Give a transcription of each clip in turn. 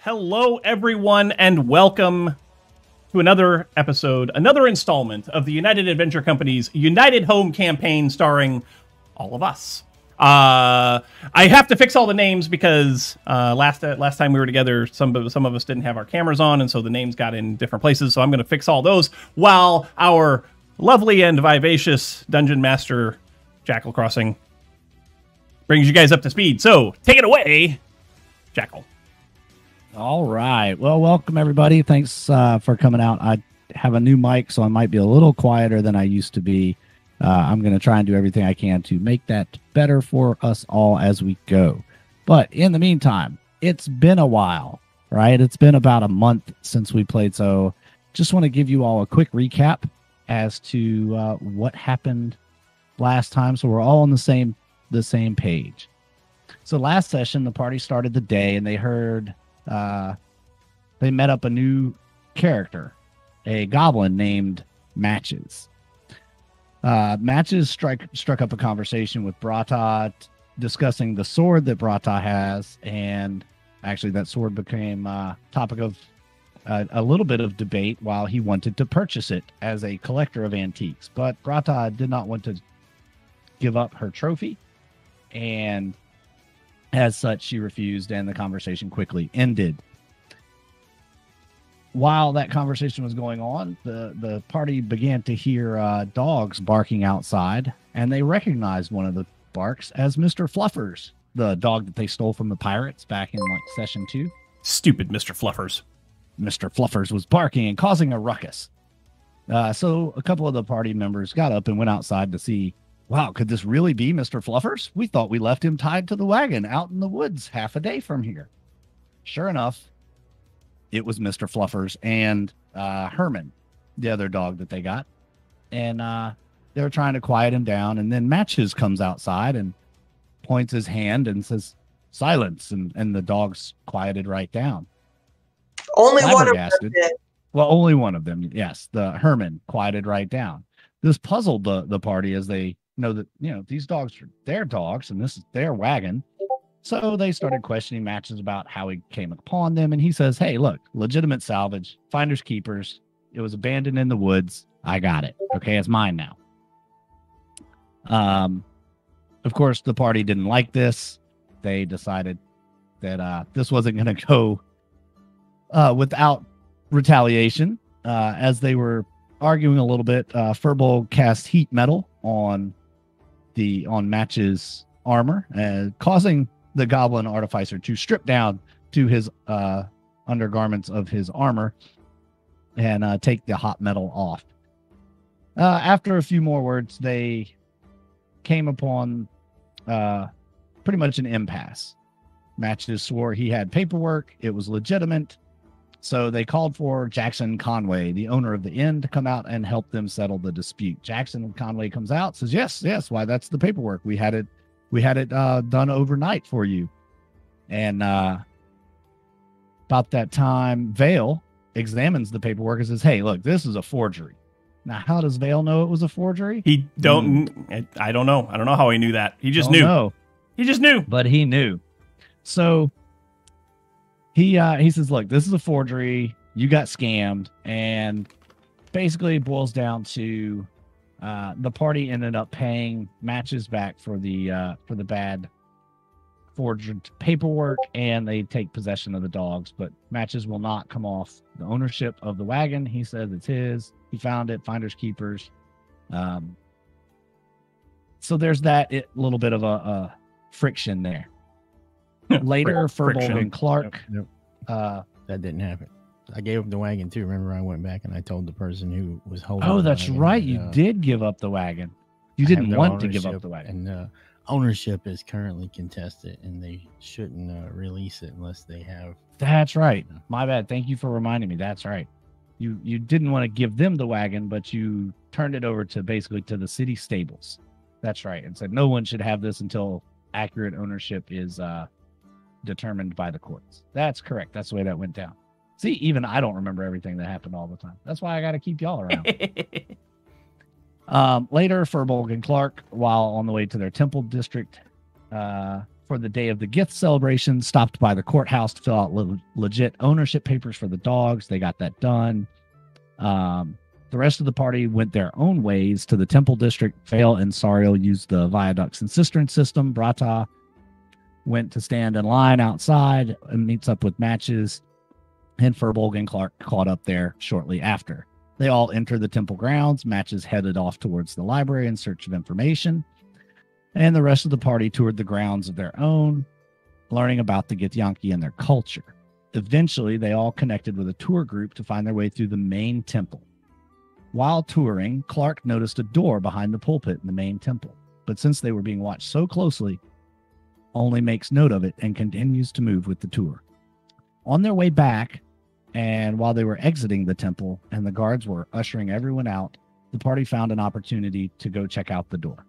Hello, everyone, and welcome to another episode, another installment of the United Adventure Company's United Home campaign starring all of us. I have to fix all the names because last time we were together, some of us didn't have our cameras on, and so the names got in different places, so I'm going to fix all those while our lovely and vivacious Dungeon Master, Jackal Crossing, brings you guys up to speed. So, take it away, Jackal. All right. Well, welcome, everybody. Thanks for coming out. I have a new mic, so I might be a little quieter than I used to be. I'm going to try and do everything I can to make that better for us all as we go. But in the meantime, it's been a while, right? It's been about a month since we played, so just want to give you all a quick recap as to what happened last time, so we're all on the same page. So last session, the party started the day, and they heard... they met up a new character, a goblin named Matches. Matches struck up a conversation with Brata, discussing the sword that Brata has, and actually that sword became topic of a little bit of debate while he wanted to purchase it as a collector of antiques. But Brata did not want to give up her trophy, and as such, she refused, and the conversation quickly ended. While that conversation was going on, the party began to hear dogs barking outside, and they recognized one of the barks as Mr. Fluffers, the dog that they stole from the pirates back in session 2. Stupid Mr. Fluffers. Mr. Fluffers was barking and causing a ruckus. So a couple of the party members got up and went outside to see, wow, could this really be Mr. Fluffers? We thought we left him tied to the wagon out in the woods half a day from here. Sure enough, it was Mr. Fluffers and Herman, the other dog that they got. And they were trying to quiet him down. And then Matches comes outside and points his hand and says, silence. And the dog's quieted right down. Only one of them did. Well, only one of them, yes. The Herman quieted right down. This puzzled the party as they know that, these dogs are their dogs and this is their wagon. So they started questioning Matches about how he came upon them. And he says, hey, look, legitimate salvage, finders keepers. It was abandoned in the woods. I got it. Okay, it's mine now. Of course, the party didn't like this. They decided that this wasn't going to go without retaliation. As they were arguing a little bit, Furbolg cast heat metal on Match's armor, causing the goblin artificer to strip down to his undergarments of his armor and take the hot metal off. After a few more words, they came upon pretty much an impasse. Matches swore he had paperwork, it was legitimate, so they called for Jackson Conway, the owner of the inn, to come out and help them settle the dispute. Jackson Conway comes out, says, yes, why, that's the paperwork. We had it done overnight for you. And about that time, Vale examines the paperwork and says, hey, look, this is a forgery. Now, how does Vale know it was a forgery? I don't know. I don't know how he knew that. He just knew. Know. He just knew. But he knew. So he says, look, this is a forgery. You got scammed. And basically it boils down to the party ended up paying Matches back for the bad forged paperwork, and they take possession of the dogs. But Matches will not come off the ownership of the wagon. He says it's his. He found it, finders keepers. So there's that little bit of a friction there. Later, Furbolg and Clark. Yep. That didn't happen. I gave up the wagon too. Remember, I went back and I told the person who was holding. Oh, that's right. You did give up the wagon. You didn't want to give up the wagon. And ownership is currently contested, and they shouldn't release it unless they have. That's right. My bad. Thank you for reminding me. That's right. You didn't want to give them the wagon, but you turned it over to the city stables. That's right. And said no one should have this until accurate ownership is determined by the courts. That's correct. That's the way that went down. See, even I don't remember everything that happened all the time. That's why I got to keep y'all around. Later, Furbolg and Clark, while on the way to their temple district, for the day of the Gith celebration, stopped by the courthouse to fill out legit ownership papers for the dogs. They got that done. The rest of the party went their own ways to the temple district. Vale and Sariel used the viaducts and cistern system. Brata went to stand in line outside and meets up with Matches. And Furbolg and Clark caught up there shortly after. They all enter the temple grounds. Matches headed off towards the library in search of information. And the rest of the party toured the grounds of their own, learning about the Githyanki and their culture. Eventually, they all connected with a tour group to find their way through the main temple. While touring, Clark noticed a door behind the pulpit in the main temple, but since they were being watched so closely, only makes note of it and continues to move with the tour. On their way back, and while they were exiting the temple and the guards were ushering everyone out, the party found an opportunity to go check out the door.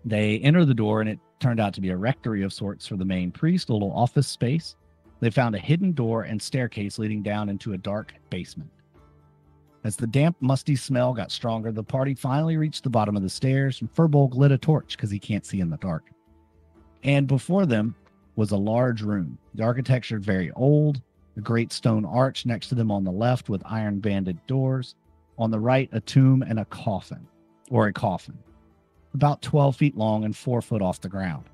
They entered the door, and it turned out to be a rectory of sorts for the main priest, a little office space. They found a hidden door and staircase leading down into a dark basement. As the damp, musty smell got stronger, the party finally reached the bottom of the stairs, and Furbolg lit a torch because he can't see in the dark. And before them was a large room. The architecture very old, a great stone arch next to them on the left with iron-banded doors. On the right, a tomb and a coffin, about 12 feet long and 4 foot off the ground.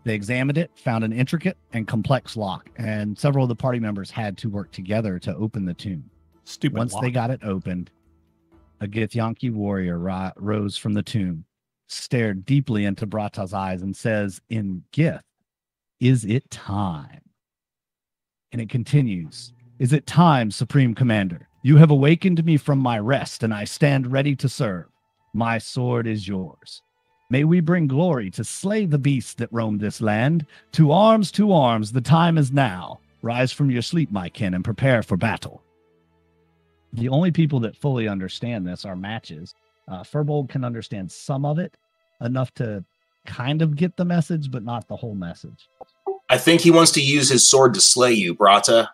They examined it, found an intricate and complex lock, and several of the party members had to work together to open the tomb. Once they got it opened, a Githyanki warrior rose from the tomb, stared deeply into Brata's eyes, and says in Gith, "Is it time?" And it continues, "Is it time, Supreme Commander? You have awakened me from my rest, and I stand ready to serve. My sword is yours. May we bring glory to slay the beasts that roam this land. To arms, the time is now. Rise from your sleep, my kin, and prepare for battle." The only people that fully understand this are Matches. Furbolg can understand some of it, enough to kind of get the message, but not the whole message. I think he wants to use his sword to slay you, Brata.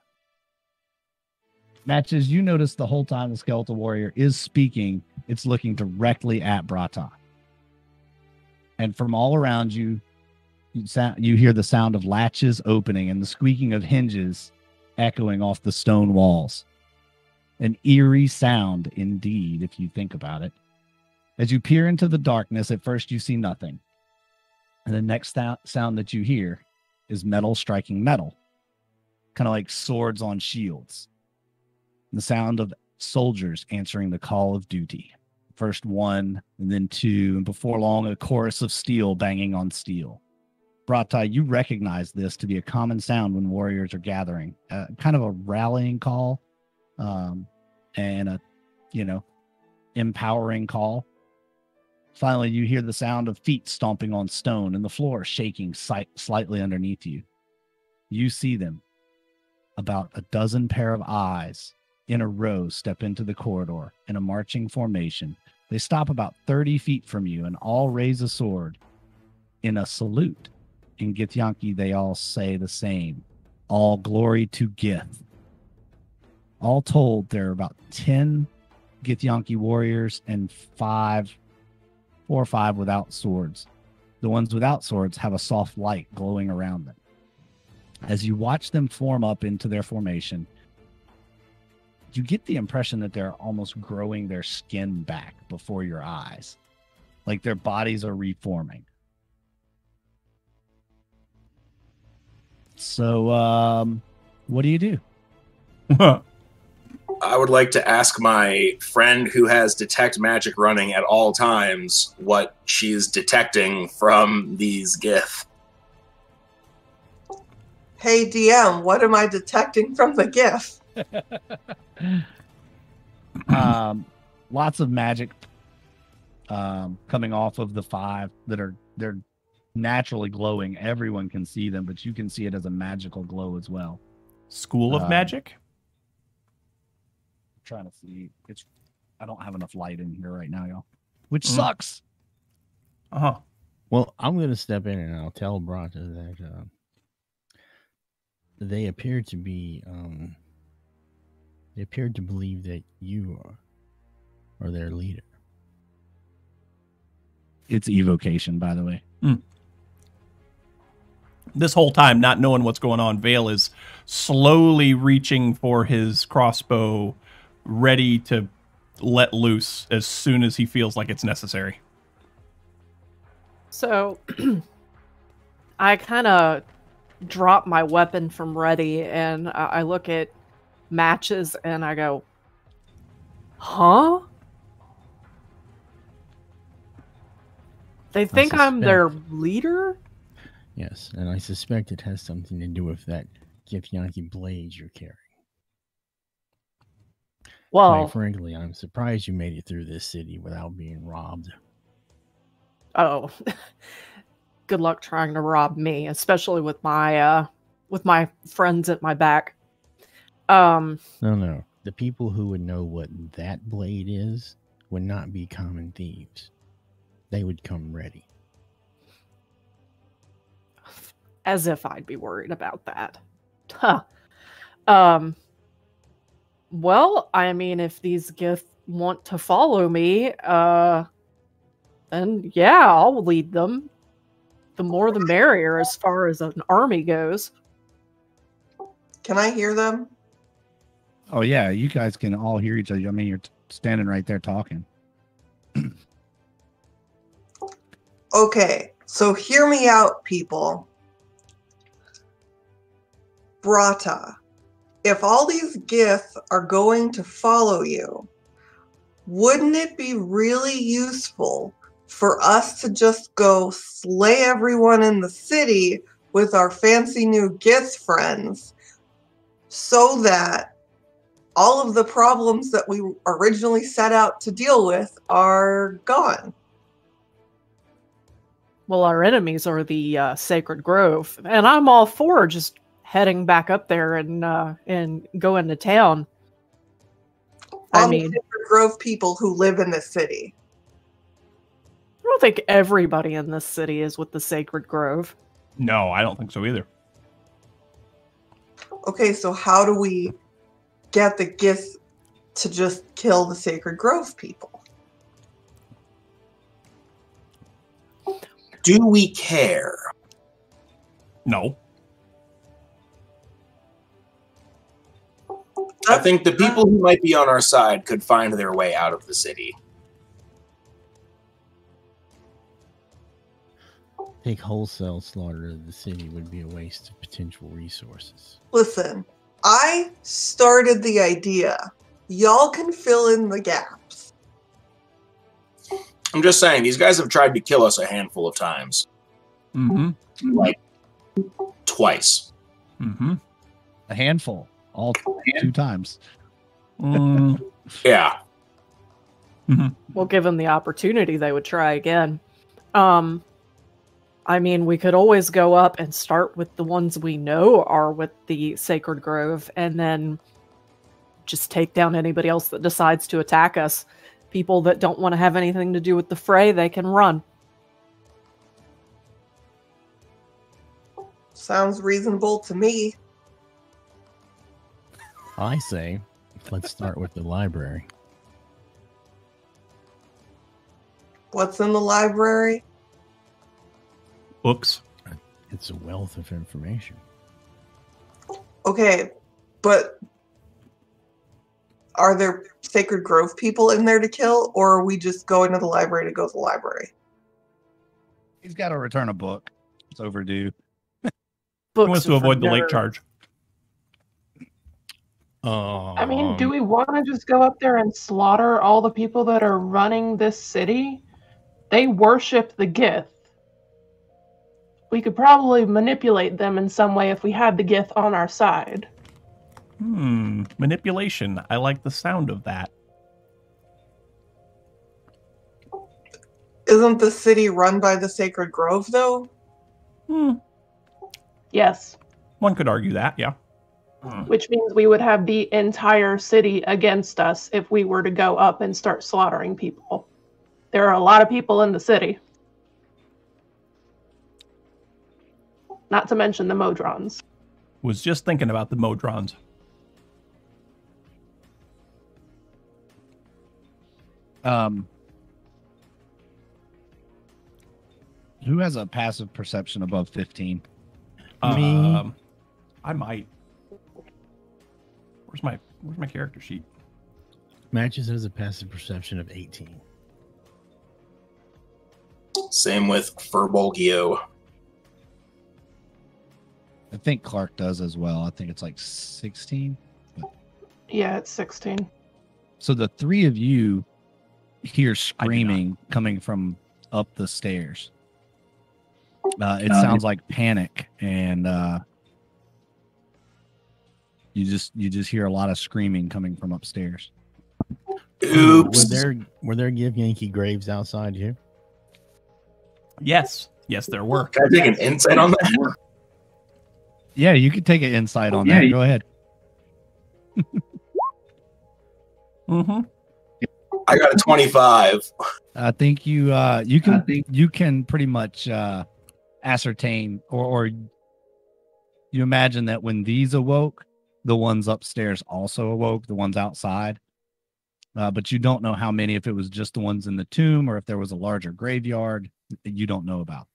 Matches, you notice the whole time the skeletal warrior is speaking, it's looking directly at Brata. And from all around you, you hear the sound of latches opening and the squeaking of hinges echoing off the stone walls. An eerie sound, indeed, if you think about it. As you peer into the darkness, at first you see nothing. And the next sound that you hear is metal striking metal, kind of like swords on shields. The sound of soldiers answering the call of duty. First one, and then two, and before long, a chorus of steel banging on steel. Brata, you recognize this to be a common sound when warriors are gathering, kind of a rallying call, and a, empowering call. Finally, you hear the sound of feet stomping on stone and the floor shaking slightly underneath you. You see them, about a dozen pair of eyes in a row, step into the corridor in a marching formation. They stop about 30 feet from you and all raise a sword in a salute. In Githyanki, they all say the same. All glory to Gith. All told, there are about 10 Githyanki warriors and 4 or 5 without swords. The ones without swords have a soft light glowing around them. As you watch them form up into their formation, you get the impression that they're almost growing their skin back before your eyes, like their bodies are reforming. So, what do you do? I would like to ask my friend who has detect magic running at all times what she's detecting from these Gith. Hey, DM, what am I detecting from the Gith? Lots of magic coming off of the 5 they're naturally glowing. Everyone can see them, but you can see it as a magical glow as well. School of magic? I'm trying to see. I don't have enough light in here right now, y'all. Which sucks. Uh-huh. Well, I'm going to step in and I'll tell Brata that they appear to be they appear to believe that you are their leader. It's evocation, by the way. This whole time, not knowing what's going on, Vale is slowly reaching for his crossbow, ready to let loose as soon as he feels like it's necessary. So I kind of drop my weapon from ready, and I look at Matches and I go, huh? They think I'm their leader? Yes, and I suspect it has something to do with that Githyanki blade you're carrying. Well, quite frankly, I'm surprised you made it through this city without being robbed. oh, good luck trying to rob me, especially with my friends at my back. No. The people who would know what that blade is would not be common thieves. They would come ready. As if I'd be worried about that. Well, I mean, if these Gith want to follow me, then yeah, I'll lead them. The more the merrier as far as an army goes. Can I hear them? Oh yeah, you guys can all hear each other. I mean, you're standing right there talking. Okay, so hear me out, people. Brata, if all these Gith are going to follow you, wouldn't it be really useful for us to just go slay everyone in the city with our fancy new Gith friends so that all of the problems that we originally set out to deal with are gone? Well, our enemies are the Sacred Grove, and I'm all for just heading back up there and going to town. I mean, the Sacred Grove people who live in this city. I don't think everybody in this city is with the Sacred Grove. No, I don't think so either. Okay, so how do we get the Gith to just kill the Sacred Grove people? Do we care? No. I think the people who might be on our side could find their way out of the city. I think wholesale slaughter of the city would be a waste of potential resources. Listen, I started the idea. Y'all can fill in the gaps. I'm just saying, these guys have tried to kill us a handful of times. Mm-hmm. Like, twice. Mm-hmm. A handful, all 2 times. Yeah. Mm-hmm. Well, given the opportunity, they would try again. I mean, we could always go up and start with the ones we know are with the Sacred Grove, and then just take down anybody else that decides to attack us. People that don't want to have anything to do with the fray, they can run. Sounds reasonable to me. I say, let's start with the library. What's in the library? Books. It's a wealth of information. Okay, but are there Sacred Grove people in there to kill, or are we just going to the library to go to the library? He's got to return a book. It's overdue. He Books wants to are for avoid the lake nerds. charge. I mean, do we want to just go up there and slaughter all the people that are running this city? They worship the Gith. We could probably manipulate them in some way if we had the Gith on our side. Manipulation. I like the sound of that. Isn't the city run by the Sacred Grove, though? Yes, One could argue that, yeah. which means we would have the entire city against us if we were to go up and start slaughtering people. There are a lot of people in the city. Not to mention the Modrons. Was just thinking about the Modrons. Who has a passive perception above 15? Me? I might. Where's my character sheet? Matches has a passive perception of 18. Same with Furbolgio. I think Clark does as well. I think it's like 16. Yeah, it's 16. So the three of you hear screaming coming from up the stairs. It sounds like panic, and you just hear a lot of screaming coming from upstairs. Oops. Were there Give Yankee graves outside here? Yes, there were. Can I take an insight on that? Yeah, you could take an insight on that. Go ahead. Mm-hmm. I got a 25. I think you can pretty much ascertain or you imagine that when these awoke, the ones upstairs also awoke, the ones outside. But you don't know how many, if it was just the ones in the tomb or if there was a larger graveyard that you don't know about.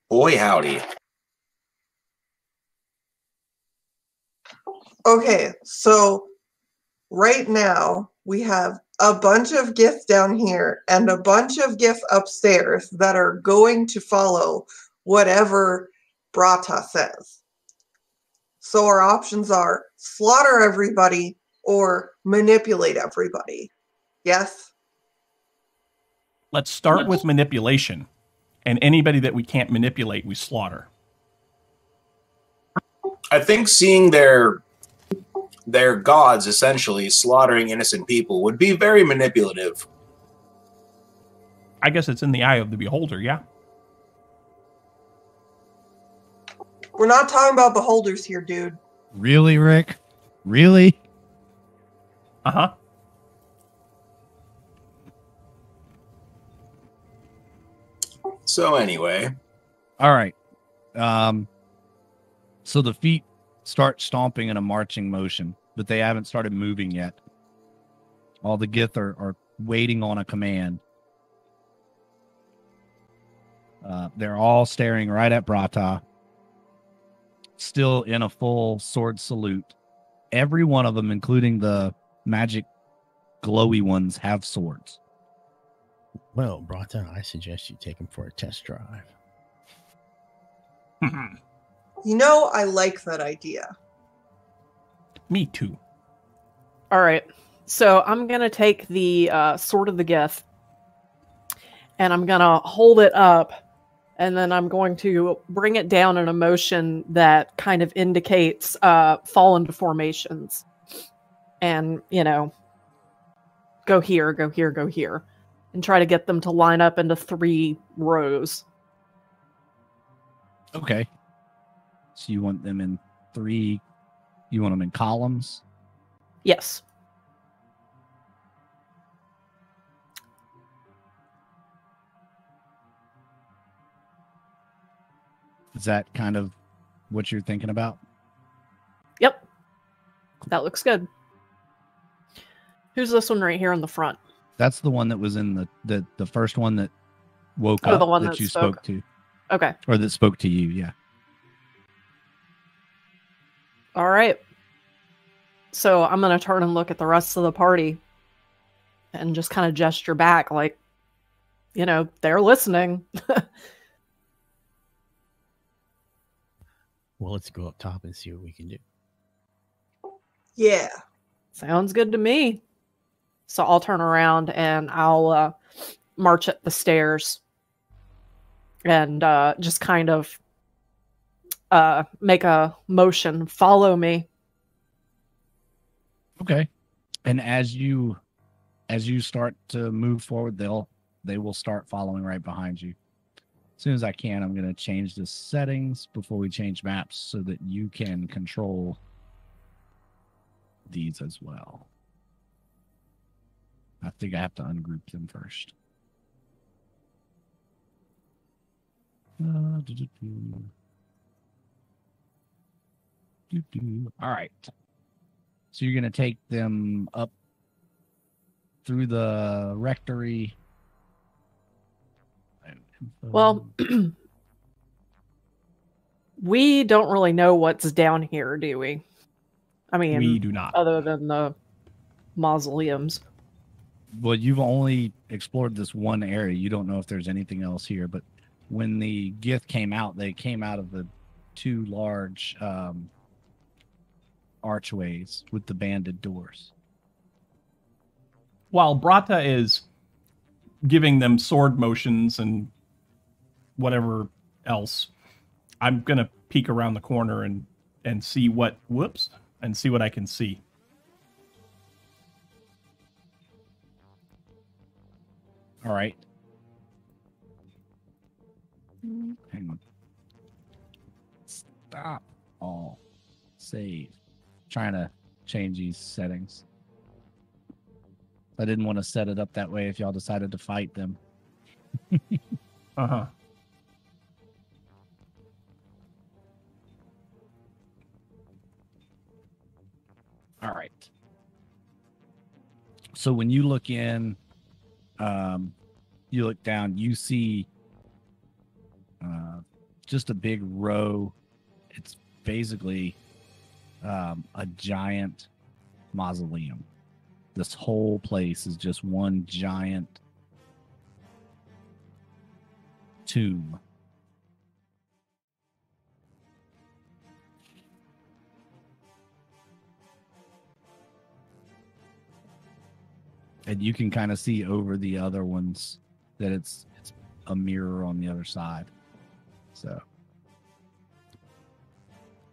Boy, howdy. Okay, so right now we have a bunch of Gith down here and a bunch of Gith upstairs that are going to follow whatever Brata says. So our options are slaughter everybody or manipulate everybody. Yes? Let's start with manipulation. And anybody that we can't manipulate, we slaughter. I think seeing their gods essentially slaughtering innocent people would be very manipulative. I guess it's in the eye of the beholder, yeah. We're not talking about beholders here, dude. Really, Rick? Really? Uh-huh. So anyway. All right. So the feet start stomping in a marching motion, but they haven't started moving yet. All the Gith are waiting on a command. They're all staring right at Brata, still in a full sword salute. Every one of them, including the magic glowy ones, have swords. Well, Brata, I suggest you take him for a test drive. You know, I like that idea. Me too. All right. So I'm going to take the Sword of the Gith, and I'm going to hold it up, and then I'm going to bring it down in a motion that kind of indicates fall into formations. And, go here, go here, go here. And try to get them to line up into 3 rows. Okay. So you want them in 3, you want them in columns? Yes. Is that kind of what you're thinking about? Yep. That looks good. Who's this one right here in the front? That's the one that was in the first one that woke Oh, up the one that that you spoke. spoke to. Okay. Or that spoke to you, yeah. All right. So I'm going to turn and look at the rest of the party and just kind of gesture back like, they're listening. Well, let's go up top and see what we can do. Yeah. Sounds good to me. So I'll turn around and I'll march up the stairs and just kind of make a motion, follow me. Okay. And as you start to move forward, they will start following right behind you. As soon as I can, I'm going to change the settings before we change maps so that you can control these as well. I think I have to ungroup them first. All right. So you're going to take them up through the rectory. Well, We don't really know what's down here, do we? I mean, We do not. Other than the mausoleums. Well, you've only explored this one area. You don't know if there's anything else here. But when the Gith came out, they came out of the two large archways with the banded doors. While Brata is giving them sword motions and whatever else, I'm gonna peek around the corner and see what and see what I can see. All right. Hang on. Stop all. Save. Trying to change these settings. I didn't want to set it up that way if y'all decided to fight them. Uh-huh. All right. So when you look in, you look down, you see just a big row. It's basically a giant mausoleum. This whole place is just one giant tomb. And you can kind of see over the other ones that it's a mirror on the other side. So.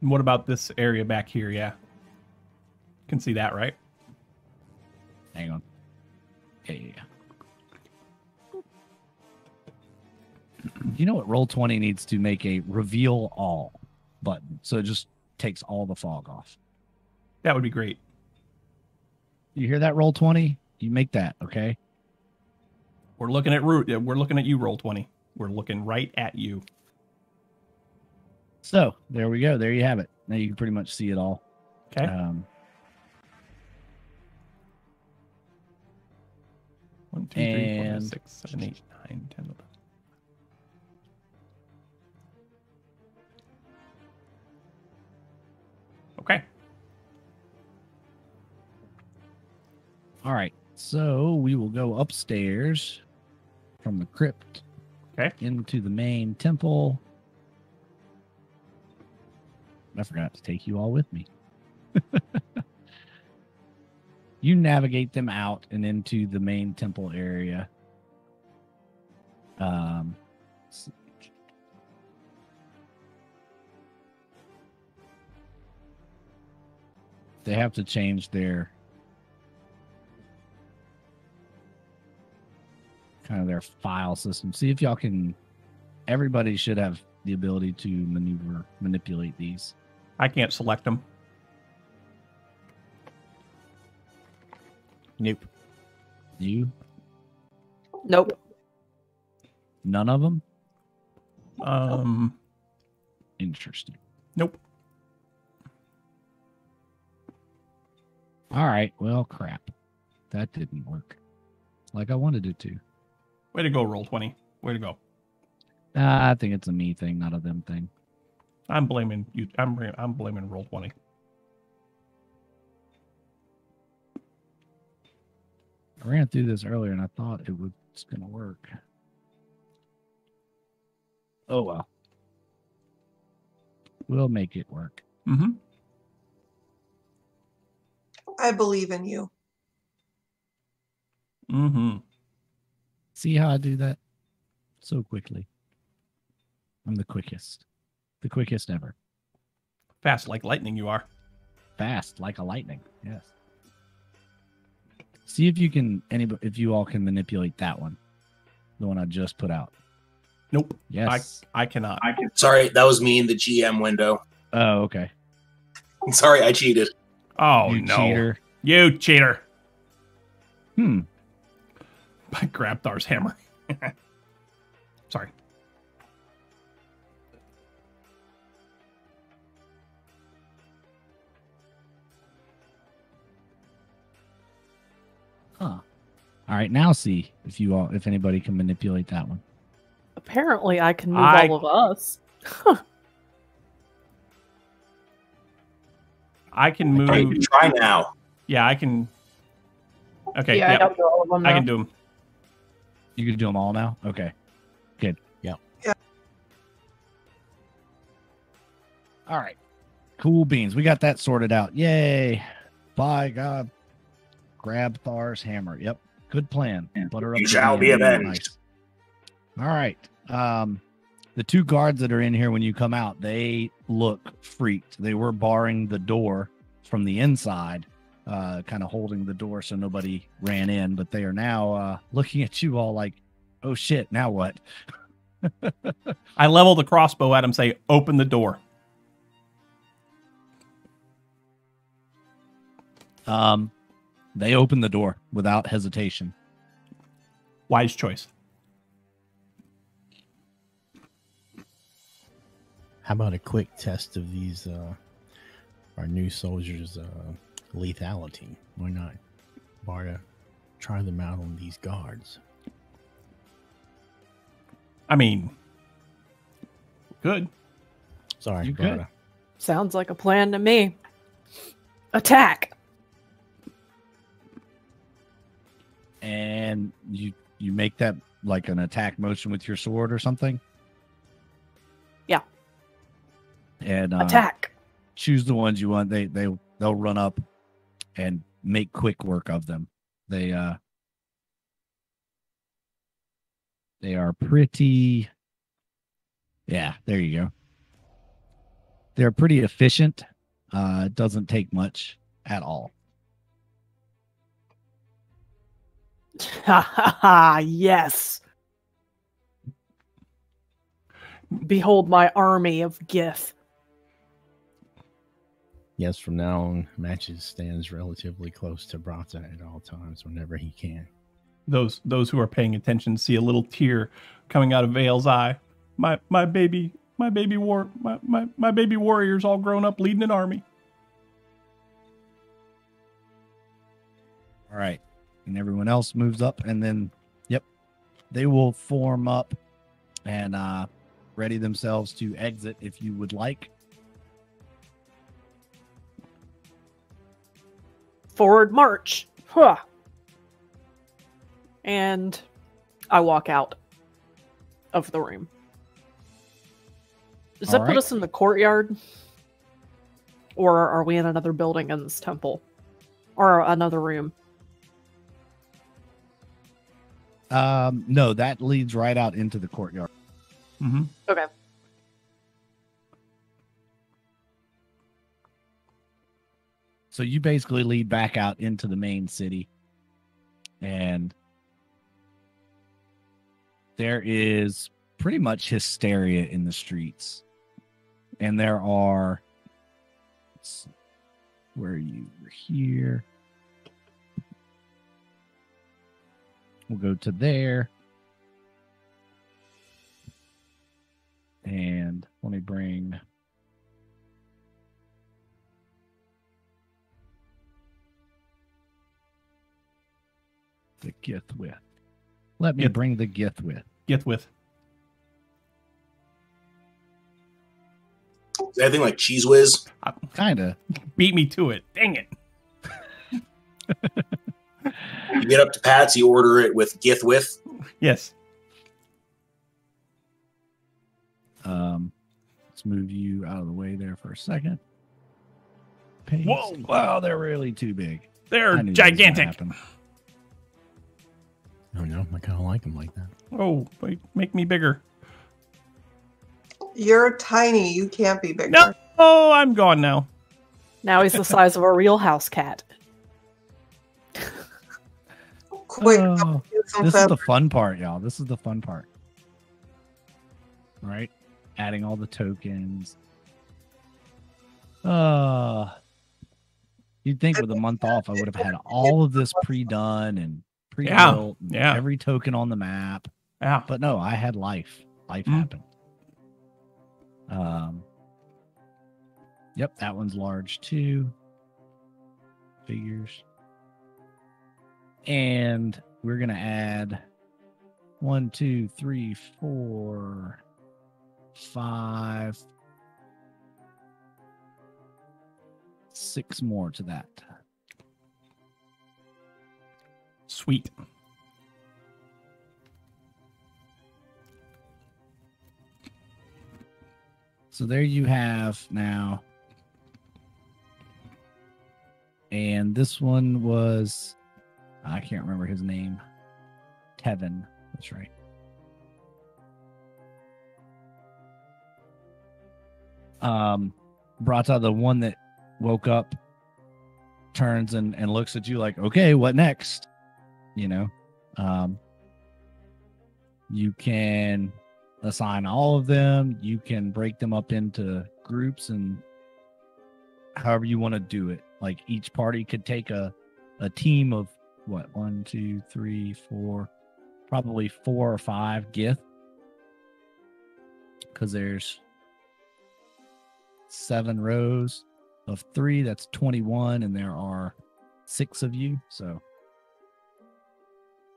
What about this area back here? Yeah. Can see that, right? Hang on. Yeah. You know what? Roll20 needs to make a reveal all button. So it just takes all the fog off. That would be great. You hear that, Roll20? You make that, okay? We're looking at Root. We're looking at you, Roll20. We're looking right at you. So there we go. There you have it. Now you can pretty much see it all. Okay. 1, 2, 3, 4, 5, 6, 7, 8, 9, 10, 11. Okay. All right. So we will go upstairs from the crypt. Okay. Into the main temple. I forgot to take you all with me. You navigate them out and into the main temple area. They have to change their kind of their file system. See if y'all can. Everybody should have the ability to manipulate these. I can't select them. Nope. You? Nope. None of them? Interesting. Nope. All right. Well, crap. That didn't work like I wanted it to. Way to go, Roll20. Way to go. I think it's a me thing, not a them thing. I'm blaming you. I'm blaming Roll20. I ran through this earlier and I thought it was going to work. Oh, well. We'll make it work. Mm-hmm. I believe in you. Mm-hmm. See how I do that? So quickly. I'm the quickest. The quickest ever. Fast like lightning you are. Fast like a lightning. Yes. See if you can, if you all can manipulate that one. The one I just put out. Nope. Yes. I cannot. Sorry, that was me in the GM window. Oh, okay. Sorry, I cheated. Oh, You no. cheater. You cheater. Hmm. I grabbed Thar's hammer. Sorry. Huh. All right, now see if anybody can manipulate that one. Apparently, I can move all of us. I can move. You can try now. Yeah, I can. Okay, Yeah, I don't do all of them I now. can do them. You can do them all now? Okay. Good. Yeah. Yeah. All right. Cool beans. We got that sorted out. Yay. By God. Grab Thar's hammer. Yep. Good plan. Butter up You the shall DM. be avenged. Nice. All right. The two guards that are in here when you come out, they look freaked. They were barring the door from the inside, kind of holding the door so nobody ran in, but they are now looking at you all like, oh shit, now what? I level the crossbow at him, say, open the door. They open the door without hesitation. Wise choice. How about a quick test of these our new soldiers' lethality? Why not, Barda? Try them out on these guards. I mean, good. Sorry, You Barda. good. Sounds like a plan to me. Attack! And you make that like an attack motion with your sword or something? Yeah. And Attack! choose the ones you want. They'll run up and make quick work of them. They are pretty. Yeah, there you go. They're pretty efficient. It doesn't take much at all. Ha ha ha! Yes! Behold my army of Gith. Yes, from now on, Matches stands relatively close to Brata at all times whenever he can. Those who are paying attention see a little tear coming out of Vale's eye. My baby warrior's all grown up leading an army. All right. And everyone else moves up, and then, yep, they will form up and ready themselves to exit if you would like. Forward march. Huh. And I walk out of the room. Does that All put right. us in the courtyard? Or are we in another building in this temple? Or another room? No, that leads right out into the courtyard. Mm-hmm. Okay. So you basically lead back out into the main city, and there is pretty much hysteria in the streets. And there are, let's see, where are you? We're here. We'll go to there. And let me bring the Gith with. Let me Gith. bring the Gith with. Get with. Is anything like Cheese Whiz? Kinda. Beat me to it. Dang it. You get up to Pat's, you order it with Gith with. Yes. Let's move you out of the way there for a second. Paste. Whoa. Wow, they're really too big. They're I knew that was gonna gigantic. happen. Oh no, I kind of like them like that. Oh, wait, make me bigger. You're tiny. You can't be bigger. No. Oh, I'm gone now. Now he's the size of a real house cat. Quick, Oh, get some this is the feathers. fun part, y'all. This is the fun part. Right? Adding all the tokens. You'd think with a month off, I would have had all of this pre-done and pre-built. and yeah. Every token on the map. Yeah. But no, I had life. Life Mm. happened. Yep, that one's large too. Figures. And we're gonna add 1, 2, 3, 4, 5, 6 more to that. Sweet. So there you have now. And this one was, I can't remember his name. Tevin. That's right. Brata, the one that woke up, turns and looks at you like, okay, what next? You know, you can assign all of them. You can break them up into groups and however you want to do it. Like each party could take a team of what, 1, 2, 3, 4, probably 4 or 5 Gith. Because there's 7 rows of 3, that's 21, and there are 6 of you. So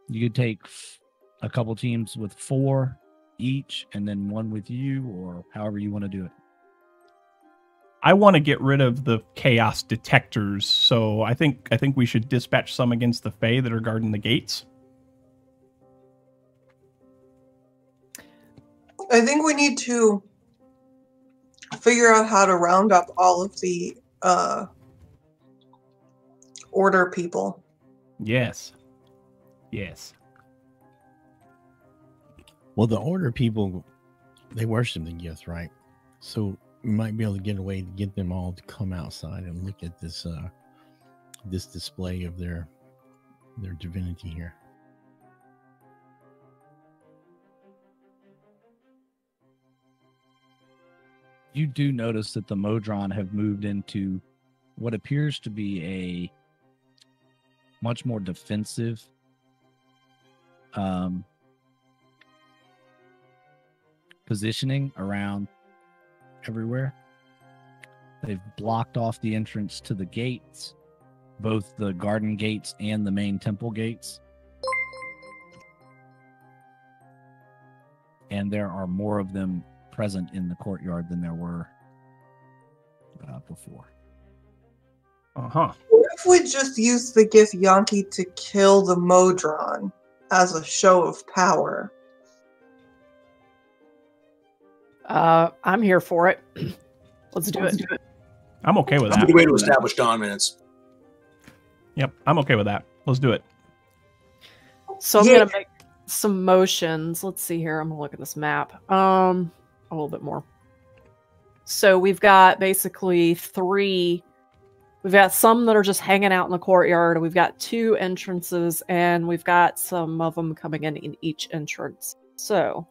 you could take a couple teams with 4 each, and then 1 with you, or however you want to do it. I want to get rid of the chaos detectors, so I think we should dispatch some against the Fae that are guarding the gates. I think we need to figure out how to round up all of the order people. Yes. Yes. Well, the order people, they worship the Gith, right? So we might be able to get a way to get them all to come outside and look at this this display of their divinity here. You do notice that the Modron have moved into what appears to be a much more defensive positioning around everywhere. They've blocked off the entrance to the gates, both the garden gates and the main temple gates. And there are more of them present in the courtyard than there were before. Uh-huh. What if we just use the Gith Yankee to kill the Modron as a show of power? I'm here for it. Let's do it. I'm okay with That's a that. good way to establish dominance. Yep, I'm okay with that. Let's do it. So I'm Yeah. gonna make some motions. Let's see here. I'm gonna look at this map. A little bit more. So we've got basically 3. We've got some that are just hanging out in the courtyard. We've got 2 entrances, and we've got some of them coming in each entrance. So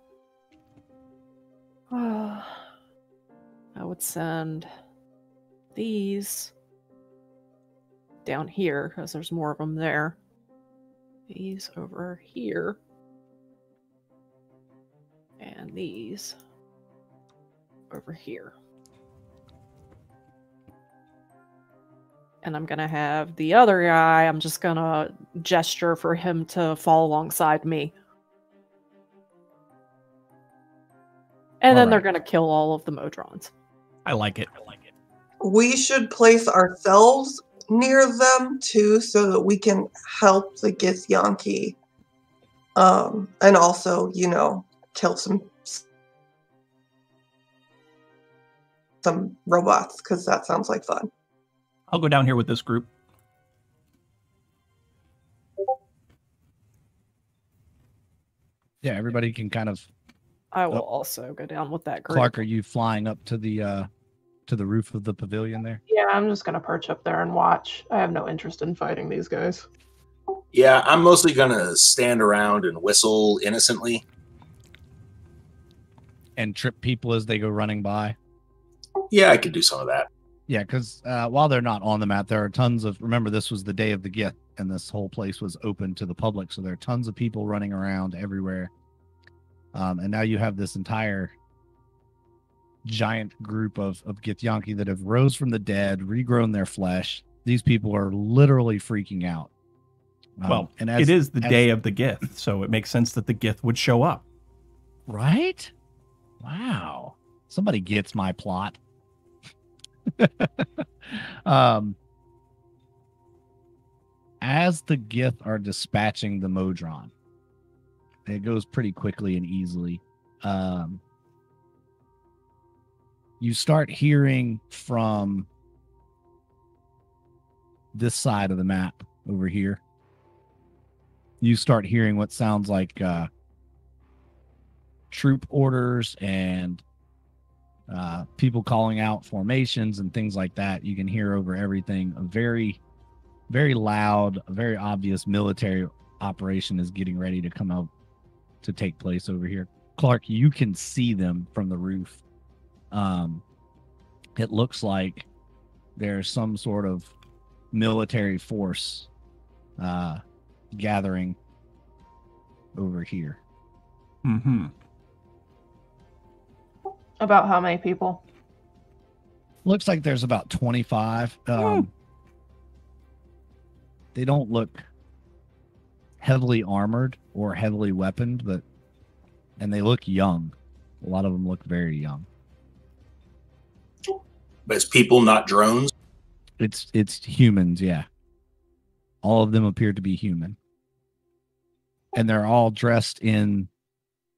I would send these down here because there's more of them there. These over here. And these over here. And I'm going to have the other guy, I'm just going to gesture for him to fall alongside me. And then they're going to kill all of the Modrons. I like it. We should place ourselves near them too, so that we can help the Gith Yankee, and also, you know, kill some robots, because that sounds like fun. I'll go down here with this group. Yeah, everybody can kind of. I will also go down with that group. Clark, are you flying up to the roof of the pavilion there? Yeah, I'm just gonna perch up there and watch. I have no interest in fighting these guys. Yeah, I'm mostly gonna stand around and whistle innocently. And trip people as they go running by? Yeah, I could do some of that. Yeah, because while they're not on the map, there are tons of... Remember, this was the day of the Gith, and this whole place was open to the public, so there are tons of people running around everywhere. And now you have this entire giant group of Githyanki that have rose from the dead, regrown their flesh. These people are literally freaking out. Well, and it is the day of the Gith, so it makes sense that the Gith would show up. Right? Wow. Somebody gets my plot. As the Gith are dispatching the Modron, it goes pretty quickly and easily. You start hearing from this side of the map over here. You start hearing what sounds like troop orders and people calling out formations and things like that. You can hear over everything. A very, very loud, very obvious military operation is getting ready to come out to take place over here. Clark, you can see them from the roof. It looks like there's some sort of military force gathering over here. Mm-hmm. About how many people? Looks like there's about 25. They don't look heavily armored or heavily weaponed, and they look young. A lot of them look very young. But it's people, not drones. It's humans, yeah. All of them appear to be human. And they're all dressed in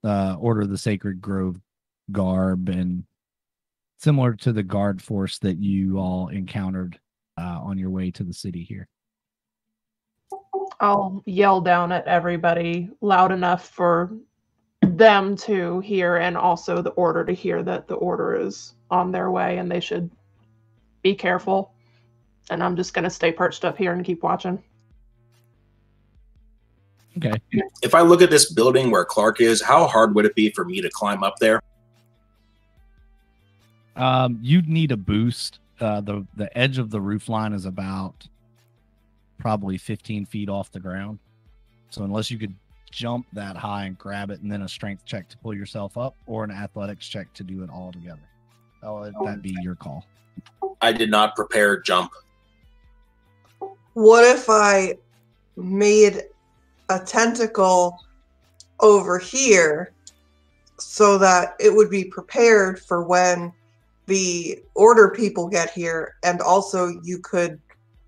Order of the Sacred Grove garb, and similar to the guard force that you all encountered on your way to the city here. I'll yell down at everybody loud enough for them to hear, and also the order to hear that the order is on their way and they should be careful. And I'm just going to stay perched up here and keep watching. Okay. If I look at this building where Clark is, how hard would it be for me to climb up there? You'd need a boost. The edge of the roof line is about probably 15 feet off the ground. So unless you could jump that high and grab it, and then a strength check to pull yourself up, or an athletics check to do it all together. That'd be your call. I did not prepare jump. What if I made a tentacle over here so that it would be prepared for when the order people get here, and also you could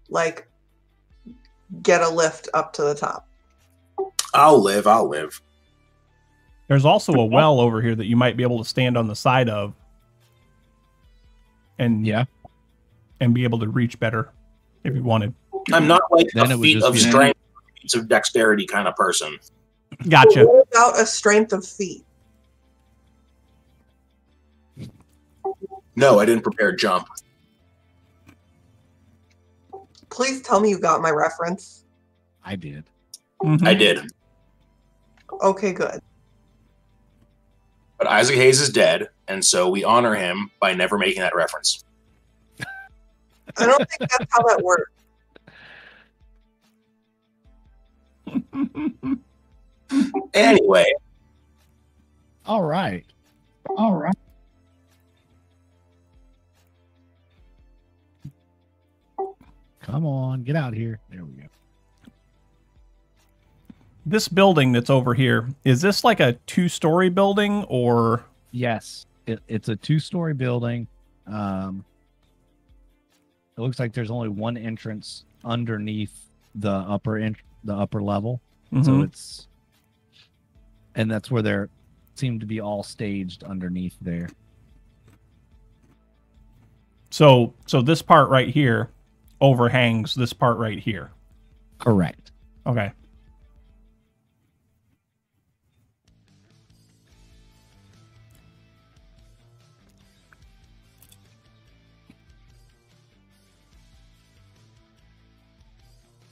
like get a lift up to the top? I'll live. There's also a well over here that you might be able to stand on the side of and be able to reach better if you wanted. I'm not like Then a feat of strength, feats of dexterity kind of person. Gotcha. Without a strength of feet. No, I didn't prepare jump. Please tell me you got my reference. I did. Mhm. I did. Okay, good. But Isaac Hayes is dead, and so we honor him by never making that reference. I don't think that's how that works. Anyway. All right. Come on, get out here. There we go. This building that's over here, is this like a 2-story building, or? Yes, it's a 2-story building. It looks like there's only one entrance underneath the upper level. Mhm. So and that's where they seem to be all staged underneath there. So this part right here overhangs this part right here. Correct. Okay.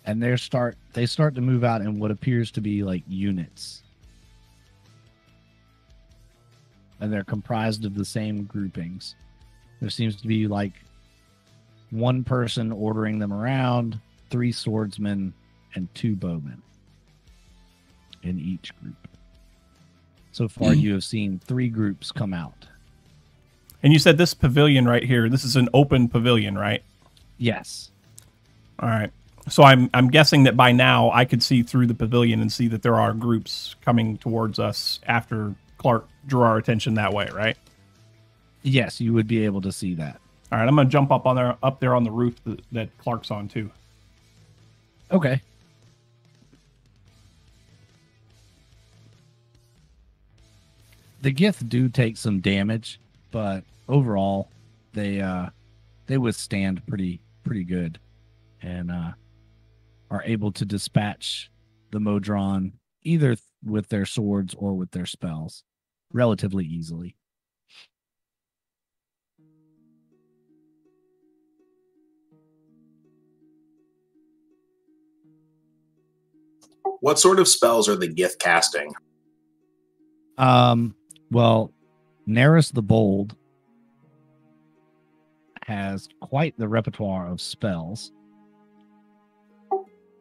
And they start to move out in what appears to be like units. And they're comprised of the same groupings. There seems to be like one person ordering them around, 3 swordsmen, and 2 bowmen in each group. So far, you have seen 3 groups come out. And you said this pavilion right here, this is an open pavilion, right? Yes. All right. So I'm guessing that by now I could see through the pavilion and see that there are groups coming towards us after Clark drew our attention that way, right? Yes, you would be able to see that. All right, I'm gonna jump up there on the roof that Clark's on too. Okay. The Gith do take some damage, but overall, they withstand pretty good, and are able to dispatch the Modron either with their swords or with their spells relatively easily. What sort of spells are the Gith casting? Well, Neris the Bold has quite the repertoire of spells.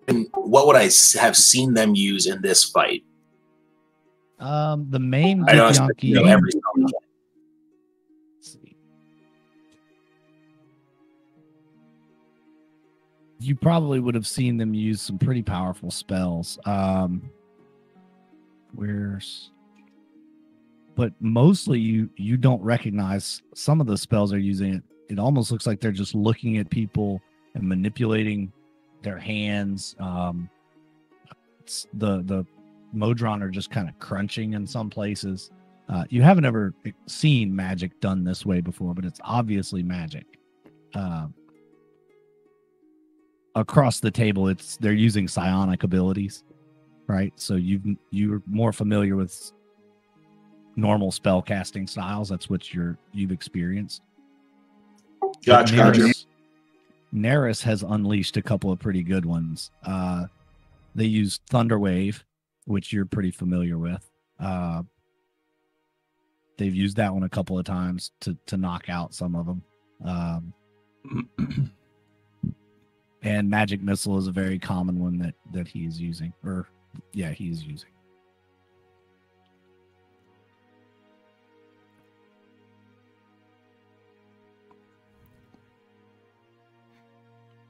And what would I have seen them use in this fight? The main I don't expect to know every spell. Let's see. You probably would have seen them use some pretty powerful spells. But mostly you don't recognize some of the spells they're using. It almost looks like they're just looking at people and manipulating their hands. The Modron are just kind of crunching in some places. You haven't ever seen magic done this way before, but it's obviously magic. Across the table, they're using psionic abilities, right? So you're more familiar with normal spell casting styles. That's what you've experienced. Gotcha. Neris has unleashed a couple of pretty good ones. They use Thunderwave, which you're pretty familiar with. They've used that one a couple of times to knock out some of them. And Magic Missile is a very common one that he's using. He's using.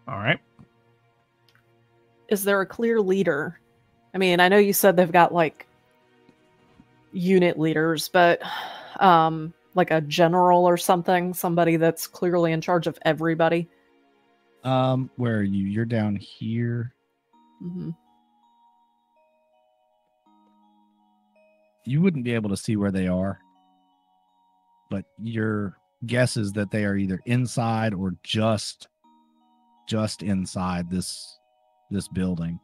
All right. Is there a clear leader? I mean, I know you said they've got like unit leaders, but like a general or something, somebody that's clearly in charge of everybody. Where are you? You're down here. Mm-hmm. You wouldn't be able to see where they are, but your guess is that they are either inside or just inside this building,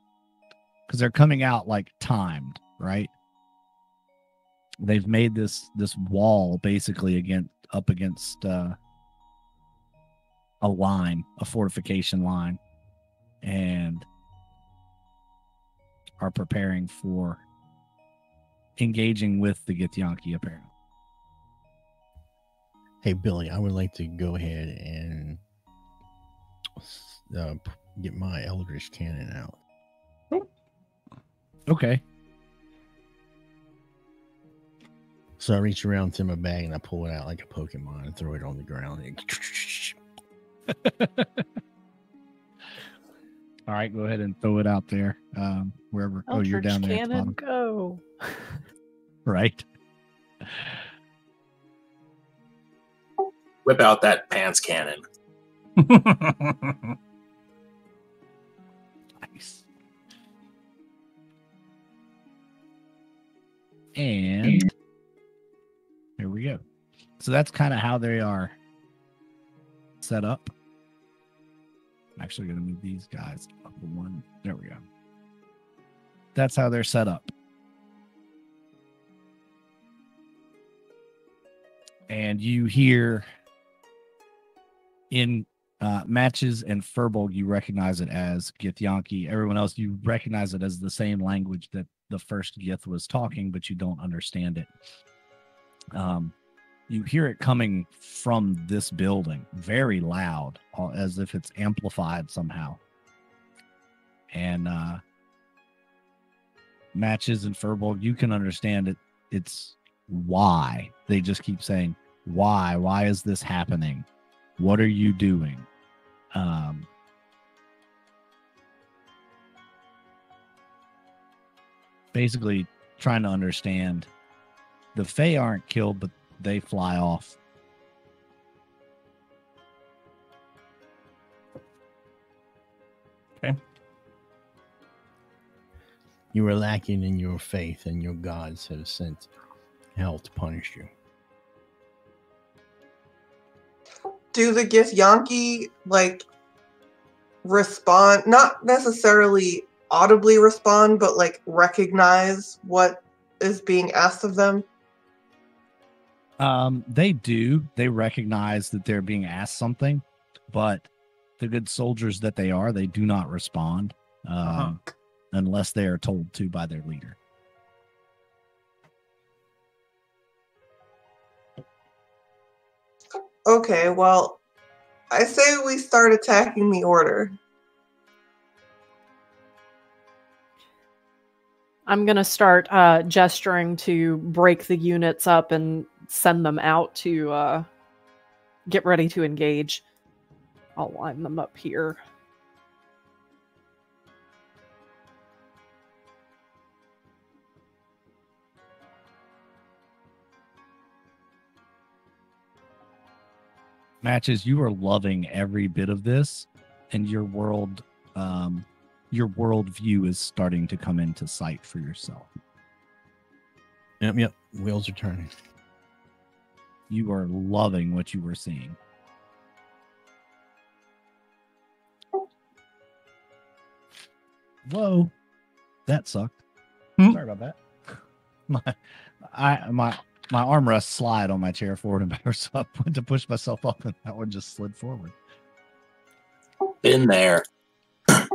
because they're coming out like timed, right? They've made this wall basically up against a fortification line, and are preparing for engaging with the Githyanki, apparently. Hey, Billy, I would like to go ahead and get my Eldritch Cannon out. Okay. So I reach around to my bag and I pull it out like a Pokemon and throw it on the ground. All right, go ahead and throw it out there. Wherever. Eldritch You're down there. Cannon, go. Right. Whip out that pants cannon. Nice. And here we go. So that's kind of how they are set up. I'm actually going to move these guys up one. There we go. That's how they're set up. And you hear in Matches and Furbolg, you recognize it as Githyanki. Everyone else, you recognize it as the same language that the first Gith was talking, but you don't understand it. You hear it coming from this building, very loud, as if it's amplified somehow. And Matches and Furbolg, you can understand it. It's why. They just keep saying, why? Why is this happening? What are you doing? Basically trying to understand. The Fae aren't killed, but they fly off. Okay. You were lacking in your faith, and your gods have sent hell to punish you. Do the Githyanki, like, respond? Not necessarily audibly respond, but, like, recognize what is being asked of them? They do. They recognize that they're being asked something, but the good soldiers that they are, they do not respond unless they are told to by their leader. Okay, well, I say we start attacking the order. I'm going to start gesturing to break the units up and send them out to get ready to engage. I'll line them up here. Matches, you are loving every bit of this, and your worldview is starting to come into sight for yourself. Yep. Wheels are turning. You are loving what you were seeing. Whoa, that sucked. Sorry about that. My armrest slide on my chair forward and back, so I went to push myself up, and that one just slid forward. Been there.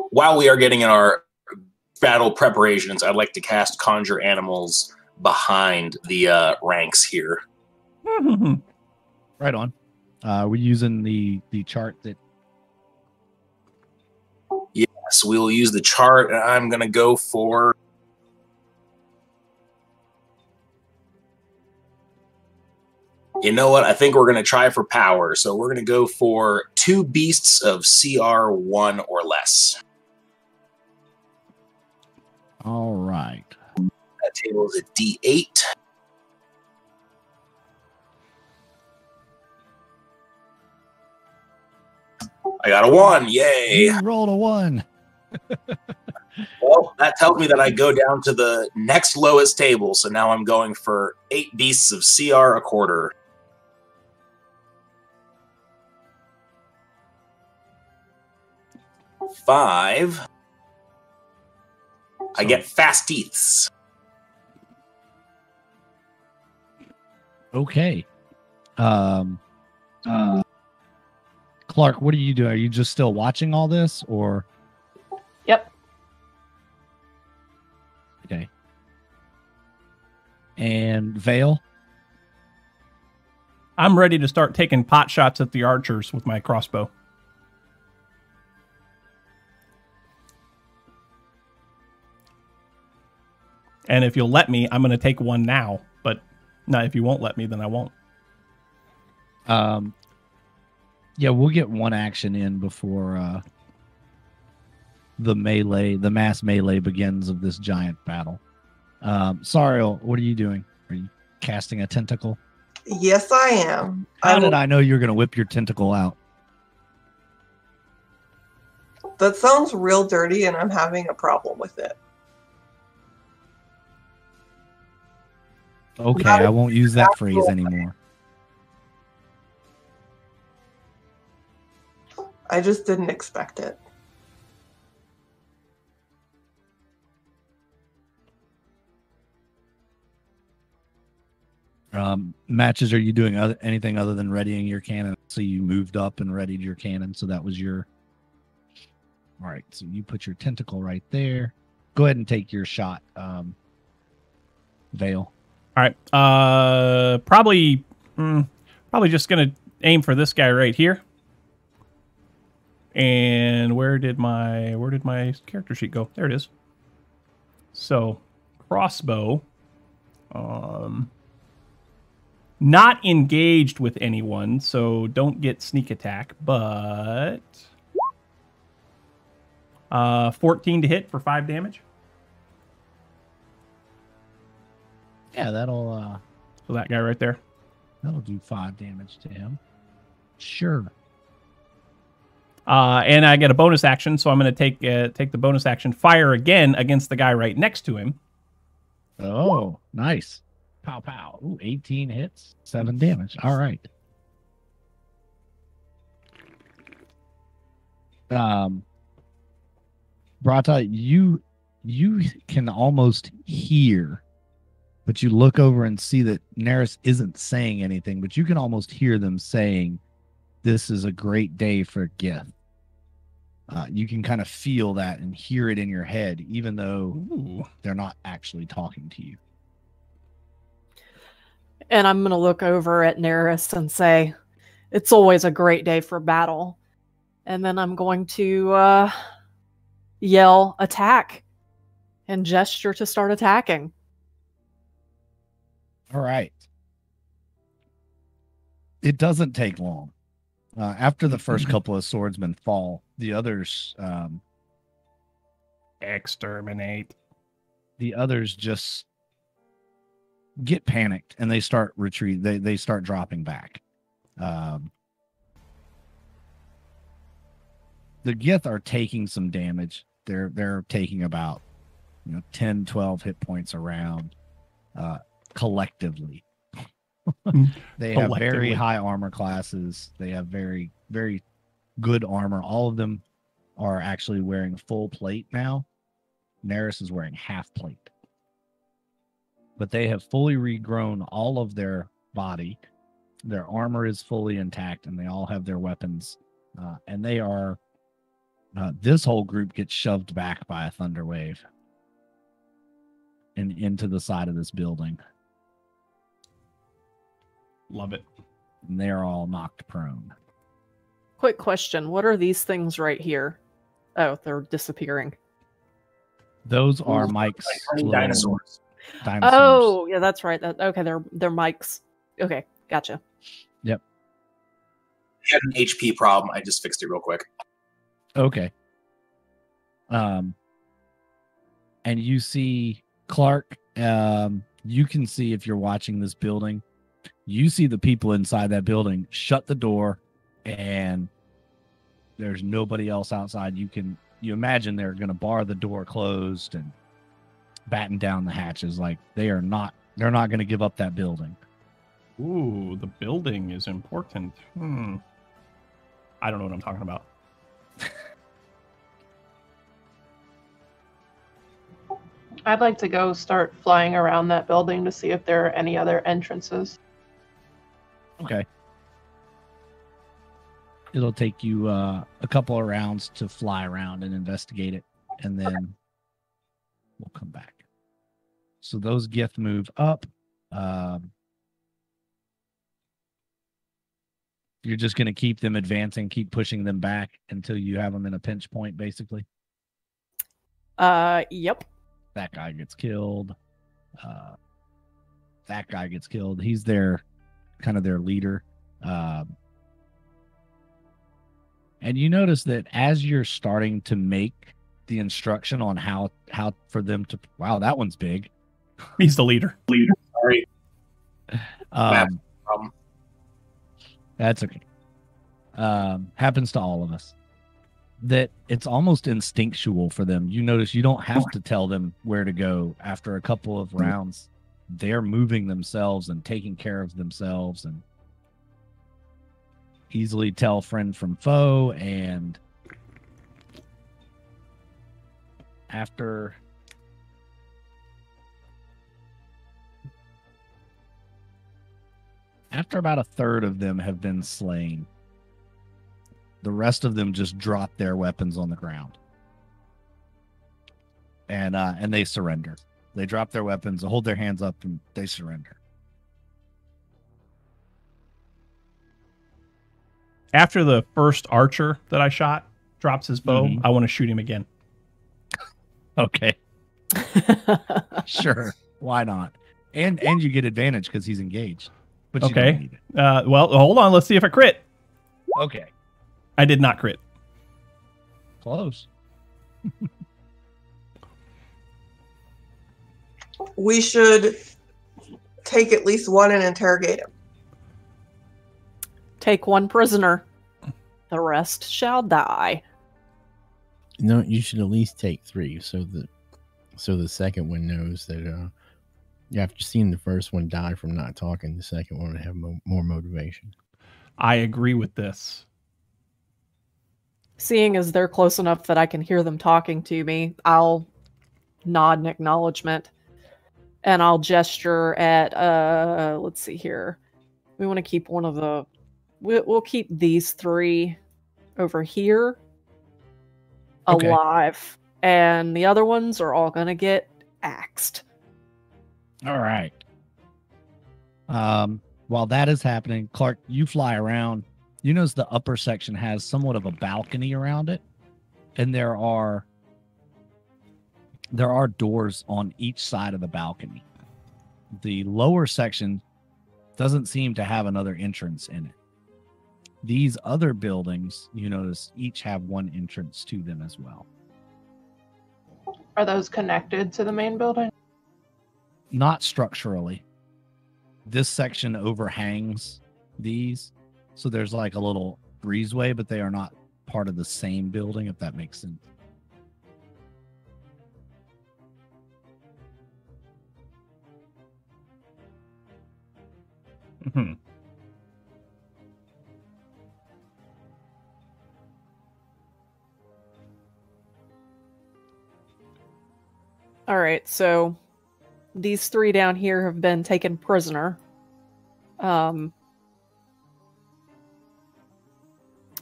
While we are getting in our battle preparations, I'd like to cast Conjure Animals behind the ranks here. Right on. We're using the chart that. Yes, we will use the chart, and I'm going to go for. You know what? I think we're going to try for power. So we're going to go for 2 beasts of CR 1 or less. All right. That table is a D8. I got a 1. Yay. You rolled a 1. Well, that tells me that I go down to the next lowest table. So now I'm going for 8 beasts of CR a quarter. Five. I get fast teeths. Okay. Clark, what are you doing? Are you just still watching all this, or? Yep. Okay. And Vale? I'm ready to start taking pot shots at the archers with my crossbow. And if you'll let me, I'm going to take one now. But no, if you won't let me, then I won't. Yeah, we'll get one action in before the mass melee begins of this giant battle. Sariel, what are you doing? Are you casting a tentacle? Yes, I am. How did I know you were going to whip your tentacle out? That sounds real dirty, and I'm having a problem with it. Okay, I won't use that phrase anymore. I just didn't expect it. Matches, are you doing anything other than readying your cannon? So you moved up and readied your cannon, so that was your... All right, so you put your tentacle right there. Go ahead and take your shot, Vale. All right. Probably just gonna aim for this guy right here. And where did my character sheet go? There it is. So crossbow, not engaged with anyone, so don't get sneak attack. But 14 to hit for 5 damage. Yeah, that'll So that guy right there. that'll do 5 damage to him. Sure. And I get a bonus action, so I'm going to take the bonus action, fire again against the guy right next to him. Oh, nice. Pow, pow. Ooh, 18 hits, 7 damage. All right. Brata, you can almost hear, but you look over and see that Neris isn't saying anything, but you can almost hear them saying, "This is a great day for Gith." You can kind of feel that and hear it in your head, even though they're not actually talking to you. And I'm going to look over at Neris and say, "It's always a great day for battle." And then I'm going to yell, "Attack," and gesture to start attacking. All right. It doesn't take long. After the first couple of swordsmen fall, the others exterminate. The others just get panicked and they start retreat. They start dropping back. The Gith are taking some damage. They're taking about 10, 12 hit points around collectively. They have very high armor classes. They have very, very good armor. All of them are actually wearing full plate now. Neris is wearing half plate. But they have fully regrown all of their body. Their armor is fully intact, and they all have their weapons. And they are... this whole group gets shoved back by a thunder wave and into the side of this building. Love it. And they're all knocked prone. Quick question. What are these things right here? Oh, they're disappearing. Those are Mike's dinosaurs. Oh, yeah, that's right. Okay, they're Mike's. Okay, gotcha. Yep. He had an HP problem. I just fixed it real quick. Okay. And you see Clark, you can see if you're watching this building, you see the people inside that building shut the door and there's nobody else outside. You imagine they're going to bar the door closed and batten down the hatches. Like they're not going to give up that building. Ooh, the building is important. I don't know what I'm talking about. I'd like to go start flying around that building to see if there are any other entrances. Okay. It'll take you a couple of rounds to fly around and investigate it, and then we'll come back. So those Gith move up. You're just going to keep them advancing, keep pushing them back until you have them in a pinch point, basically? Yep. That guy gets killed. That guy gets killed. He's kind of their leader. And you notice that as you're starting to make the instruction on how for them to... Wow, that one's big. He's the leader. Sorry. That's okay. Happens to all of us. That it's almost instinctual for them. You notice you don't have to tell them where to go. After a couple of rounds, they're moving themselves and taking care of themselves and easily tell friend from foe. And after about a third of them have been slain, the rest of them just drop their weapons on the ground. And they surrender. They drop their weapons, hold their hands up, and they surrender. After the first archer that I shot drops his bow, I want to shoot him again. Okay. Sure. Why not? And you get advantage because he's engaged. But you don't need it. Well, hold on. Let's see if I crit. Okay. I did not crit. Close. We should take at least one and interrogate him. Take one prisoner. The rest shall die. No, you should at least take 3, so the second one knows that after seeing the first one die from not talking, the second one would have more motivation. I agree with this. Seeing as they're close enough that I can hear them talking to me, I'll nod in acknowledgement. And I'll gesture at, let's see here. We want to keep one of the... We'll keep these 3 over here alive. And the other ones are all going to get axed. All right. While that is happening, Clark, you fly around. You notice the upper section has somewhat of a balcony around it, and there are doors on each side of the balcony. The lower section doesn't seem to have another entrance in it. These other buildings, you notice, each have one entrance to them as well. Are those connected to the main building? Not structurally. This section overhangs these, so there's like a little breezeway, but they are not part of the same building, if that makes sense. Mm-hmm. All right, so these 3 down here have been taken prisoner. And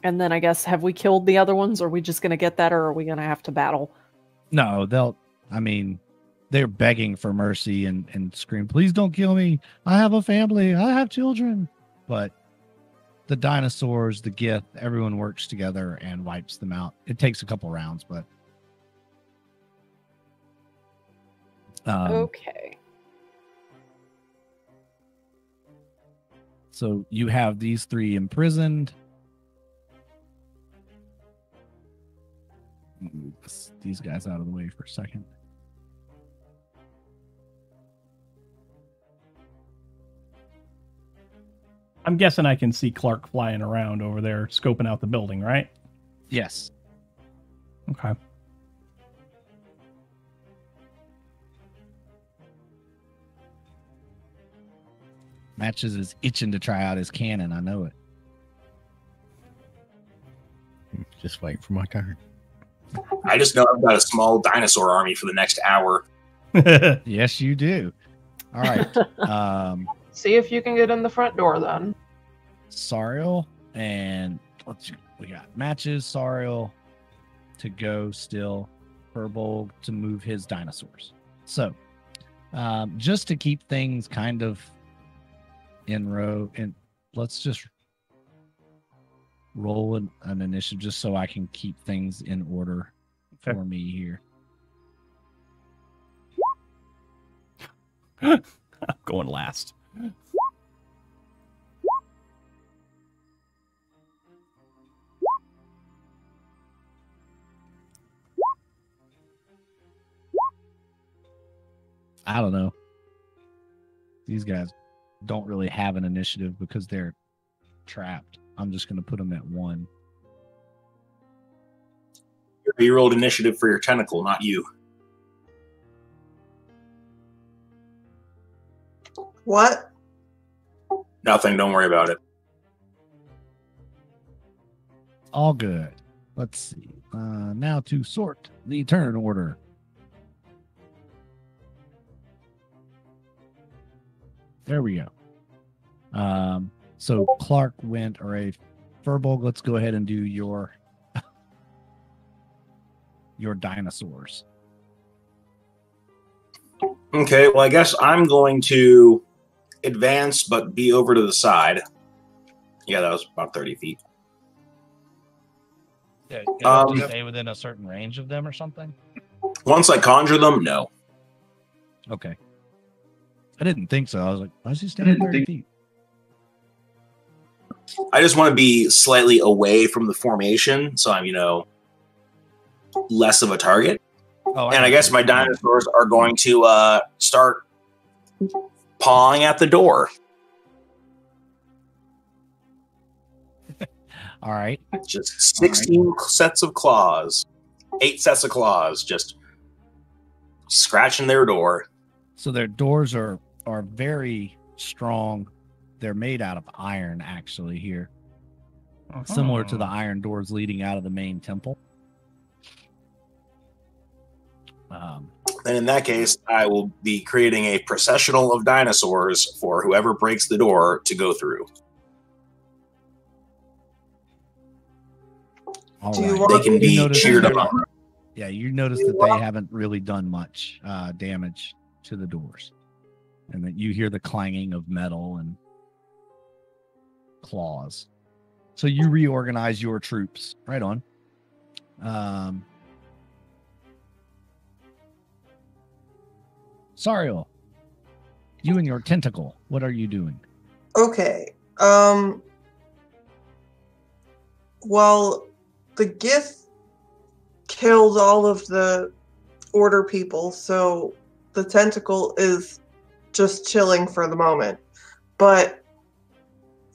then I guess, have we killed the other ones? Or are we just going to get that, or are we going to have to battle? No, they're begging for mercy and scream, please don't kill me. I have a family. I have children. But the dinosaurs, the Gith, everyone works together and wipes them out. It takes a couple rounds, but... okay. So you have these 3 imprisoned. Move these guys out of the way for a second. I'm guessing I can see Clark flying around over there, scoping out the building, right? Yes. Okay. Matches is itching to try out his cannon. I know it. Just waiting for my turn. I just know I've got a small dinosaur army for the next hour. Yes, you do. All right. See if you can get in the front door then. Sariel and we got Matches, Sariel to go still, Furbolg to move his dinosaurs. So just to keep things kind of in row, and let's just roll an initiative just so I can keep things in order for me here. I'm going last. I don't know. These guys don't really have an initiative because they're trapped. I'm just going to put them at 1. You rolled initiative for your tentacle, not you. What? Nothing, don't worry about it. All good. Let's see. Now to sort the turn order. There we go. So Clark went, or a Furbolg, let's go ahead and do your dinosaurs. Okay, well, I guess I'm going to advance, but be over to the side. Yeah, that was about 30 feet. Yeah, stay within a certain range of them or something? Once I conjure them, no. Okay. I didn't think so. I was like, why is he standing 30 feet? I just want to be slightly away from the formation, so I'm, less of a target. Oh, and I guess my dinosaurs are going to start pawing at the door. All right. Just 16 sets of claws. 8 sets of claws just scratching their door. So their doors are very strong. They're made out of iron, actually, here. Similar to the iron doors leading out of the main temple. Then in that case, I will be creating a processional of dinosaurs for whoever breaks the door to go through. All Do you right. want They can be cheered up. Yeah, you notice that they haven't really done much damage to the doors. And that you hear the clanging of metal and claws. So you reorganize your troops. Right on. Sariel, you and your tentacle, what are you doing? Okay. Well, the Gith killed all of the order people, so the tentacle is just chilling for the moment. But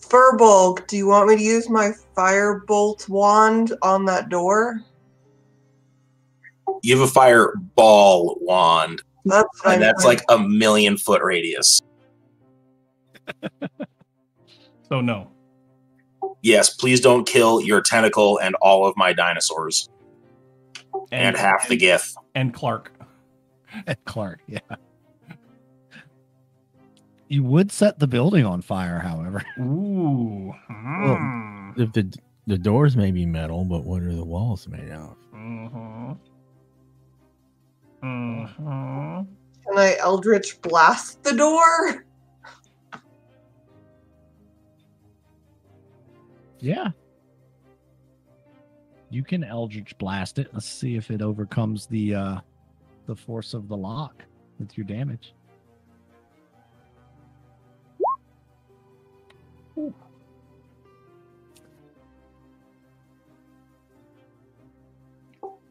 Furbolg, do you want me to use my firebolt wand on that door? You have a fireball wand, That's and that's like a 1,000,000-foot radius. So no. Yes, please don't kill your tentacle and all of my dinosaurs. And half the Gith. And Clark. Clark, yeah. You would set the building on fire, however. Ooh. Well, if the doors may be metal, but what are the walls made out of? Can I Eldritch blast the door? Yeah. You can Eldritch blast it. Let's see if it overcomes the force of the lock with your damage. Ooh.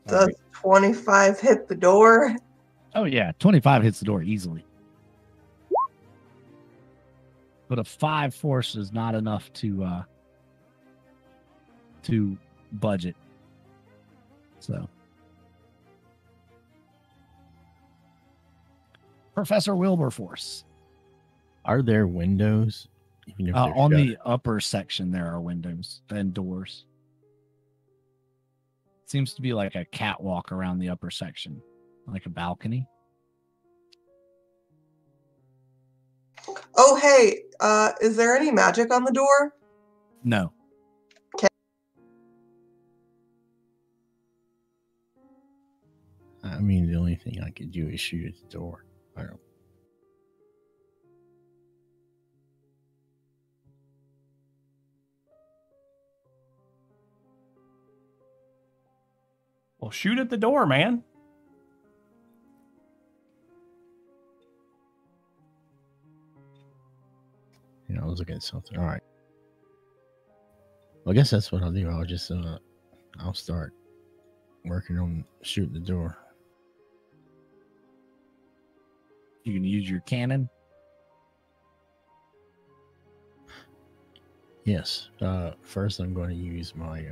Does 25 hit the door? Oh yeah, 25 hits the door easily. But a 5 force is not enough to budget. So, Professor Wilberforce. Are there windows? Even if they're On shut? the upper section, there are windows and doors. Seems to be like a catwalk around the upper section, like a balcony. Oh, hey, is there any magic on the door? No. I mean, the only thing I could do is shoot at the door. I don't. Well, shoot at the door, man. I was looking at something. All right. Well, I guess that's what I'll do. I'll just I'll start working on shooting the door. You can use your cannon. Yes. First, I'm going to use my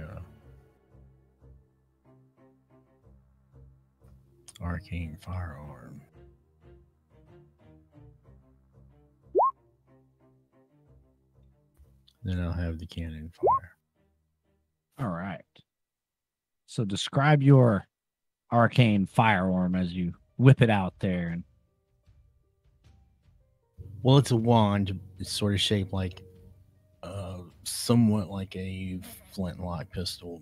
arcane firearm. Then I'll have the cannon fire. All right. So describe your arcane firearm as you whip it out there. And Well, it's a wand. It's sort of shaped like, somewhat like a flintlock pistol,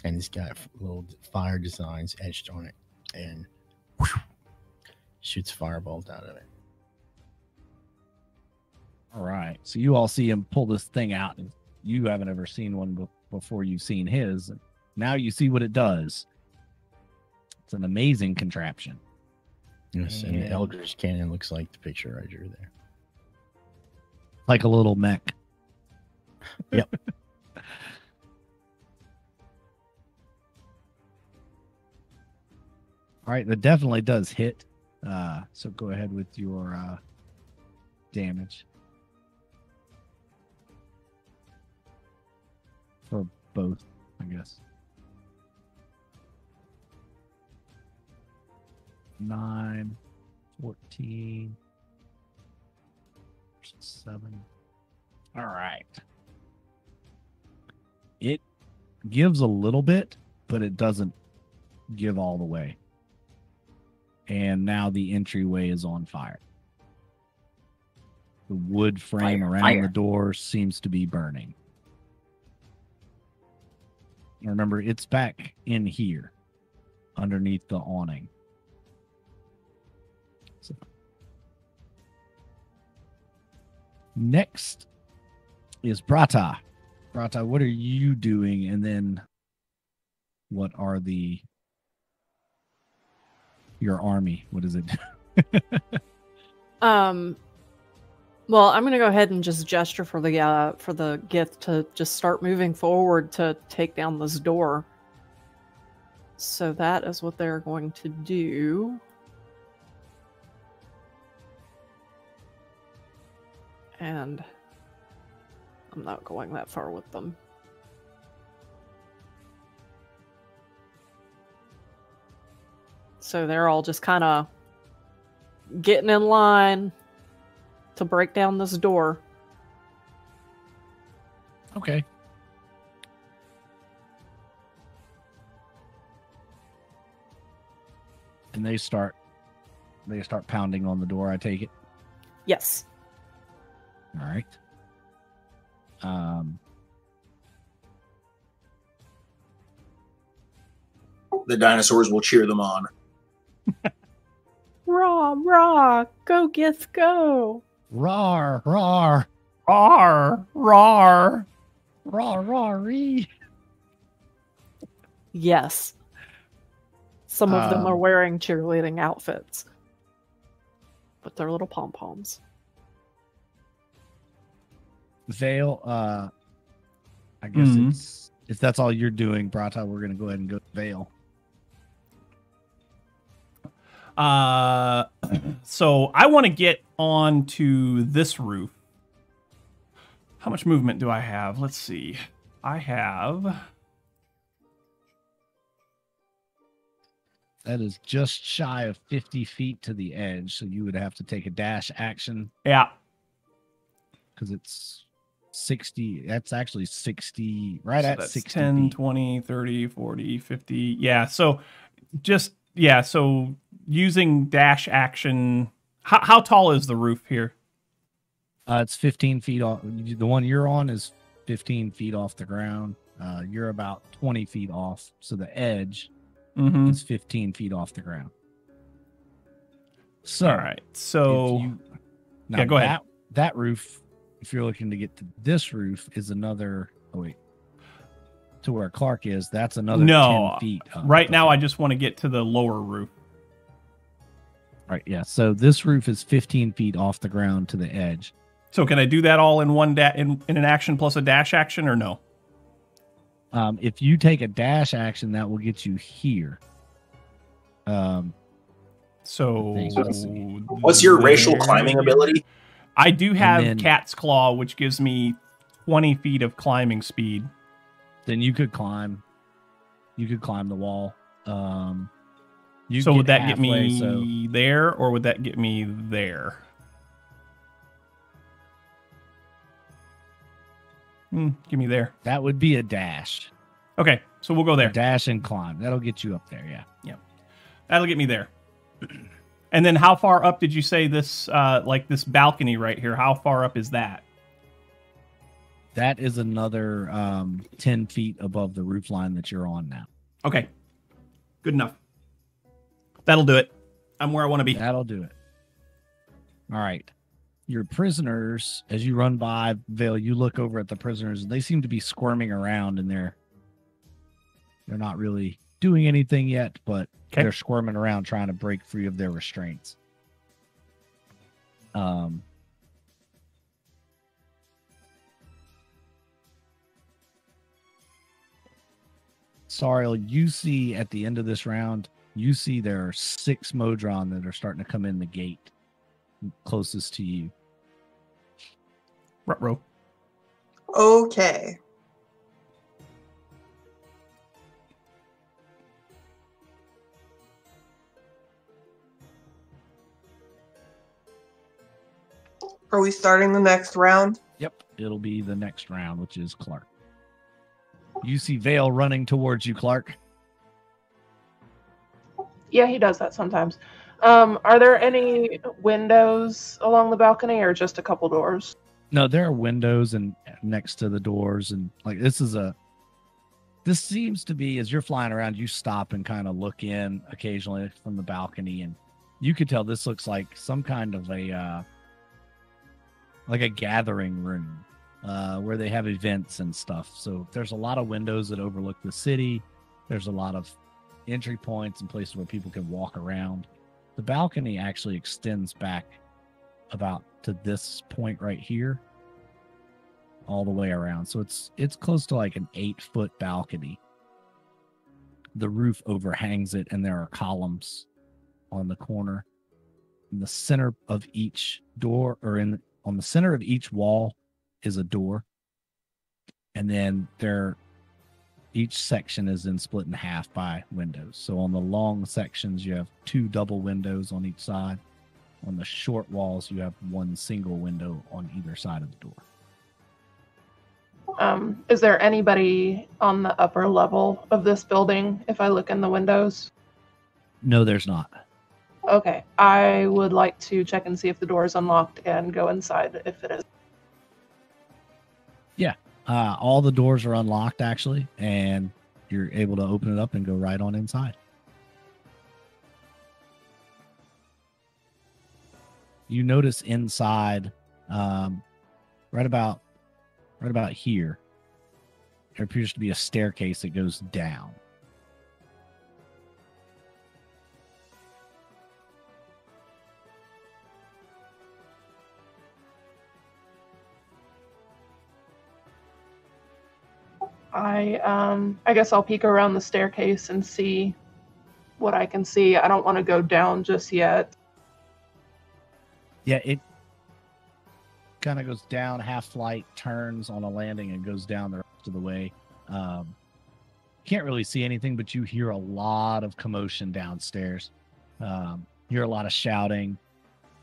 and it's got little fire designs etched on it, and whew, shoots firebolt out of it. all right. So you all see him pull this thing out, and you haven't ever seen one before you've seen his. And now you see what it does. It's an amazing contraption. Yes, and the Eldritch Cannon looks like the picture I drew there. Like a little mech. Yep. All right, that definitely does hit. So go ahead with your damage. For both, I guess. 9, 14, 7. All right. It gives a little bit, but it doesn't give all the way. And now the entryway is on fire. The wood frame around the door seems to be burning. Remember, it's back in here, underneath the awning. So. Next is Brata. Brata, what are you doing? And then what are your army? What is it? Well, I'm going to go ahead and just gesture for the Gith to just start moving forward to take down this door. So that is what they're going to do. And I'm not going that far with them. So they're all just kind of getting in line to break down this door. Okay. And they start pounding on the door, I take it. Yes. All right. The dinosaurs will cheer them on. Rah, rah, go Gith, go. Rawr, rawr, Rawr, rawr. rawr, rawr. Yes. Some of them are wearing cheerleading outfits. With their little pom-poms. Vale, I guess it's if that's all you're doing, Brata, we're gonna go ahead and go to Vale. So I want to get onto this roof. How much movement do I have? Let's see. I have... That is just shy of 50 feet to the edge, so you would have to take a dash action. Yeah. Because it's 60. That's actually 60, right at 60 10, feet. 20, 30, 40, 50. Yeah, so just... Yeah, so using dash action... How tall is the roof here? It's 15 feet off. The one you're on is 15 feet off the ground. You're about 20 feet off. So the edge is 15 feet off the ground. So, all right. So, yeah, go ahead. That roof, if you're looking to get to this roof, is another... Oh, wait. To where Clark is, that's another 10 feet. Right now, I just want to get to the lower roof. Right, yeah. So this roof is 15 feet off the ground to the edge. So can I do that all in one in an action plus a dash action, or no? If you take a dash action, that will get you here. So what's your racial climbing ability? I do have Cat's Claw, which gives me 20 feet of climbing speed. Then you could climb. You could climb the wall. So would that get me there, or would that get me there? Give me there. That would be a dash. Okay, so we'll go there. Dash and climb. That'll get you up there, yeah. Yeah. That'll get me there. And then how far up did you say this, like this balcony right here, how far up is that? That is another 10 feet above the roof line that you're on now. Okay. Good enough. That'll do it. I'm where I want to be. That'll do it. All right. Your prisoners, as you run by Vale, you look over at the prisoners, and they seem to be squirming around, and they're not really doing anything yet, but they're squirming around trying to break free of their restraints. Sariel, you see at the end of this round, you see there are 6 Modron that are starting to come in the gate closest to you. Ruh-roh. Okay. Are we starting the next round? Yep, it'll be the next round, which is Clark. You see Vale running towards you, Clark. Yeah, he does that sometimes. Are there any windows along the balcony or just a couple doors? No, there are windows and next to the doors, and like this seems to be, as you're flying around, you stop and kind of look in occasionally from the balcony, and you could tell this looks like some kind of a gathering room where they have events and stuff. So there's a lot of windows that overlook the city. There's a lot of entry points and places where people can walk around. The balcony actually extends back about to this point right here, all the way around. So it's close to like an 8-foot balcony. The roof overhangs it, and there are columns on the corner. In the center of each door, or on the center of each wall, is a door, and then each section is then split in half by windows. So on the long sections, you have 2 double windows on each side. On the short walls, you have 1 single window on either side of the door. Is there anybody on the upper level of this building if I look in the windows? No, there's not. Okay, I would like to check and see if the door is unlocked and go inside if it is. Yeah, all the doors are unlocked, actually, and you're able to open it up and go right on inside. You notice inside, right about here, there appears to be a staircase that goes down. I guess I'll peek around the staircase and see what I can see. I don't want to go down just yet. Yeah, it kind of goes down half flight, turns on a landing, and goes down the rest of the way. Can't really see anything, but you hear a lot of commotion downstairs. You hear a lot of shouting.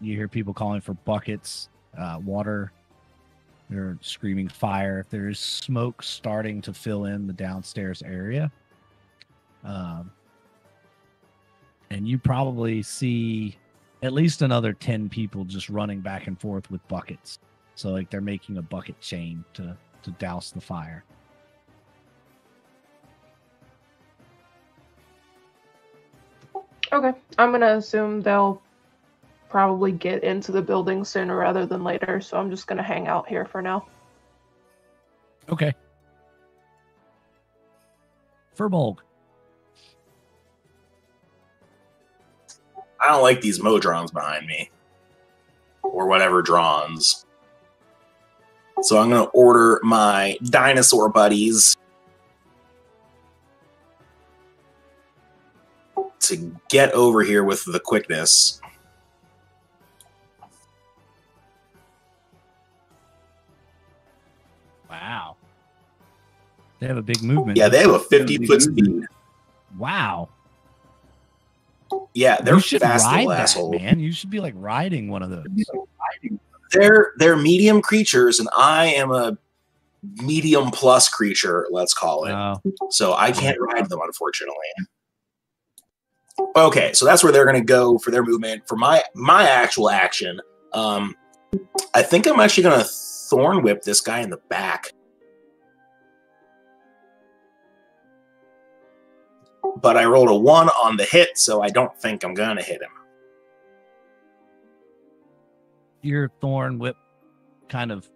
You hear people calling for buckets, water. They're screaming fire. There's smoke starting to fill in the downstairs area. And you probably see at least another 10 people just running back and forth with buckets. So like they're making a bucket chain to douse the fire. Okay, I'm going to assume they'll probably get into the building sooner rather than later, so I'm just going to hang out here for now. Okay. Furbolg. I don't like these Modrons behind me. Or whatever Drons. So I'm going to order my dinosaur buddies to get over here with the quickness. Wow. They have a big movement. Yeah, they have a 50-foot speed. Wow. Yeah, they're you should fast ride little that, assholes. man. You should be like riding one of those. They're medium creatures, and I am a medium plus creature, let's call it. So I can't ride them, unfortunately. Okay, so that's where they're going to go for their movement. For my actual action, I think I'm actually going to Thorn Whip this guy in the back. But I rolled a 1 on the hit, so I don't think I'm going to hit him. Your Thorn Whip kind of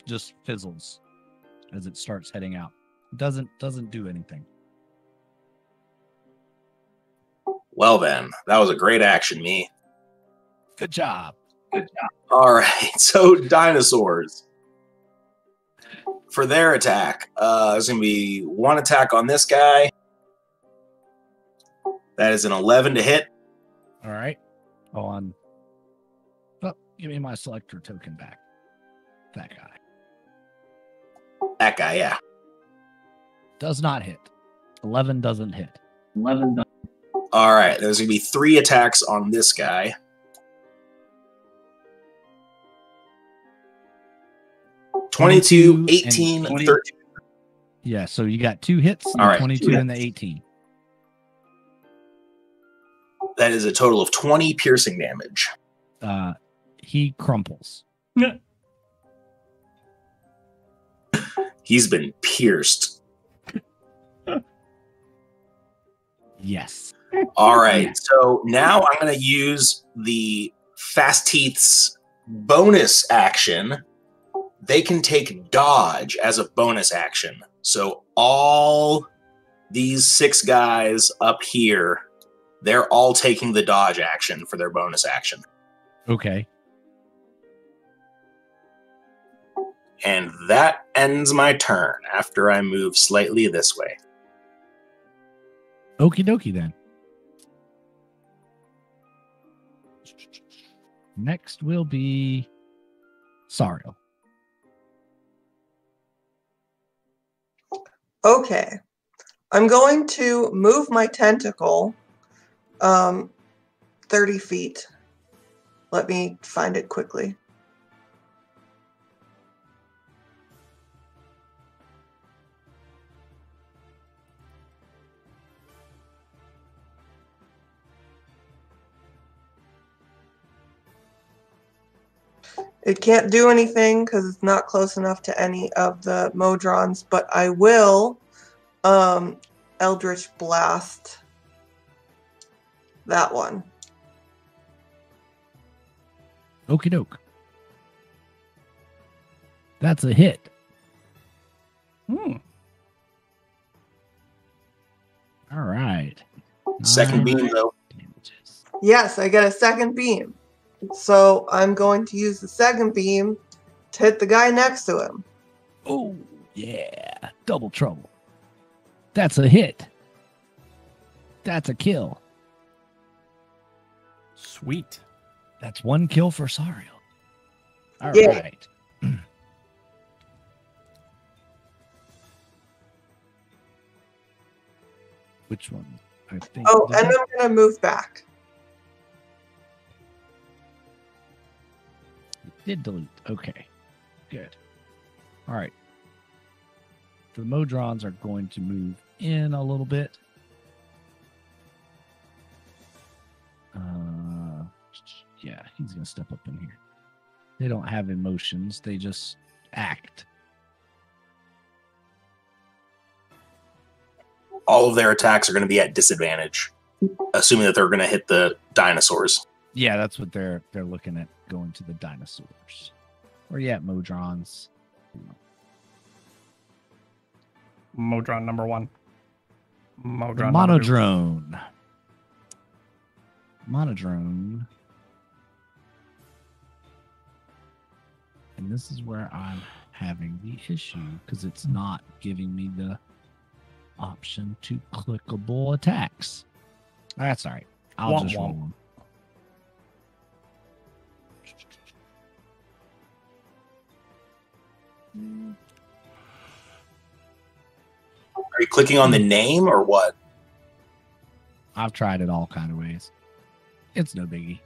just fizzles as it starts heading out. It doesn't do anything. Well then, that was a great action, me. Good job. Good job. All right, so dinosaurs. For their attack, there's going to be 1 attack on this guy. That is an 11 to hit. All right. Oh, give me my selector token back. That guy. That guy, yeah. Does not hit. 11 doesn't hit. 11 doesn't. All right, there's going to be 3 attacks on this guy. 22, 22 18, and 13. Yeah, so you got 2 hits, All right, 22 2 and the 18. That is a total of 20 piercing damage. He crumples. He's been pierced. Yes. All right, so now I'm going to use the Fast Teeth's bonus action. They can take dodge as a bonus action. So all these 6 guys up here, they're all taking the dodge action for their bonus action. Okay. And that ends my turn after I move slightly this way. Okie dokie then. Next will be Sariel. Okay. I'm going to move my tentacle 30 feet. Let me find it quickly. It can't do anything because it's not close enough to any of the Modrons, but I will Eldritch Blast that one. Okie doke. That's a hit. Hmm. All right. Second 9 beam, though. damages. Yes, I get a second beam. So I'm going to use the second beam to hit the guy next to him. Oh, yeah. Double trouble. That's a hit. That's a kill. Sweet. That's 1 kill for Sariel. All Yeah. right. Which one? I think. Oh, did and that- I'm going to move back. It did delete. Okay. Good. All right. The Modrons are going to move in a little bit. Yeah, he's going to step up in here. They don't have emotions. They just act. All of their attacks are going to be at disadvantage, assuming that they're going to hit the dinosaurs. Yeah, that's what they're looking at, going to the dinosaurs. Where you at, Modrons? Modron number 1. Modron number 2. Monodrone. Monodrone. And this is where I'm having the issue because it's not giving me the option to clickable attacks. That's all right. I'll Womp just roll womp. them. Are you clicking on the name or what? I've tried it all kind of ways. It's no biggie.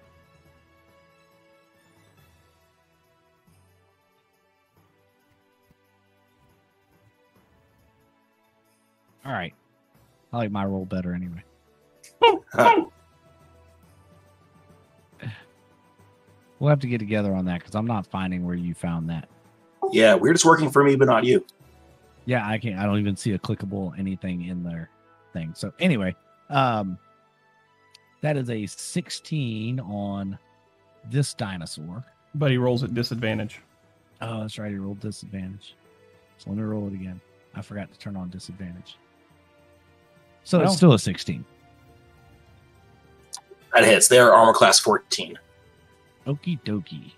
All right. I like my roll better anyway. We'll have to get together on that because I'm not finding where you found that. Yeah, weirdest working for me, but not you. Yeah, I can't. I don't even see a clickable anything in their thing. So anyway, that is a 16 on this dinosaur. But he rolls at disadvantage. Oh, that's right. He rolled disadvantage. So let me roll it again. I forgot to turn on disadvantage. So Well. it's still a 16. That hits. They're armor class 14. Okie dokie.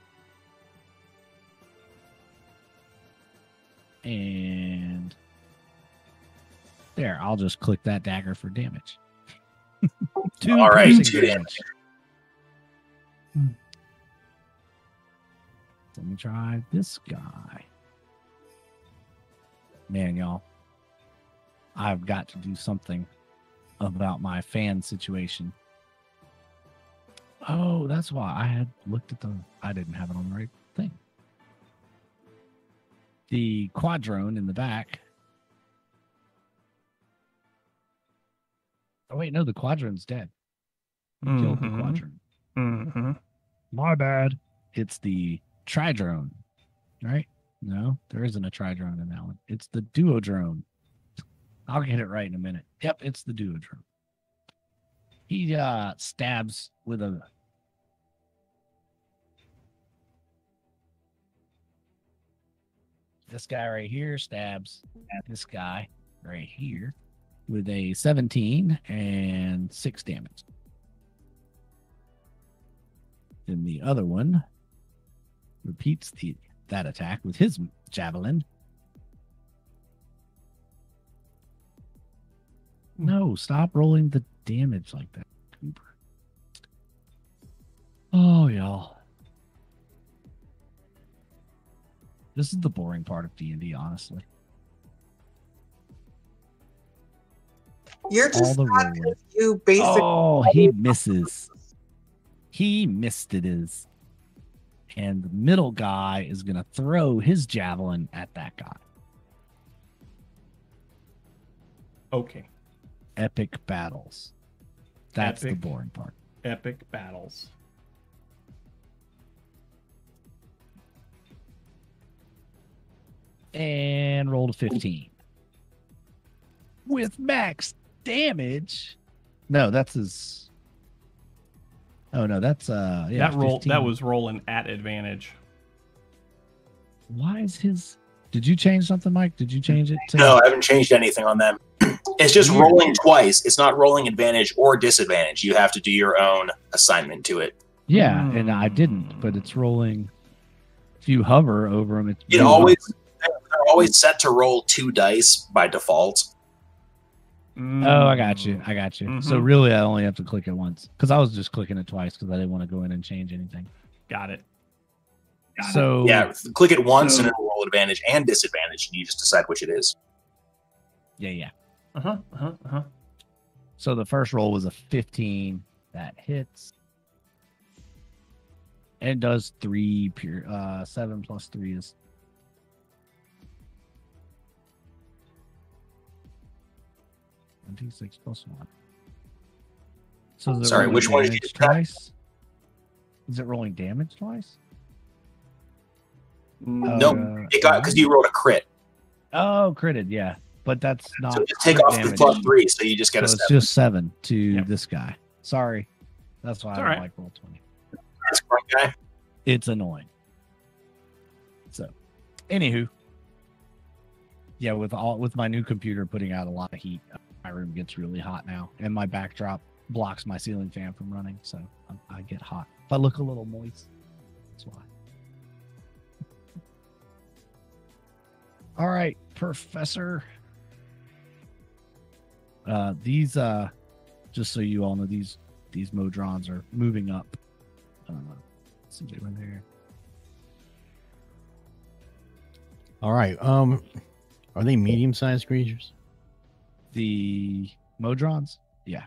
And there, I'll just click that dagger for damage. 2 All right, piercing 2 damage. Let me try this guy. Man, y'all, I've got to do something about my fan situation. Oh, that's why I had looked at I didn't have it on the right thing. The quadrone in the back. Oh wait, no, the quadrone's dead. You killed the quadrone. Mm-hmm. My bad. It's the tridrone, right? No, there isn't a tridrone in that one. It's the duodrone. I'll get it right in a minute. Yep, it's the duodrone. He stabs with a this guy right here stabs at this guy right here with a 17 and 6 damage. Then the other one repeats that attack with his javelin. No, stop rolling the damage like that, Cooper. Oh, y'all. This is the boring part of D&D, honestly. You're All just the not rolling. because you basically. Oh, he misses. He missed it. And the middle guy is going to throw his javelin at that guy. Okay. Epic battles. That's Epic. the boring part. Epic battles. And rolled a 15. With max damage. No, that's his. Oh no, that's yeah. That roll 15. that was rolling at advantage. Why is his? Did you change something, Mike? Did you change it to? No, I haven't changed anything on them. It's just rolling twice. It's not rolling advantage or disadvantage. You have to do your own assignment to it. Yeah, and I didn't, but it's rolling. If you hover over them, They're always set to roll 2 dice by default. Oh, I got you. So really, I only have to click it once because I was just clicking it twice because I didn't want to go in and change anything. Got it. So Yeah, click it once and it'll roll advantage and disadvantage, and you just decide which it is. yeah. Uh-huh. So the first roll was a 15 that hits. And does 3 pure 7 plus 3 is 26 plus 1. So is it Sorry, rolling which one did you damage do that? twice? Is it rolling damage twice? Nope, it got because you rolled a crit. Oh, critted, yeah. But that's not So just take crit off the damage. plus 3, so you just get So a it's 7. just 7 to this guy. Sorry. That's why I don't alright. like roll 20. That's one guy. It's annoying. So, anywho, yeah, with my new computer putting out a lot of heat, my room gets really hot now, and my backdrop blocks my ceiling fan from running, so I get hot. If I look a little moist, that's why. All right, Professor. These just so you all know, these Modrons are moving up. See what they went there. All right. Are they medium-sized creatures? The Modrons? Yeah.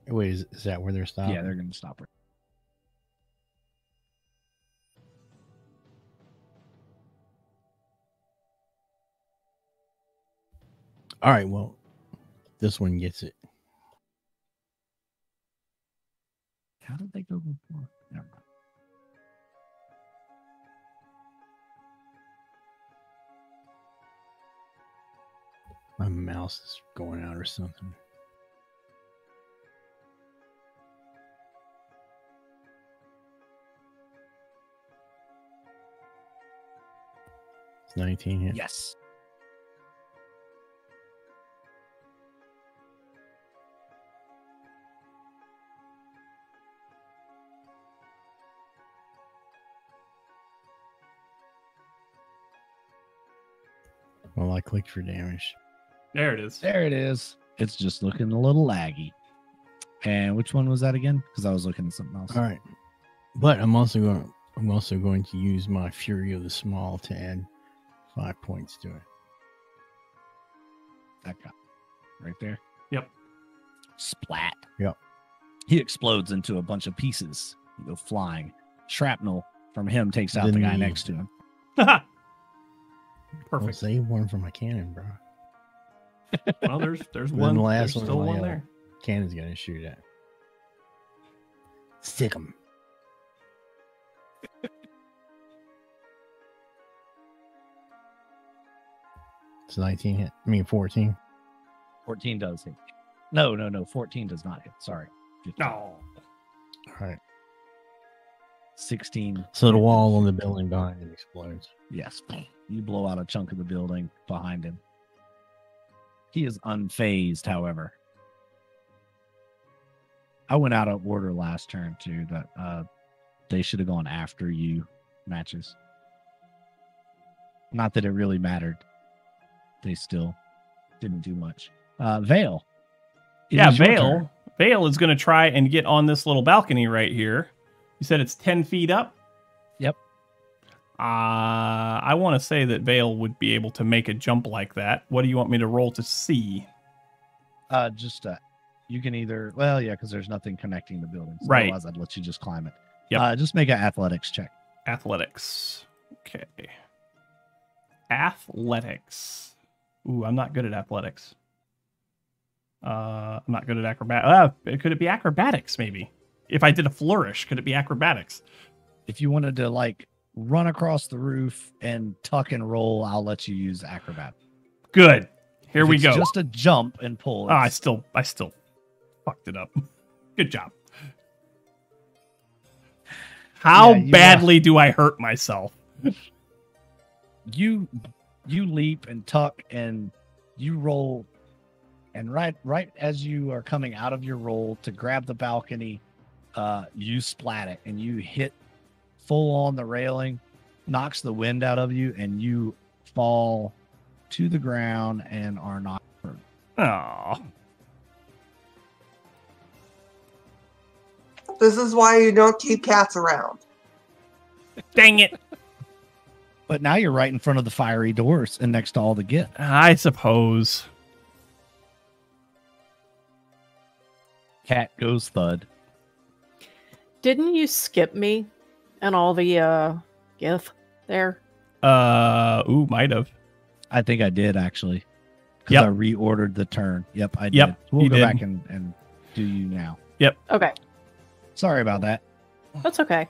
Wait, is that where they're stopping? Yeah, they're going to stop right. All right. Well, this one gets it. How did they go before? Never mind. My mouse is going out or something. It's 19 hit. Yes. Well, I clicked for damage. There it is. There it is. It's just looking a little laggy. And which one was that again? Because I was looking at something else. All right, but I'm also going to use my Fury of the Small to add 5 points to it. That guy. Right there. Yep. Splat. Yep. He explodes into a bunch of pieces. He go flying. Shrapnel from him takes out the guy next to him. I'll Perfect. save one for my cannon, bro. Well, there's Then one. the last There's one, still my one other there. Cannon's gonna shoot at. Stick him. It's 19 hit. I mean 14. 14 does hit. No. 14 does not hit. Sorry. 15. No. All right. 16. So the wall on the building behind him explodes. Yes. You blow out a chunk of the building behind him. He is unfazed, however. I went out of order last turn, too. That they should have gone after you matches. Not that it really mattered. They still didn't do much. Vale. Yeah, is your turn. Vale. Vale is going to try and get on this little balcony right here. You said it's 10 feet up? Yep. I want to say that Vale would be able to make a jump like that. What do you want me to roll to see? You can either, well, yeah, because there's nothing connecting the buildings. Right. Otherwise, I'd let you just climb it. Yep. Just make an athletics check. Athletics. Okay. Athletics. Ooh, I'm not good at athletics. I'm not good at acrobatics. Could it be acrobatics, maybe? If I did a flourish, could it be acrobatics? If you wanted to, like, run across the roof and tuck and roll, I'll let you use acrobat. Good. Here If we it's go. just a jump and pull. Oh, I still fucked it up. Good job. How Yeah, badly do I hurt myself? You leap and tuck and you roll, and right as you are coming out of your roll to grab the balcony, you splat it and you hit full on the railing, knocks the wind out of you, and you fall to the ground and are not hurt. Oh, This is why you don't keep cats around. dang it. But now you're right in front of the fiery doors and next to all the Gith. I suppose. Cat goes thud. Didn't you skip me and all the Gith there? Might have. I think I did actually. Because Yep. I reordered the turn. Yep, I did. Yep, We'll you go did. back and do you now. Okay, Sorry about that. that's okay.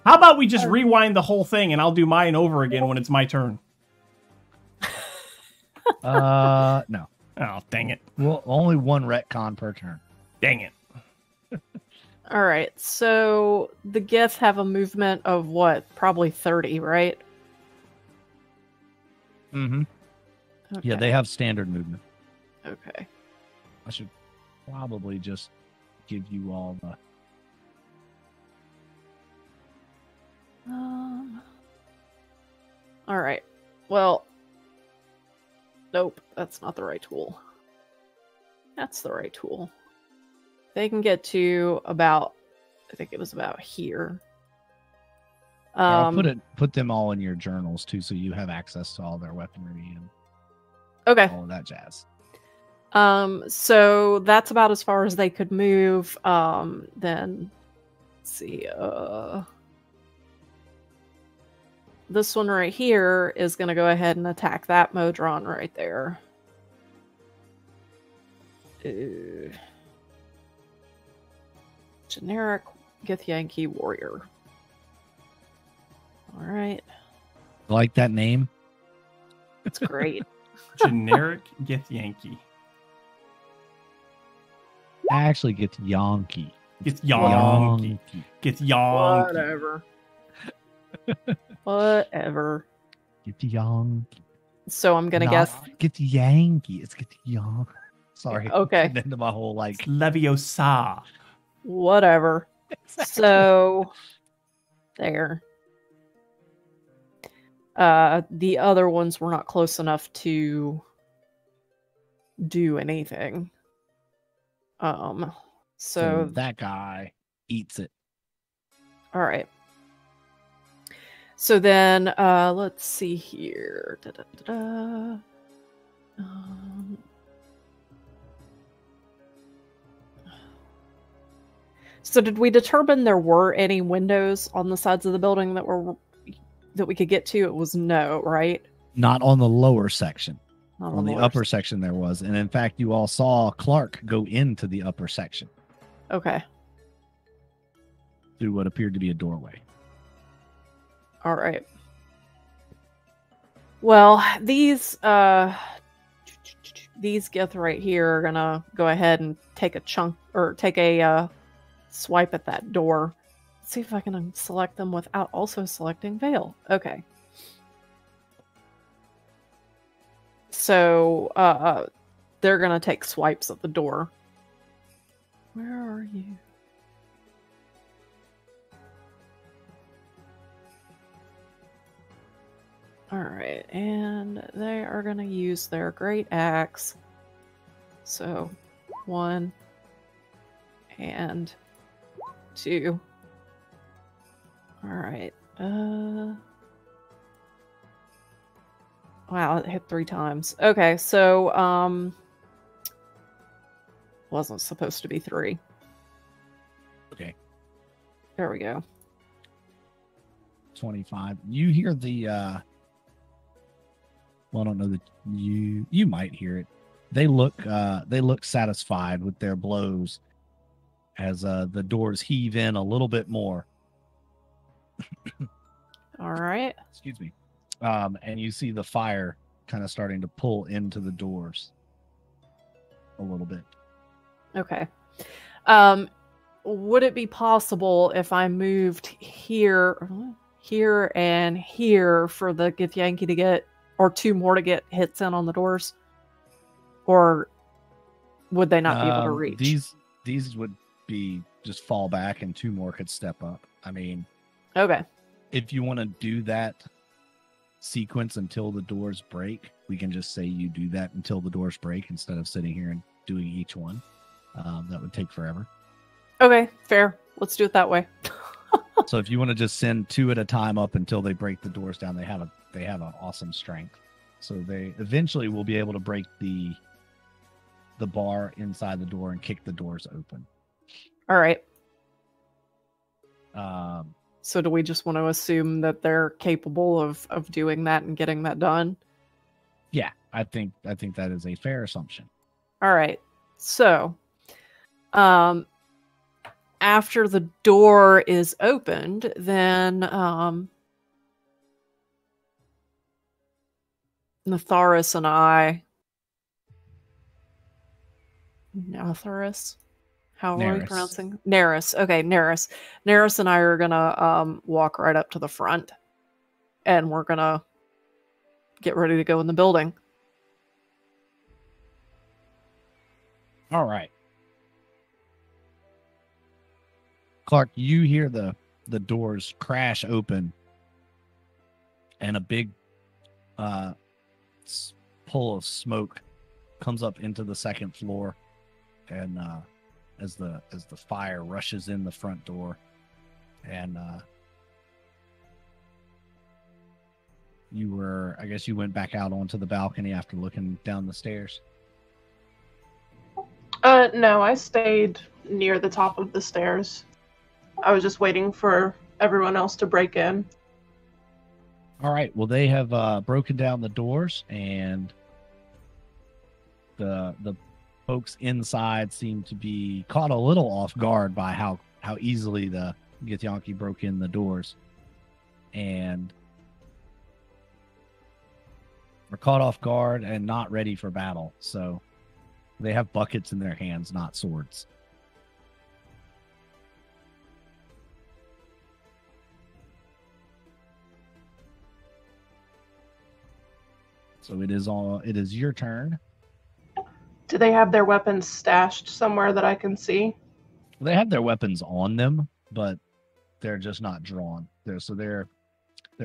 How about we just rewind the whole thing and I'll do mine over again when it's my turn? No. Oh, dang it. Well, only one retcon per turn. Dang it. All right, so the Gith have a movement of what? Probably 30, right? Mm-hmm. Okay. Yeah, they have standard movement. Okay. I should probably just give you all the... All right. Well, nope, that's not the right tool. That's the right tool. They can get to about, I think it was about here. I'll put them all in your journals too, so you have access to all their weaponry and Okay. all of that jazz. So that's about as far as they could move. Then let's see, this one right here is gonna go ahead and attack that Modron right there. Generic Githyanki warrior. All right, Like that name? that's great. Generic Githyanki. I actually get Yonky. Gets yonky. Gets yonky. Whatever. Whatever. Get Yonky. So I'm gonna guess. Get Yankee. It's get Yonk. Sorry. Okay. Getting into my whole like. Leviosa. Whatever. So there. The other ones were not close enough to do anything. So that guy eats it. all right. So then let's see here. So did we determine there were any windows on the sides of the building that we could get to? It was no, right? Not on the lower section. Not On the lower upper section there was. And in fact, you all saw Clark go into the upper section Okay. through what appeared to be a doorway. All right. Well, these Gith right here are gonna go ahead and take a swipe at that door. Let's see if I can select them without also selecting Veil. Okay. So they're gonna take swipes at the door. Where are you? Alright, and they are going to use their great axe. So, 1 and 2. Alright, wow, it hit 3 times. Okay, so, wasn't supposed to be 3. Okay. There we go. 25. You hear the well, I don't know that you might hear it. They look satisfied with their blows as the doors heave in a little bit more. All right. Excuse me. And you see the fire kind of starting to pull into the doors a little bit. Okay. Would it be possible if I moved here and here for the Githyanki to get, or 2 more to get hits in on the doors? Or would they not be able to reach? These would be just fall back and 2 more could step up. I mean, okay. If you want to do that sequence until the doors break, we can just say you do that until the doors break instead of sitting here and doing each one. That would take forever. Okay, fair. Let's do it that way. So if you want to just send 2 at a time up until they break the doors down, they have an awesome strength. So they eventually will be able to break the bar inside the door and kick the doors open. All right. Um, So do we just want to assume that they're capable of doing that and getting that done? Yeah, I think that is a fair assumption. All right. So, after the door is opened, then Natharis and I, Natharis? How are we Neris. pronouncing? Neris. Okay, Neris. Neris and I are gonna walk right up to the front, and we're gonna get ready to go in the building. All right. Clark, you hear the doors crash open and a big pull of smoke comes up into the second floor, and as the fire rushes in the front door, and I guess you went back out onto the balcony after looking down the stairs. No, I stayed near the top of the stairs. I was just waiting for everyone else to break in. All right. Well, they have broken down the doors, and the folks inside seem to be caught a little off guard by how easily the Githyanki broke in the doors, and are caught off guard and not ready for battle. So they have buckets in their hands, not swords. So it is your turn. Do they have their weapons stashed somewhere that I can see? They have their weapons on them, but they're just not drawn. They're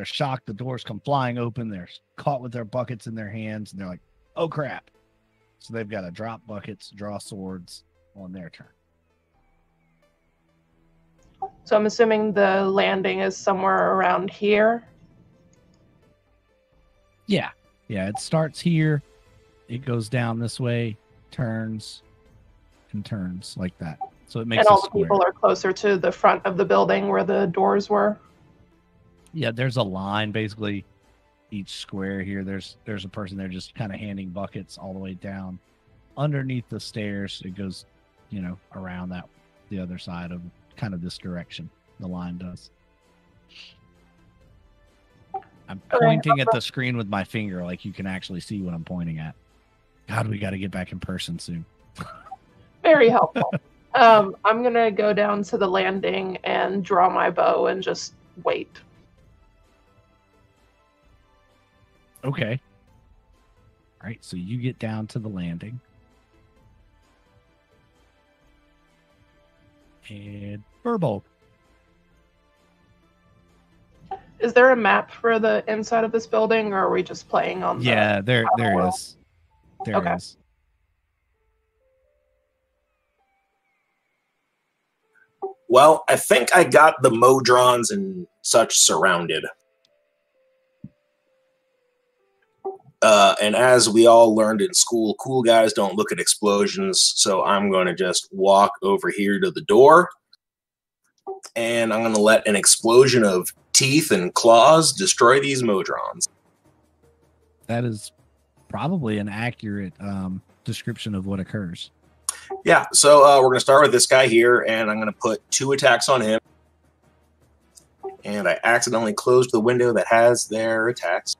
shocked. The doors come flying open. They're caught with their buckets in their hands, and they're like, "Oh crap!" So they've got to drop buckets, draw swords on their turn. So I'm assuming the landing is somewhere around here. Yeah. It starts here. It goes down this way, turns, and turns like that. So it makes And a all the square. people are closer to the front of the building where the doors were. Yeah, there's a line basically each square here. There's a person there just kind of handing buckets all the way down underneath the stairs. It goes, around the other side of kind of this direction. The line does. I'm pointing at the screen with my finger, like you can actually see what I'm pointing at. God, we got to get back in person soon. Very helpful. I'm going to go down to the landing and draw my bow and just wait. Okay. All right, so you get down to the landing. And Burbo. Is there a map for the inside of this building, or are we just playing on the... Yeah, there is. There is. Well, I think I got the Modrons and such surrounded. And as we all learned in school, cool guys don't look at explosions, so I'm going to just walk over here to the door, and I'm going to let an explosion of teeth and claws destroy these Modrons. That is probably an accurate description of what occurs. Yeah, so we're going to start with this guy here, and I'm going to put 2 attacks on him. And I accidentally closed the window that has their attacks.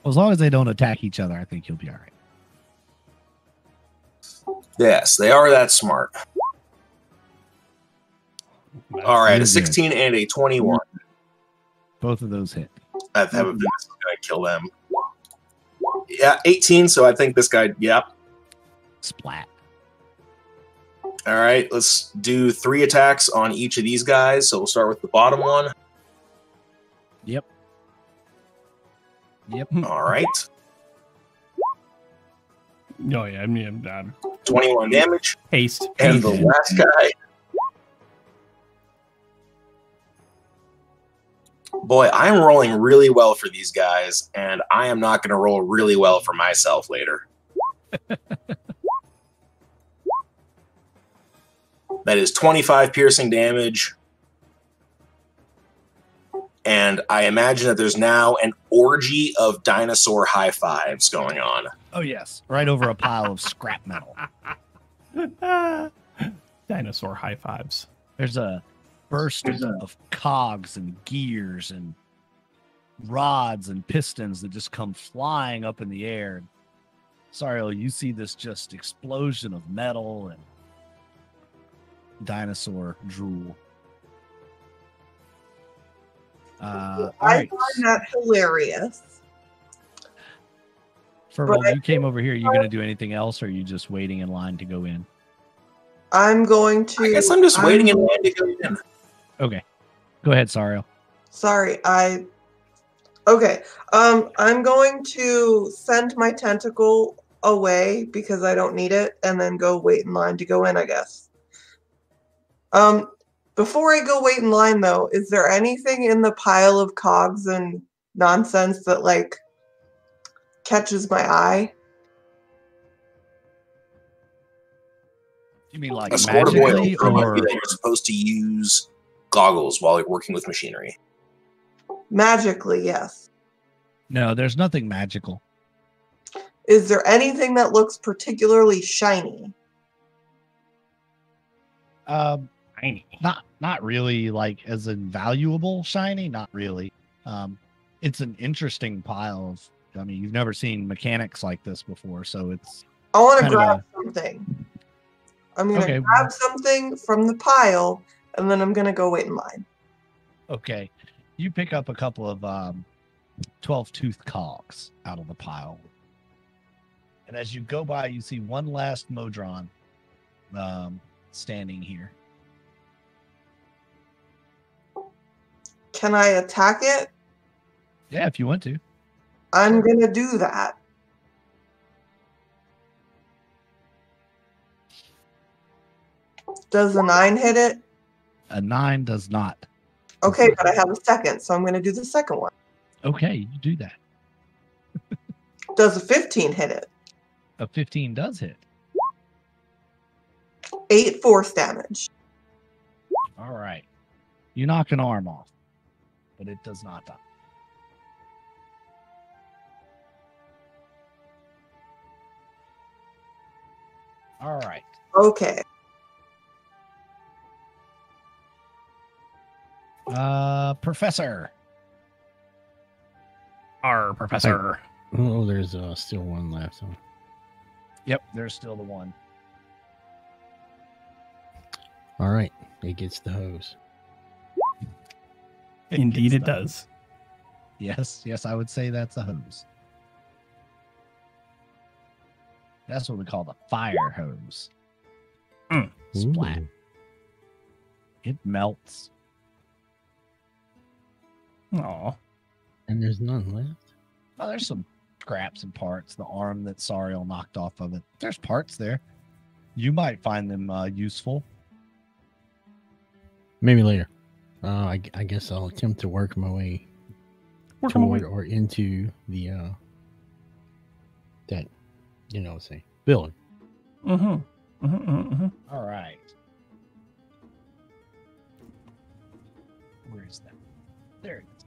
Well, as long as they don't attack each other, I think you'll be all right. Yes, they are that smart. All right, a 16 and a 21. Both of those hit. I have a feeling this is going to kill them. Yeah, 18, so I think this guy, yep. Splat. All right, let's do 3 attacks on each of these guys. So we'll start with the bottom one. Yep. All right. Oh, yeah. I mean, 21 damage. haste. And the last guy. Boy, I'm rolling really well for these guys, and I am not going to roll really well for myself later. That is 25 piercing damage. And I imagine that there's now an orgy of dinosaur high fives going on. Oh, yes. Right over a pile of scrap metal. Dinosaur high fives. There's a burst of cogs and gears and rods and pistons that just come flying up in the air. Sariel, you see this just explosion of metal and dinosaur drool. I right. find that hilarious. Furbo, you came over here. Are you going to do anything else, or are you just waiting in line to go in? I'm going to. I guess I'm just waiting in line to go in. Okay. Go ahead, Sariel. Sorry, Okay. I'm going to send my tentacle away because I don't need it, and then go wait in line to go in, I guess. Before I go wait in line, though, is there anything in the pile of cogs and nonsense that, like, catches my eye? You mean like A squirter magically, boil might or be that you're supposed to use goggles while you're working with machinery. Magically, yes. no? There's nothing magical. Is there anything that looks particularly shiny? Tiny. Not really, like as in valuable shiny. Not really. It's an interesting pile of. I mean, you've never seen mechanics like this before, so it's. I want to kind of grab something. I'm going to Okay. grab something from the pile, and then I'm going to go wait in line. Okay, you pick up a couple of 12-tooth cogs out of the pile, and as you go by, you see one last Modron standing here. Can I attack it? Yeah, if you want to. I'm going to do that. Does a 9 hit it? A 9 does not. Okay, but I have a second, so I'm going to do the second one. Okay, you do that. Does a 15 hit it? A 15 does hit. 8 force damage. All right. You knock an arm off, but it does not die. All right. Okay. Professor. Our professor. Oh, there's still one left. Huh? Yep, there's still the one. All right, it gets the hose. Indeed, it gets the- does. Yes, I would say that's a hose. That's what we call the fire hose. Splat. Ooh. It melts. Aw. And there's none left. Oh, there's some scraps and parts. The arm that Sariel knocked off of it. There's parts there. You might find them useful. Maybe later. I guess I'll attempt to work my way toward or into the that say building. All right. Where is that? There it is.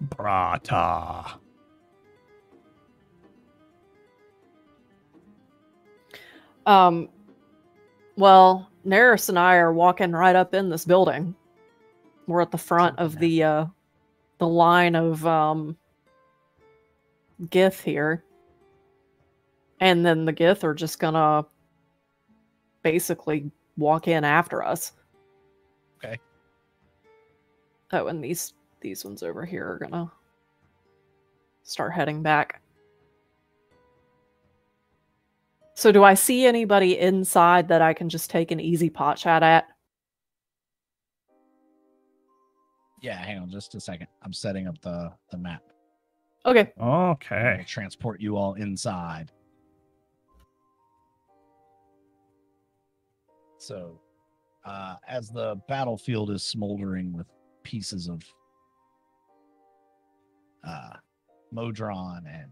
Brata. Well, Neris and I are walking right up in this building. We're at the front of the line of Gith here. And then the Gith are just gonna basically walk in after us. Okay. Oh, and these ones over here are gonna start heading back. So do I see anybody inside that I can just take an easy pot shot at? Yeah, hang on just a second. I'm setting up the map. Okay. Okay. I'll transport you all inside. So, as the battlefield is smoldering with pieces of Modron and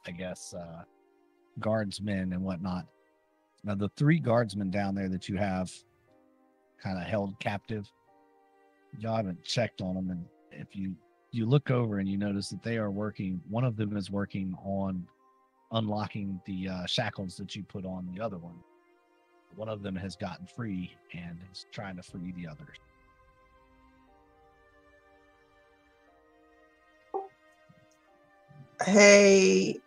I guess guardsmen and whatnot. Now, the 3 guardsmen down there that you have kind of held captive, y'all haven't checked on them, and if you look over and you notice that they are working, one of them is working on unlocking the shackles that you put on the other one. One of them has gotten free and is trying to free the others. Hey,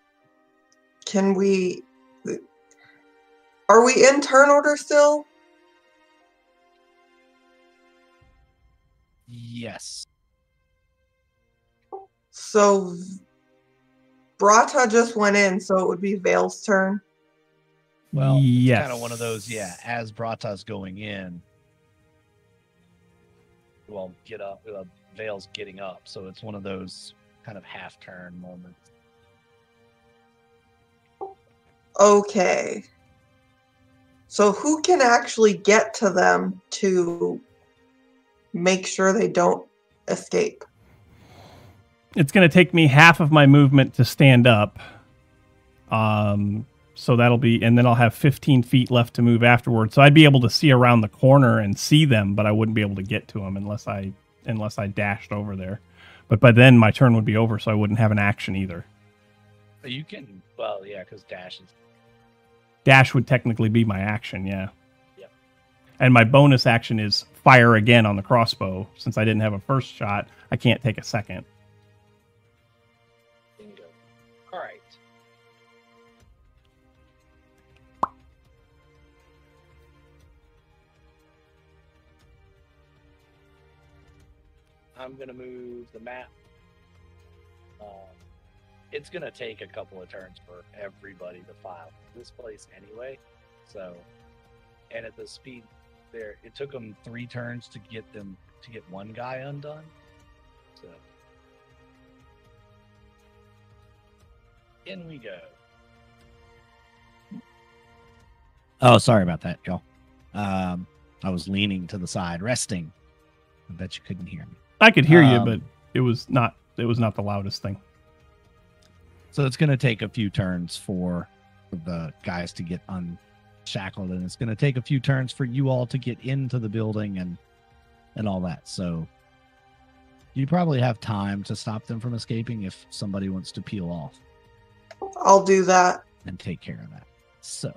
are we in turn order still? Yes. So Brata just went in, so it would be Vale's turn. Well, yes. it's kind of one of those, yeah, as Brata's going in, well, get up, Vale's getting up, so it's one of those kind of half-turn moments. Okay. So who can actually get to them to make sure they don't escape? It's going to take me half of my movement to stand up. So that'll be, and then I'll have 15 feet left to move afterwards. So I'd be able to see around the corner and see them, but I wouldn't be able to get to them unless I dashed over there. But by then my turn would be over, so I wouldn't have an action either. You can, well, yeah, because Dash would technically be my action, yeah. Yep. And my bonus action is fire again on the crossbow. Since I didn't have a first shot, I can't take a second. Bingo. All right. I'm going to move the map. It's going to take a couple of turns for everybody to file this place anyway. So, and at the speed there, it took them 3 turns to get one guy undone. So, in we go. Oh, sorry about that, y'all. I was leaning to the side, resting. I bet you couldn't hear me. I could hear you, but it was not the loudest thing. So it's going to take a few turns for the guys to get unshackled, and it's going to take a few turns for you all to get into the building and all that. So you probably have time to stop them from escaping if somebody wants to peel off I'll do that. and take care of that. So,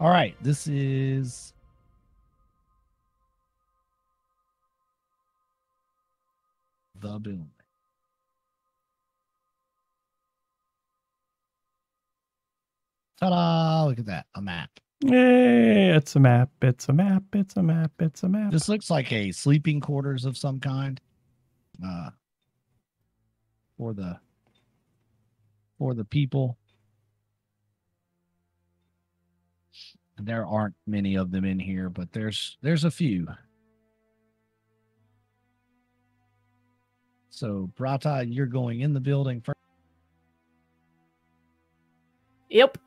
all right, this is the building. Ta-da! Look at that, a map. Yay, it's a map, it's a map, it's a map, it's a map. This looks like a sleeping quarters of some kind. For the people. There aren't many of them in here, but there's a few. So, Brata, you're going in the building first. Yep.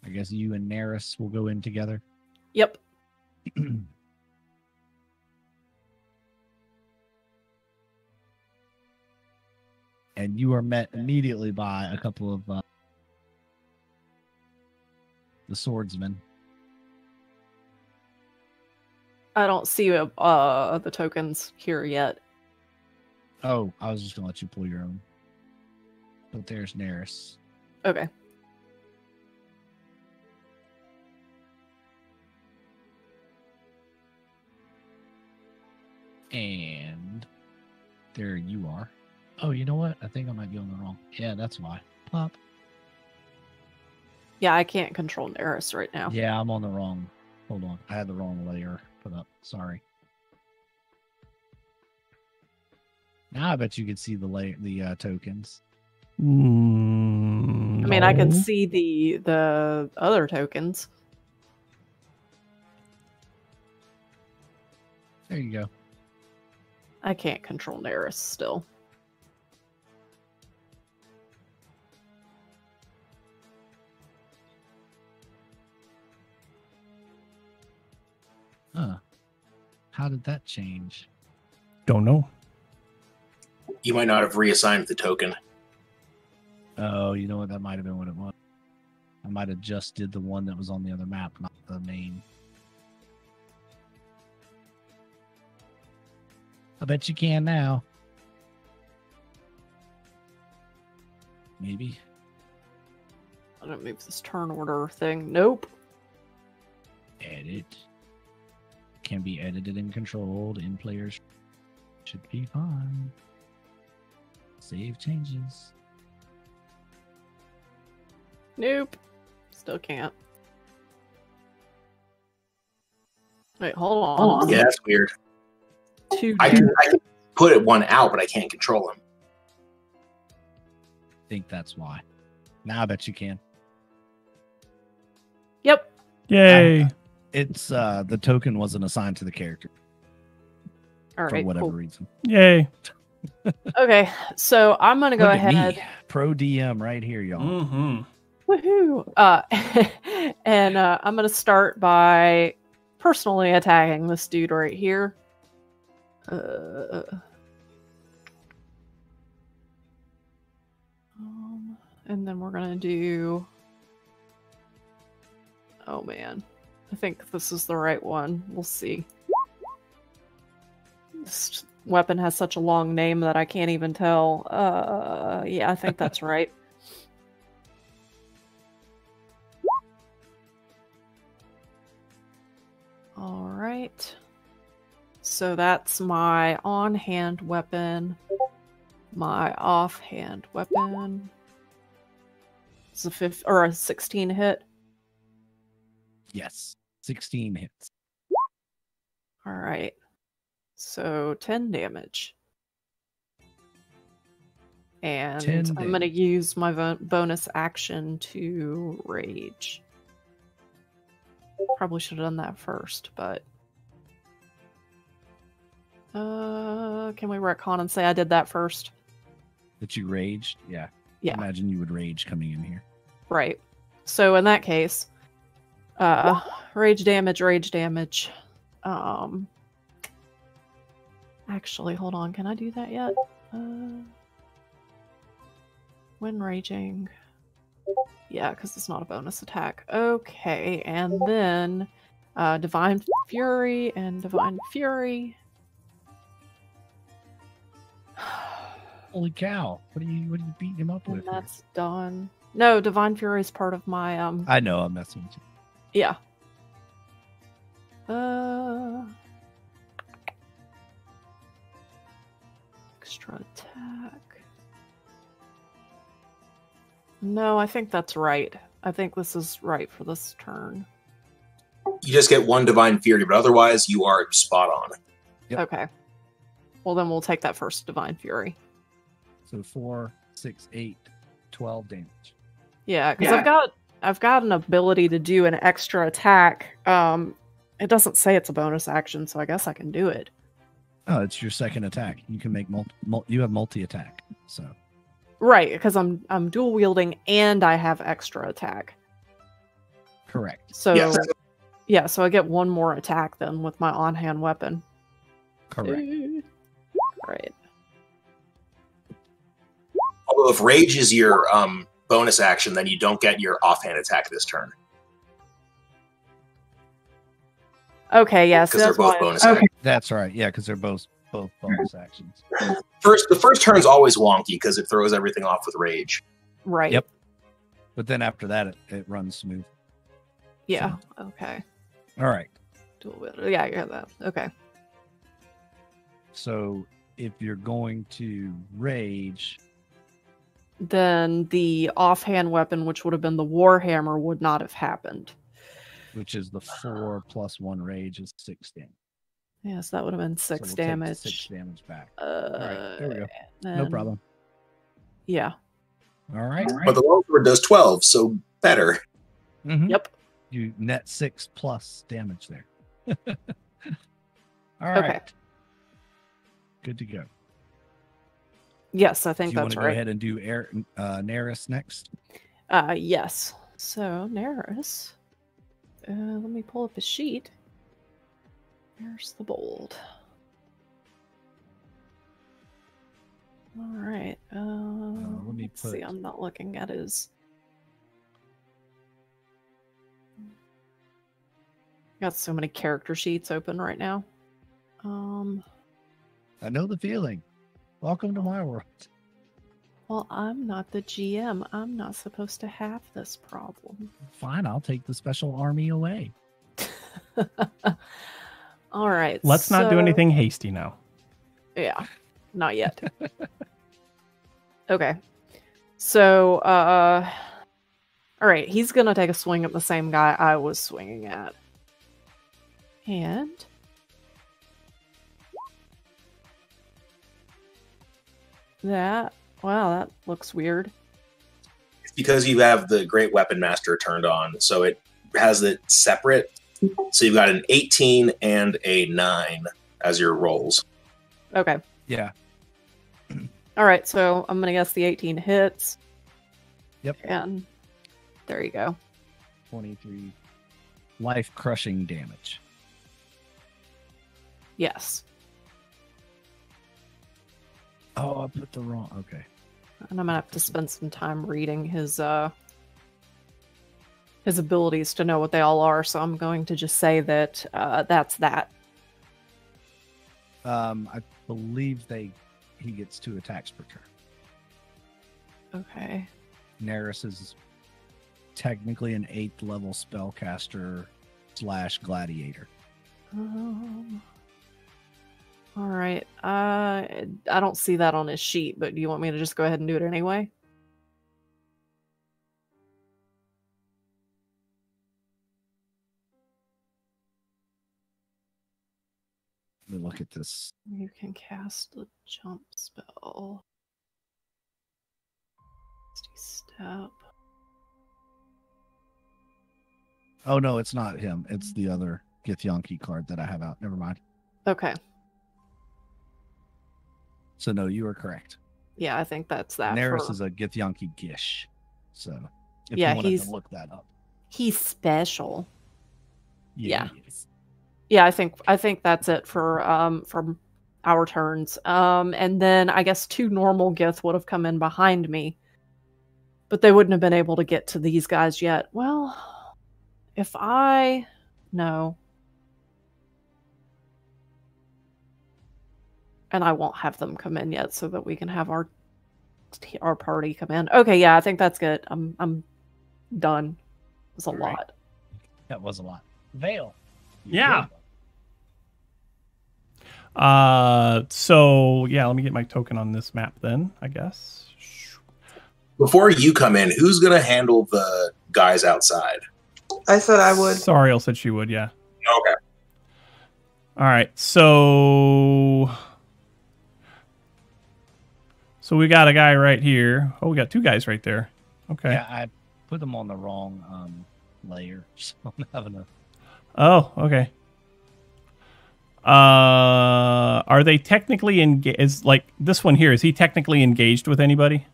I guess you and Neris will go in together. Yep. And you are met immediately by a couple of the swordsmen. I don't see the tokens here yet. Oh, I was just going to let you pull your own. But there's Neris. Okay. And there you are. Oh, you know what? I think I might be on the wrong. Yeah, that's why. Pop. Yeah, I can't control Neris right now. Yeah, I'm on the wrong. Hold on. I had the wrong layer put up. Sorry. Now I bet you could see the tokens. I mean, I can see the other tokens. There you go. I can't control Neris still. Huh. How did that change? Don't know. You might not have reassigned the token. Oh, you know what? That might have been what it was. I might have just did the one that was on the other map, not the main. I bet you can now. Maybe. I don't move this turn order thing. Nope. Edit. Can be edited and controlled in players. Should be fine. Save changes. Nope. Still can't. Wait, hold on. Yeah, that's weird. I can put it one out, but I can't control him. I think that's why. Now I bet you can. Yep. Yay. It's the token wasn't assigned to the character All for right. whatever Cool. reason. Yay. Okay, so I'm gonna go Look at ahead. me, pro DM right here, y'all. Mm-hmm. Woohoo! And I'm gonna start by personally attacking this dude right here. And then we're gonna do. Oh man, I think this is the right one. We'll see. This weapon has such a long name that I can't even tell. Yeah, I think that's right. All right. So that's my on-hand weapon. My off-hand weapon. It's a 16 hit. Yes, 16 hits. All right. So 10 damage. And 10 I'm going to use my bonus action to rage. Probably should have done that first, but... can we retcon and say I did that first? That you raged? Yeah. Yeah. Imagine you would rage coming in here. Right. So in that case, rage damage. Actually, hold on. Can I do that yet? When raging. Yeah, because it's not a bonus attack. Okay, and then Divine Fury and Divine Fury. Holy cow! What are you beating him up And with? Here? that's done. No, Divine Fury is part of my I know I'm messing with you. Yeah. Extra attack. No, I think that's right. I think this is right for this turn. You just get one Divine Fury, but otherwise you are spot on. Yep. Okay. Well, then we'll take that first Divine Fury. So 4, 6, 8, 12 damage. Yeah, because I've got an ability to do an extra attack. It doesn't say it's a bonus action, so I guess I can do it. Oh, it's your second attack. You can make you have multi-attack. So right, because I'm dual wielding and I have extra attack. correct. So Yes. yeah, so I get one more attack then with my on-hand weapon. Correct. Right. Although if Rage is your bonus action, then you don't get your offhand attack this turn. Okay, yeah, so Because they're that's both why. bonus Okay. actions. That's right. Yeah, because they're both bonus actions. The first turn's always wonky because it throws everything off with Rage. Right. Yep. But then after that, it runs smooth. Yeah. Okay. All right. Dual wielder. Yeah, I get that. Okay. So if you're going to rage, Then the offhand weapon, which would have been the Warhammer, would not have happened. which is the 4 + 1 rage, is 6 damage. Yes, that would have been So 6 we'll take damage. 6 damage back. All right, there we go. Then, No problem. Yeah. All right. But the longsword does 12, so better. Mhm. Yep. You net 6 plus damage there. All right. Okay. Good to go. Yes, I think Do you want that's to go right. ahead and do Neris next? Yes. So Neris. Let me pull up a sheet. There's the bold. All right. let me Let's see. put- I'm not looking at his. Got so many character sheets open right now. I know the feeling. Welcome to my world. Well, I'm not the GM. I'm not supposed to have this problem. Fine, I'll take the special army away. All right. Let's not do so- anything hasty now. Yeah, not yet. Okay. So, all right, he's gonna take a swing at the same guy I was swinging at. And that, wow, that looks weird. It's because you have the Great Weapon Master turned on, so it has it separate. So you've got an 18 and a 9 as your rolls. Okay. Yeah. All right, so I'm gonna guess the 18 hits. Yep. And there you go. 23 life crushing damage. Yes. Oh, I put the wrong. Okay. And I'm gonna have to spend some time reading his abilities to know what they all are. So I'm going to just say that that's that. I believe he gets 2 attacks per turn. Okay. Neris is technically an 8th level spellcaster / gladiator. All right. I don't see that on his sheet, but do you want me to just go ahead and do it anyway? Let me look at this. You can cast the jump spell. Step. Oh no, it's not him. It's the other Githyanki card that I have out. Never mind. Okay. So no, you are correct. Yeah, I think that's that. Neris for- is a Githyanki Gish. So if Yeah, you wanted he's- to look that up. He's special. Yeah. he is. Yeah, I think that's it for from our turns. And then I guess 2 normal Gith would have come in behind me. But they wouldn't have been able to get to these guys yet. Well, if I... No. And I won't have them come in yet so that we can have our party come in. Okay, yeah, I think that's good. I'm done. It was a lot. That was a lot. Vale. Yeah. So yeah, let me get my token on this map then, I guess. Before you come in, who's going to handle the guys outside? I said I would. Sariel said she would, yeah. Okay. All right, so we got a guy right here. Oh, we got 2 guys right there. Okay. Yeah, I put them on the wrong layer, so I'm having a... Oh, okay. Are they technically engaged? Is like this one here? Is he technically engaged with anybody?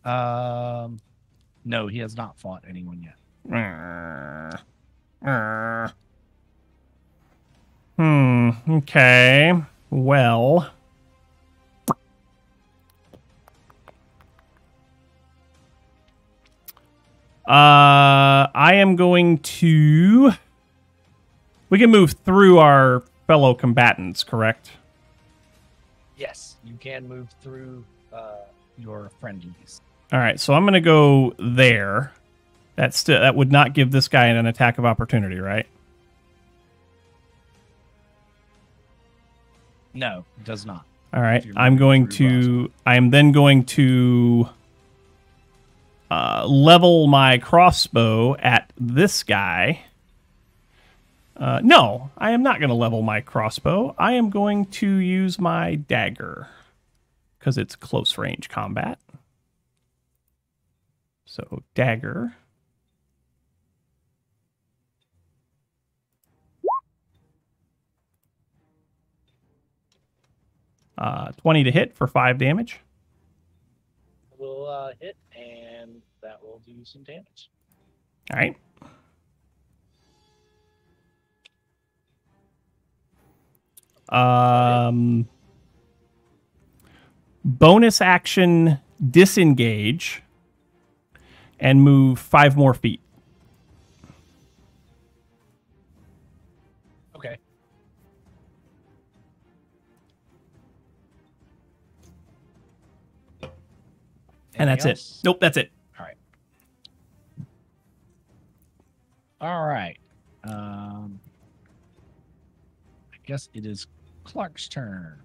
No, he has not fought anyone yet. Okay. Well. I am going to... We can move through our fellow combatants, correct? Yes, you can move through your friendlies. All right, so I'm going to go there. That would not give this guy an attack of opportunity, right? No, it does not. All right, I am then going to level my crossbow at this guy. No, I am not going to level my crossbow. I am going to use my dagger because it's close range combat. So dagger. Uh, 20 to hit for 5 damage. Will hit, and that will do some damage. All right. Bonus action disengage and move 5 more feet. Okay. And that's it. Nope, that's it. All right. All right. I guess it is Clark's turn.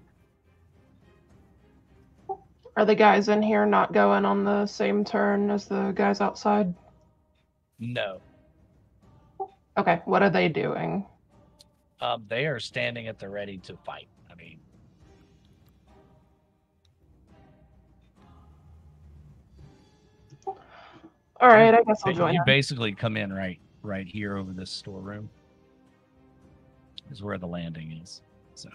Are the guys in here not going on the same turn as the guys outside? No. Okay, what are they doing? They are standing at the ready to fight. I mean, All right, I guess I'll join you them. basically come in right here over this storeroom. Is where the landing is. So,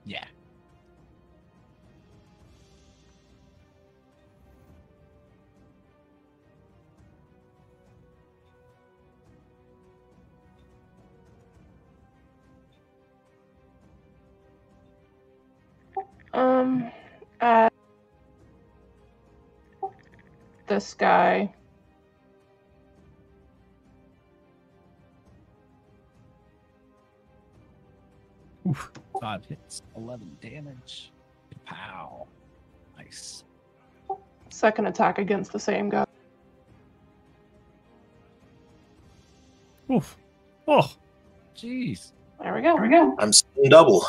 yeah. This guy. Oof. 5 hits, 11 damage. Pow. Nice. Second attack against the same guy. Oof. Oh. Jeez. There we go. I'm seeing double.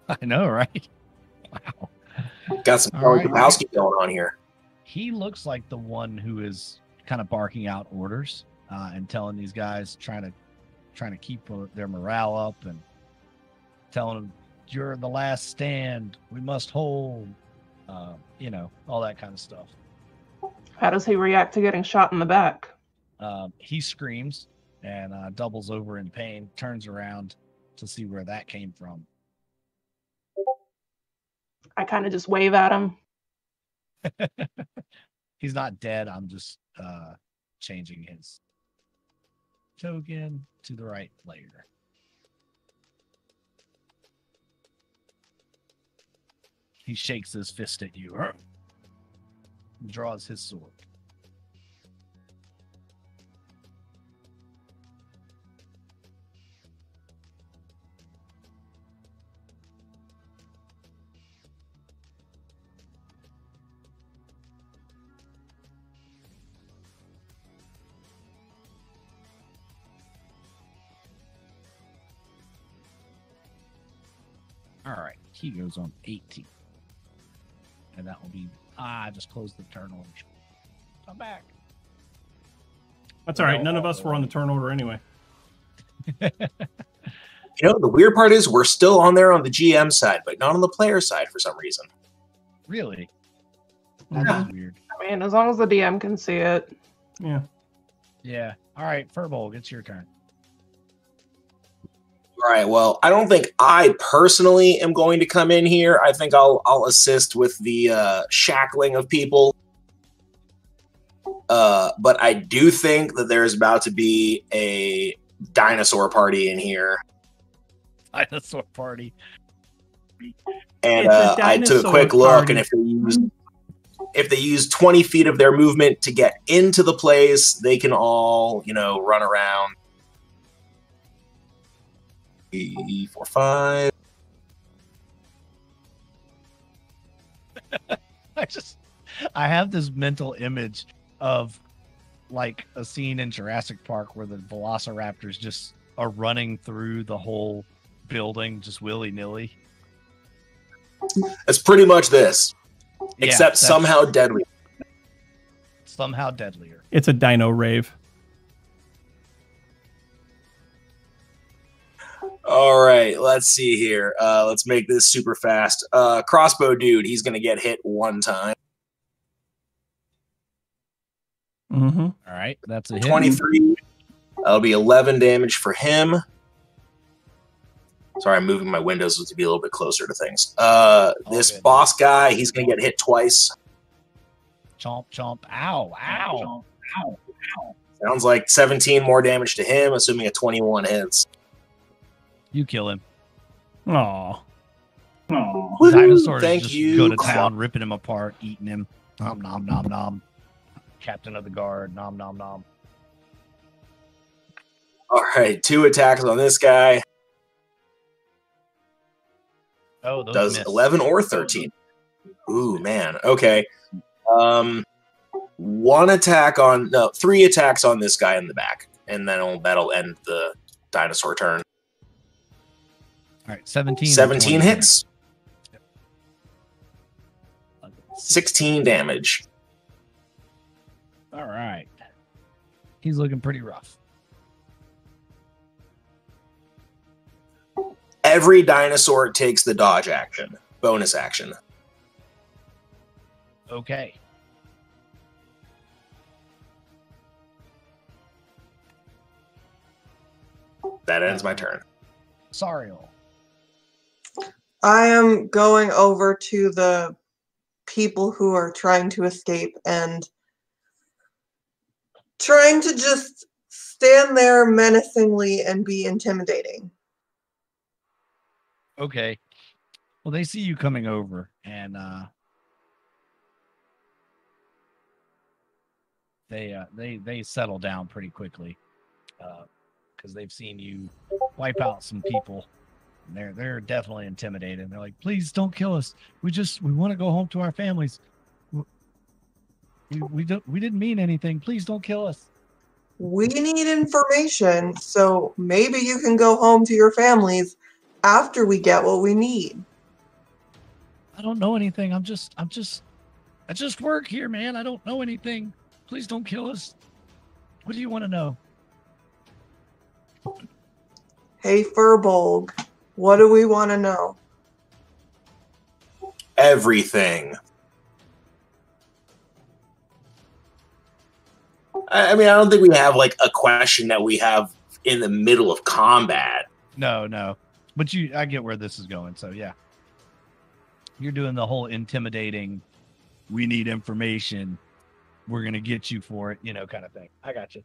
I know, right? Wow. Got some All right. Kapowski going on here. He looks like the one who is kind of barking out orders and telling these guys, trying to keep their morale up and telling them, "You're the last stand. We must hold." All that kind of stuff. How does he react to getting shot in the back? He screams and doubles over in pain, turns around to see where that came from. I kind of just wave at him. He's not dead. I'm just changing his token to the right layer. He shakes his fist at you. Draws his sword. All right, he goes on 18. And that will be, I just closed the turn order. I'm back. That's all right. None of us were on the turn order anyway. You know, the weird part is we're still on there on the GM side, but not on the player side for some reason. Really? Yeah. That's weird. I mean, as long as the DM can see it. Yeah. Yeah. All right, Furbolg, it's your turn. All right. Well, I don't think I personally am going to come in here. I think I'll assist with the shackling of people. But I do think that there's about to be a dinosaur party in here. Dinosaur party. And It's a I took a quick dinosaur look, party. and if they use 20 feet of their movement to get into the place, they can all, run around. 3, 4, 5. I have this mental image of like a scene in Jurassic Park where the velociraptors just are running through the whole building just willy-nilly. It's pretty much this, Yeah, except that's somehow deadly. somehow deadlier. It's a dino rave. All right, let's see here. Let's make this super fast. Crossbow dude, he's going to get hit one time. Mm-hmm. All right, that's a hit. 23. That'll be 11 damage for him. Sorry, I'm moving my windows to be a little bit closer to things. This good. boss guy, he's going to get hit twice. Chomp, chomp. Ow, ow. Ow, ow. Sounds like 17 more damage to him, assuming a 21 hits. You kill him. Aw. Dinosaurs Thank just you, go to Clark. town, ripping him apart, eating him. Nom, nom, nom, nom. Captain of the guard. Nom, nom, nom. All right, 2 attacks on this guy. Oh, those Does miss. 11 or 13. Ooh, man. Okay. 3 attacks on this guy in the back, and then that'll end the dinosaur turn. All right, 17. 17 hits. Yep. 16 damage. All right. He's looking pretty rough. Every dinosaur takes the dodge action, bonus action. Okay. That ends my turn. Sariel. I am going over to the people who are trying to escape and trying to just stand there menacingly and be intimidating. Okay. Well, they see you coming over, and they settle down pretty quickly because they've seen you wipe out some people. And they're definitely intimidated. They're like, "Please don't kill us. We want to go home to our families. We didn't mean anything. Please don't kill us." We need information, so maybe you can go home to your families after we get what we need. I don't know anything. I just work here, man. I don't know anything. Please don't kill us. What do you want to know? Hey, Furbolg, what do we want to know? Everything. I mean, I don't think we have like a question that we have in the middle of combat. No. But I get where this is going. So yeah, you're doing the whole intimidating. We need information. We're going to get you for it, kind of thing. I got you.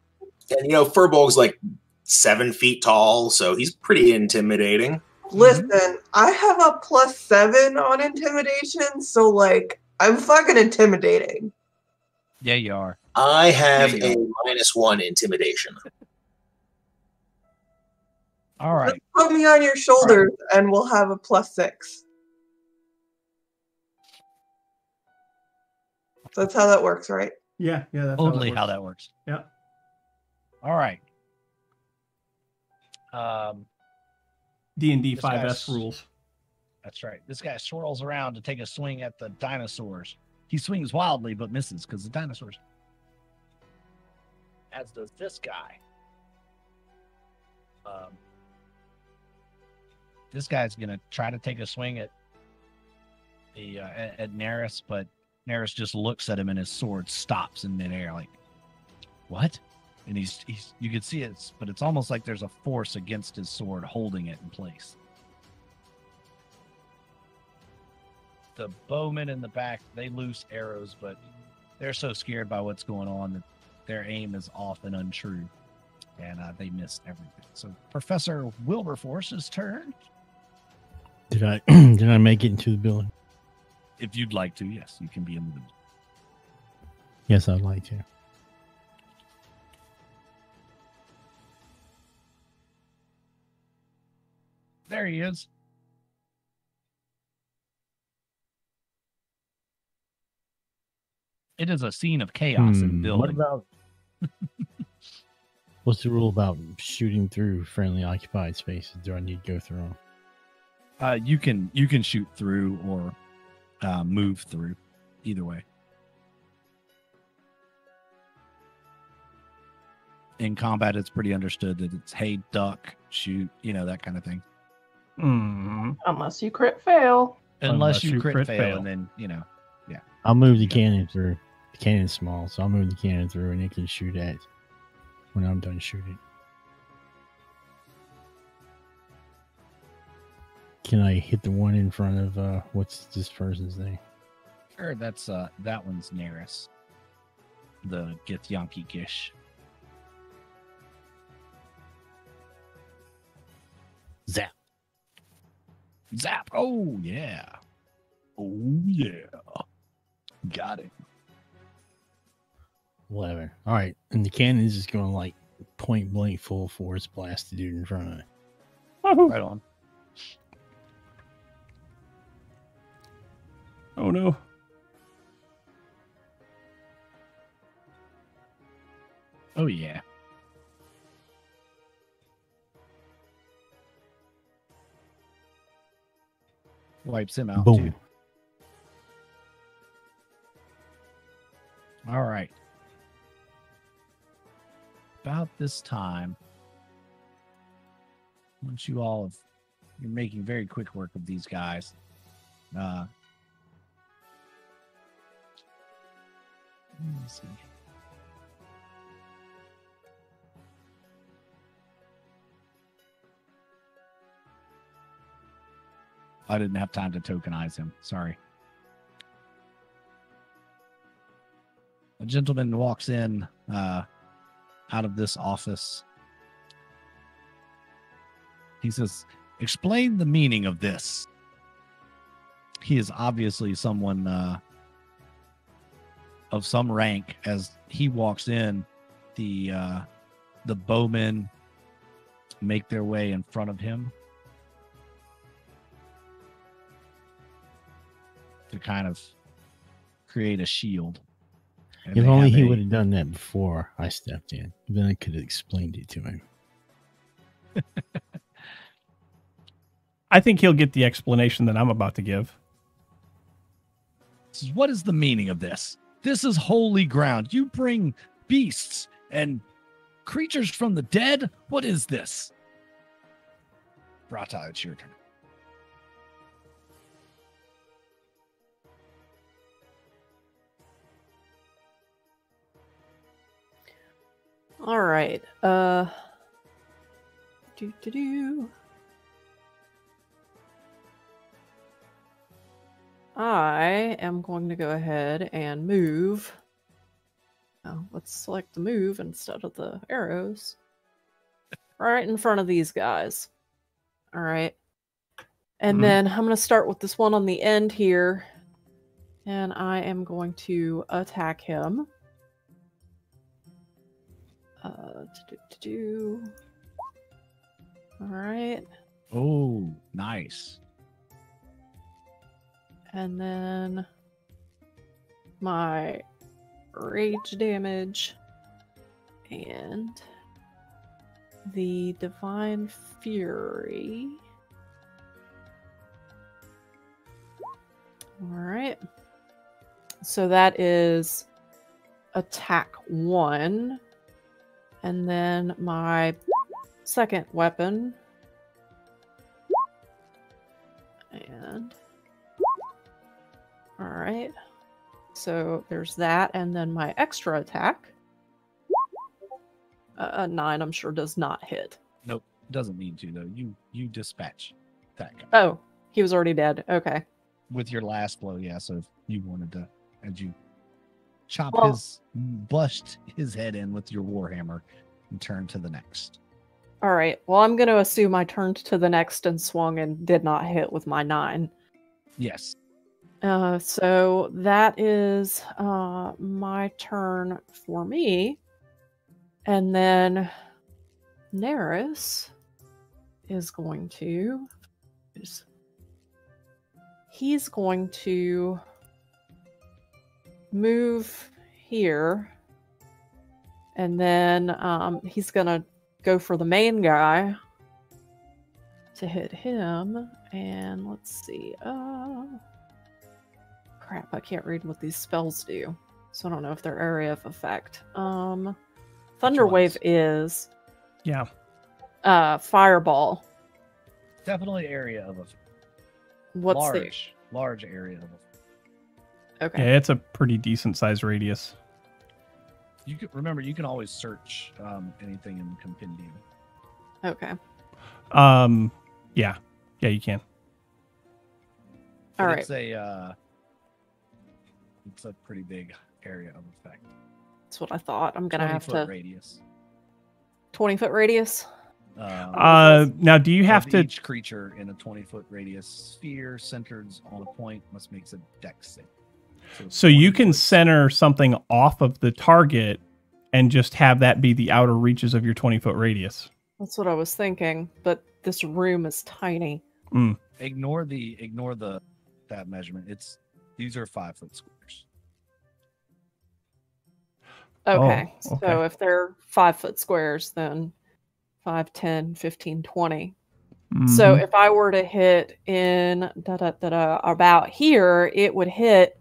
And, Furbolg's like 7 feet tall, so he's pretty intimidating. Listen, I have a +7 on intimidation, so like I'm fucking intimidating. Yeah, you are. I have There you a -1 intimidation. All right. Put me on your shoulders and we'll have a +6. That's how that works, right? Yeah, that's Totally how that works. Yeah. All right. D&D This 5S guy's- rules. That's right. This guy swirls around to take a swing at the dinosaurs. He swings wildly but misses because the dinosaurs. As does this guy. This guy's gonna try to take a swing at the at Neris, but Neris just looks at him and his sword stops in midair, like, what? And he's you can see it, but it's almost like there's a force against his sword holding it in place. The bowmen in the back, they loose arrows, but they're so scared by what's going on that their aim is off and untrue, and they miss everything. So Professor Wilberforce's turn. Did I make it into the building? If you'd like to, yes, you can be in the building. Yes, I'd like to. There he is. It is a scene of chaos in the building. What about? What's the rule about shooting through friendly occupied spaces? Do I need to go through them? You can shoot through or move through, either way. In combat, it's pretty understood that it's hey, duck, shoot, that kind of thing. Unless you crit fail. Unless you crit fail, and then yeah. I'll move the cannon through. The cannon's small, so I'll move the cannon through, and it can shoot at when I'm done shooting. Can I hit the one in front of what's this person's name? Sure, that's that one's Neris. The Gith Yankee Gish. Zap. Zap. Oh yeah. Oh yeah. Got it. 11. All right, and the cannon is just going like point blank full force blast the dude in front of it. Right on. Oh no. Oh yeah. Wipes him out Boom. too. All right. About this time, once you're making very quick work of these guys. Let me see. I didn't have time to tokenize him. Sorry. A gentleman walks in out of this office. He says, "Explain the meaning of this." He is obviously someone of some rank. As he walks in, the bowmen make their way in front of him to kind of create a shield. And If they only have he a- would have done that before I stepped in. Then I could have explained it to him. I think he'll get the explanation that I'm about to give. Says, "What is the meaning of this? This is holy ground. You bring beasts and creatures from the dead? What is this?" Brata, it's your turn. All right. I am going to go ahead and move. Oh, let's select the move instead of the arrows. Right in front of these guys. All right. And then I'm going to start with this one on the end here. And I am going to attack him. All right. Oh, nice. And then my rage damage and the divine fury. All right. So that is attack 1. And then my second weapon. And all right. So there's that. And then my extra attack. A 9, I'm sure, does not hit. Nope, doesn't need to though. You dispatch that guy. Oh, he was already dead. Okay. With your last blow, yeah. So if you wanted to, as you chop bust his head in with your warhammer and turn to the next. All right. Well, I'm going to assume I turned to the next and swung and did not hit with my 9. Yes. So that is my turn for me. And then Neris is going to... He's going to move here. And then he's going to go for the main guy to hit him. And let's see. Crap, I can't read what these spells do. So I don't know if they're area of effect. Thunderwave is... Yeah. Fireball. Definitely area of effect. What's large area of effect. Okay. Yeah, it's a pretty decent sized radius. You can remember you can always search anything in the compendium. Okay. Yeah, you can. But All right. It's a pretty big area of effect. That's what I thought. I'm gonna have to radius. 20-foot radius. Now, do you have to? Each creature in a 20-foot radius sphere centered on a point must make a dex save. So you can center something off of the target and just have that be the outer reaches of your 20-foot radius. That's what I was thinking, but this room is tiny. Ignore that measurement. These are 5-foot squares. Okay. Oh, okay. So if they're 5-foot squares, then 5, 10, 15, 20. So if I were to hit in about here, it would hit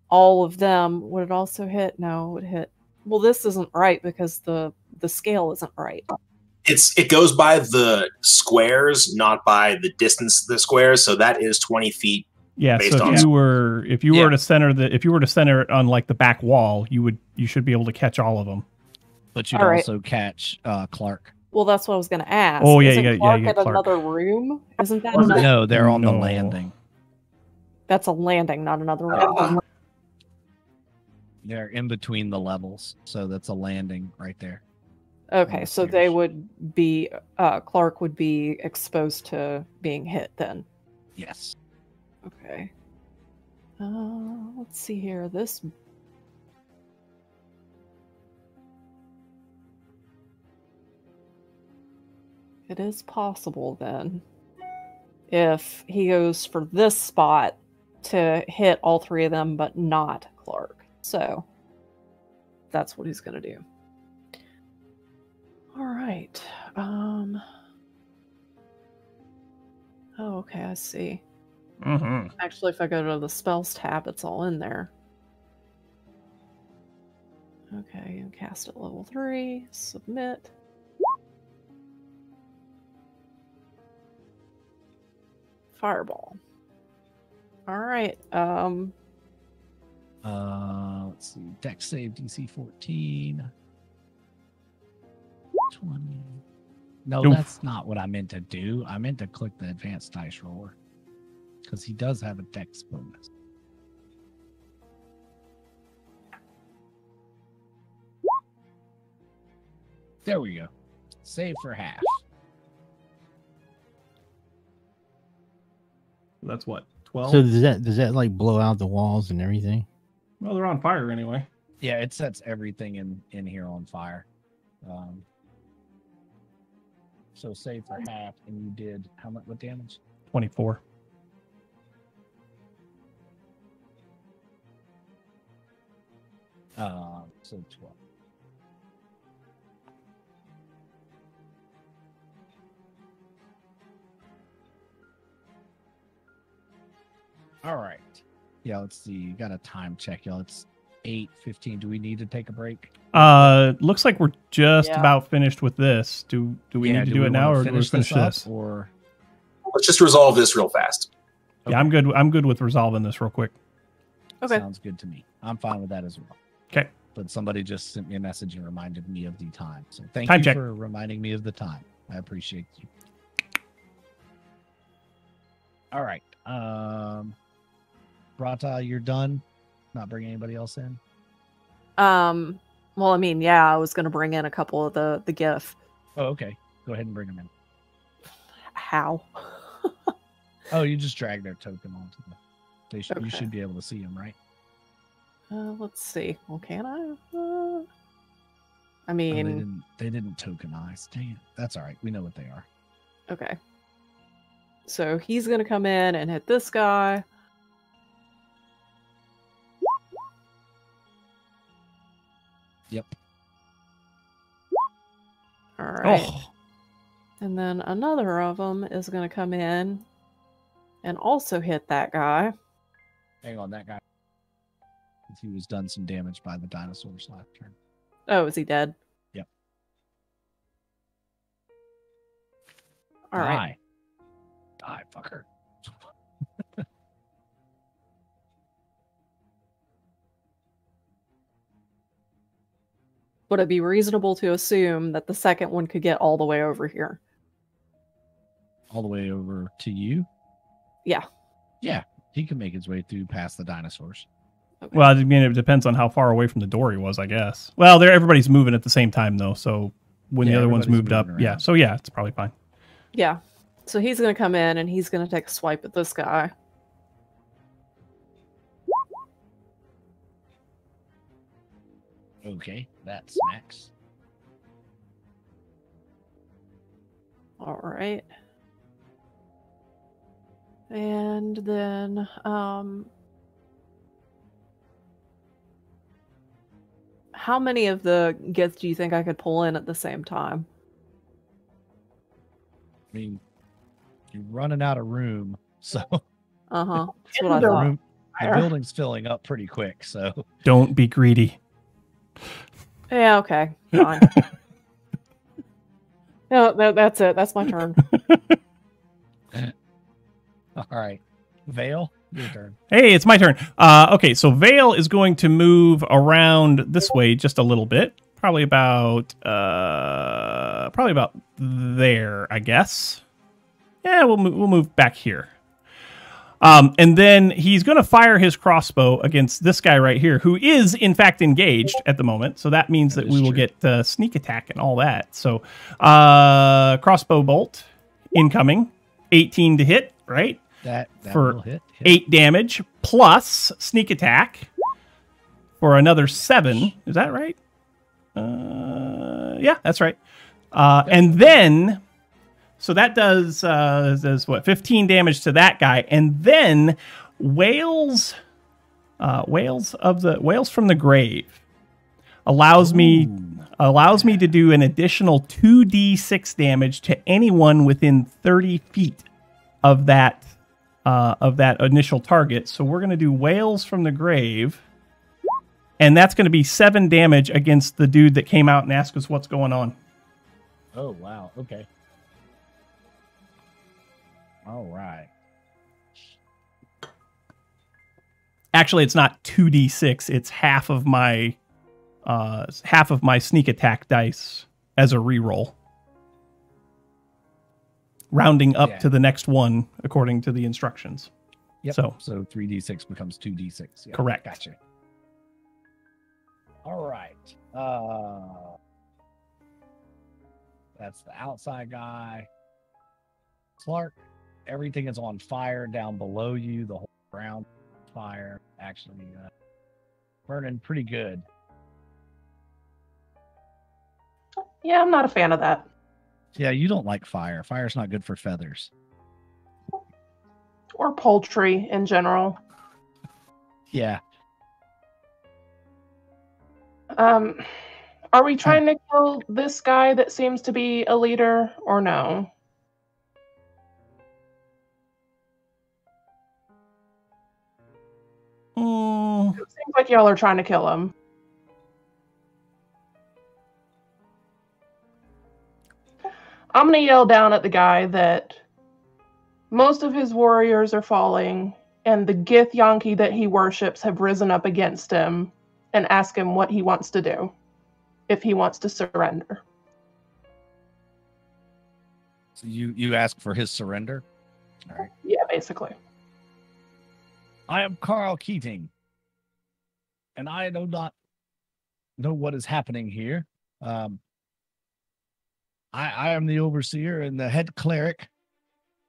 all of them. Would it also hit? No, it would hit. Well, this isn't right because the scale isn't right. It goes by the squares, not by the distance of the squares. So that is 20 feet. Yeah. So if you were to center it on like the back wall, you should be able to catch all of them. But you'd also catch Clark. Well, that's what I was going to ask. Oh yeah, Isn't Clark at Clark. another room? Isn't that? No, they're on the landing. That's a landing, not another room. They're in between the levels, so that's a landing right there. Okay, so they would be Clark would be exposed to being hit then. Yes. Okay. Let's see here. This. It is possible then, if he goes for this spot, to hit all 3 of them, but not Clark. So that's what he's going to do. All right. Oh, okay, I see. Actually, if I go to the spells tab, it's all in there. Okay, and cast at level 3. Submit. Fireball. All right. Let's see. Dex save DC 14. 20. No, that's not what I meant to do. I meant to click the advanced dice roller because he does have a dex bonus. There we go. Save for half. That's what, 12? So does that like blow out the walls and everything? Well, they're on fire anyway. Yeah, it sets everything in here on fire. So say for half, and you did how much? What damage? 24. So 12. All right. Yeah, let's see. You got a time check, y'all. It's 8:15. Do we need to take a break? Looks like we're just Yeah. about finished with this. Do we need to do it now, or do we finish this? Or Let's just resolve this real fast. Yeah, I'm good. I'm good with resolving this real quick. Okay. sounds good to me. I'm fine with that as well. Okay. But somebody just sent me a message and reminded me of the time. So thank Time you check. for reminding me of the time. I appreciate you. All right. Brata, you're done. Not bringing anybody else in. Well, I mean, yeah, I was gonna bring in a couple of the GIF. Oh, okay. Go ahead and bring them in. How? Oh, you just drag their token onto the. You Okay. should be able to see them, right? Let's see. Well, can I? I Oh, mean, they didn't tokenize. Damn, that's all right. We know what they are. okay. So he's gonna come in and hit this guy. Yep. All right. Oh, And then another of them is going to come in and also hit that guy. Hang on, that guy. He was done some damage by the dinosaurs last turn. Oh, is he dead? Yep. All right. Die, fucker. Would it be reasonable to assume that the second one could get all the way over here? All the way over to you? Yeah. Yeah, he can make his way through past the dinosaurs. Okay. well, I mean, it depends on how far away from the door he was, I guess. Well, everybody's moving at the same time though, so when Yeah, the other one's everybody's moved up, moving yeah. around. So yeah, it's probably fine. Yeah. So he's going to come in and he's going to take a swipe at this guy. Okay, that smacks. All right. And then, how many of the Gith do you think I could pull in at the same time? I mean, you're running out of room, so Uh-huh. That's what I The thought. room, the Fire. building's filling up pretty quick. So Don't be greedy. Yeah, okay. Fine. No, that's it. That's my turn. all right, Vale, your turn. Hey, it's my turn. Okay, so Vale is going to move around this way just a little bit, probably about there, I guess. Yeah, we'll move back here. And then he's going to fire his crossbow against this guy right here, who is in fact engaged at the moment. So that means That that is we will true. get sneak attack and all that. So crossbow bolt incoming, 18 to hit, right? That For will hit. 8 damage plus sneak attack for another 7. Is that right? Yeah, that's right. And then, so that does what, 15 damage to that guy, and then whales from the grave allows me to do an additional 2d6 damage to anyone within 30 feet of that initial target. So we're going to do whales from the grave, and that's going to be 7 damage against the dude that came out and asked us what's going on. Oh wow. Okay. All right. Actually, it's not 2d6. It's half of my sneak attack dice as a reroll, rounding up Yeah. to the next one according to the instructions. Yep. So- So 3d6 becomes 2d6. Yeah, Correct. Gotcha. All right. That's the outside guy. Clark. everything is on fire down below you. The whole ground fire, actually burning pretty good. Yeah, I'm not a fan of that. Yeah, you don't like fire. Fire's not good for feathers. Or poultry in general. Yeah. Are we trying to kill this guy that seems to be a leader, or no? It seems like y'all are trying to kill him. I'm gonna yell down at the guy that most of his warriors are falling, and the Gith Yankee that he worships have risen up against him, and ask him what he wants to do, if he wants to surrender. So you ask for his surrender? All right. Yeah, basically. I am Carl Keating, and I do not know what is happening here. I am the overseer and the head cleric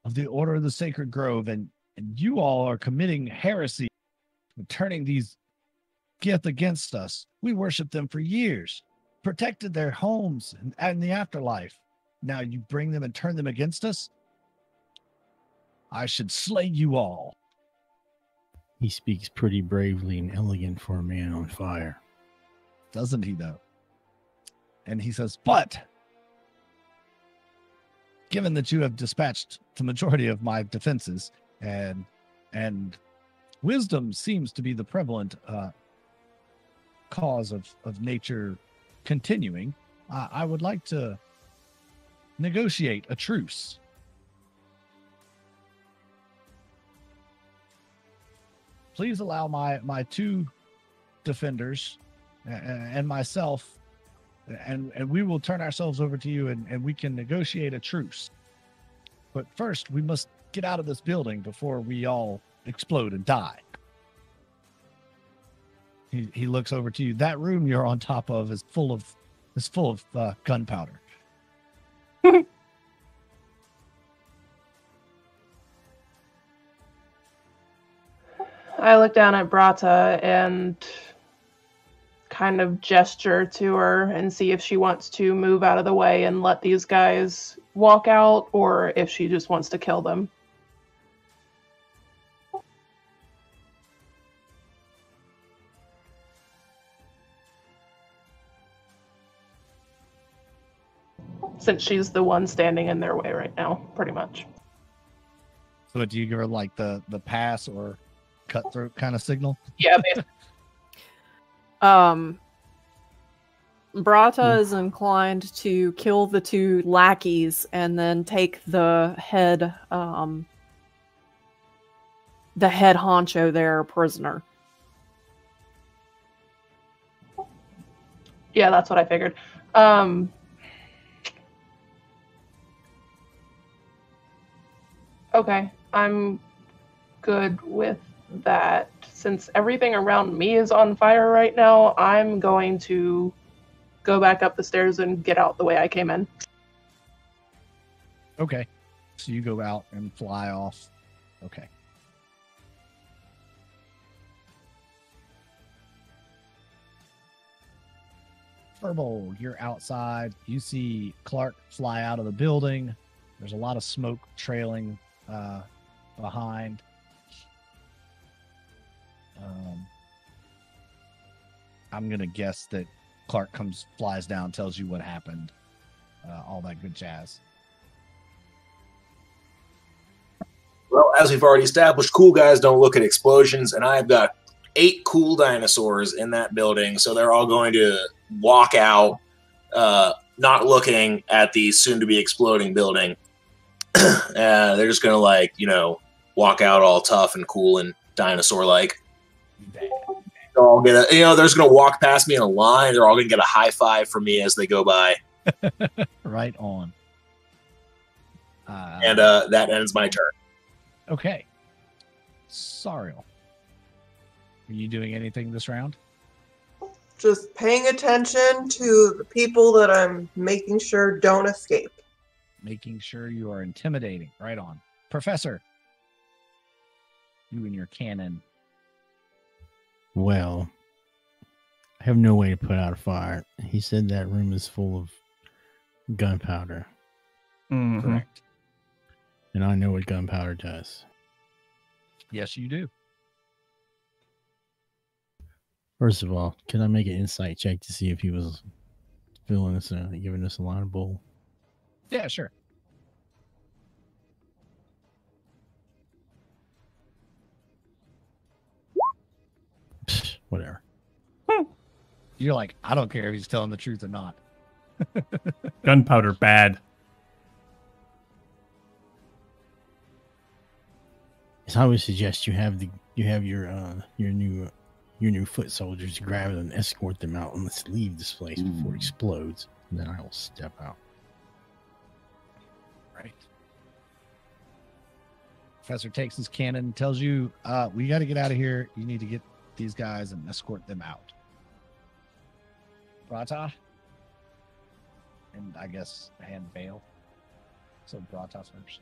of the Order of the Sacred Grove, and you all are committing heresy and turning these Gith against us. We worshiped them for years, protected their homes and the afterlife. Now you bring them and turn them against us? I should slay you all. He speaks pretty bravely and elegant for a man on fire. Doesn't he, though? And he says, but given that you have dispatched the majority of my defenses, and wisdom seems to be the prevalent cause of nature continuing, I would like to negotiate a truce. Please allow my two defenders and myself, and we will turn ourselves over to you, and we can negotiate a truce. But first, we must get out of this building before we all explode and die. He looks over to you. That room you're on top of is full of gunpowder. I look down at Brata and kind of gesture to her and see if she wants to move out of the way and let these guys walk out, or if she just wants to kill them. Since she's the one standing in their way right now, pretty much. So do you give her like the pass or cutthroat kind of signal? Yeah, basically. Brata is inclined to kill the two lackeys and then take the head honcho there prisoner. Yeah, that's what I figured. Okay, I'm good with that. Since everything around me is on fire right now, I'm going to go back up the stairs and get out the way I came in. Okay. So you go out and fly off. Okay. Furball, you're outside. You see Clark fly out of the building. There's a lot of smoke trailing behind. I'm going to guess that Clark flies down, tells you what happened, all that good jazz. Well, as we've already established, cool guys don't look at explosions, and I've got 8 cool dinosaurs in that building, so they're all going to walk out, not looking at the soon-to-be exploding building. They're just going to, walk out all tough and cool and dinosaur-like. They're all gonna, they're just going to walk past me in a line. They're all going to get a high five from me as they go by. Right on. And that ends my turn. Okay. Sariel, are you doing anything this round? Just paying attention to the people that I'm making sure don't escape. Making sure you are intimidating. Right on. Professor, you and your cannon. Well, I have no way to put out a fire. He said that room is full of gunpowder. Mhm. Correct. And I know what gunpowder does. Yes, you do. First of all, can I make an insight check to see if he was filling us, giving us a line of bull? Yeah, sure. Psh, whatever. You're like, I don't care if he's telling the truth or not. Gunpowder bad. So I would suggest you have your new foot soldiers grab them and escort them out, and let's leave this place before it explodes. And then I will step out. Right. Professor takes his cannon and tells you, we got to get out of here. You need to get these guys and escort them out. Brata? And I guess hand Vale. So Brata first.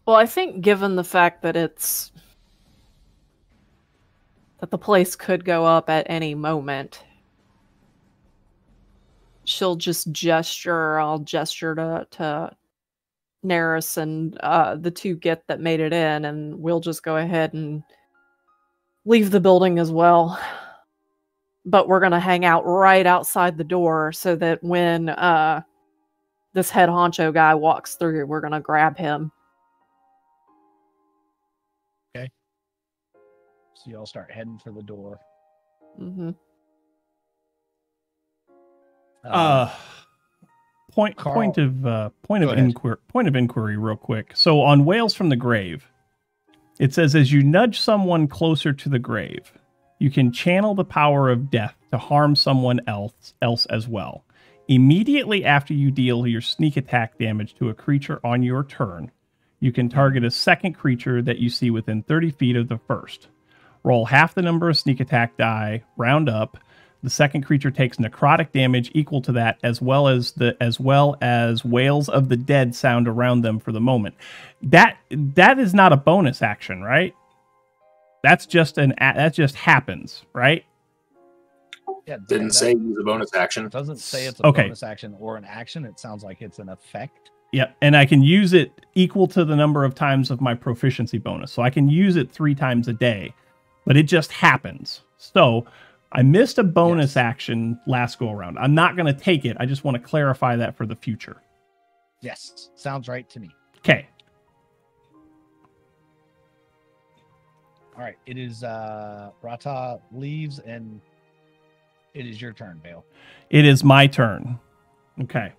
Well, I think given the fact that that the place could go up at any moment, she'll just gesture. I'll gesture to Neris and the two Gith that made it in, and we'll just go ahead and leave the building as well. But we're going to hang out right outside the door so that when this head honcho guy walks through, we're going to grab him. So y'all start heading for the door. Mm-hmm. Point of inquiry real quick. So on Wails from the Grave, it says as you nudge someone closer to the grave, you can channel the power of death to harm someone else as well. Immediately after you deal your sneak attack damage to a creature on your turn, you can target a second creature that you see within 30 feet of the first. Roll half the number of sneak attack die, round up. The second creature takes necrotic damage equal to that, as well as wails of the dead sound around them for the moment. That is not a bonus action, right? That's just that just happens, right? Yeah, Didn't say it was a bonus action. It doesn't say it's a Okay. bonus action or an action. It sounds like it's an effect. Yep, and I can use it equal to the number of times of my proficiency bonus. So I can use it 3 times a day, but it just happens. So I missed a bonus action last go around. I'm not going to take it. I just want to clarify that for the future. Yes, sounds right to me. Okay. All right, it is Rata leaves, and it is your turn, Vale. It is my turn. Okay.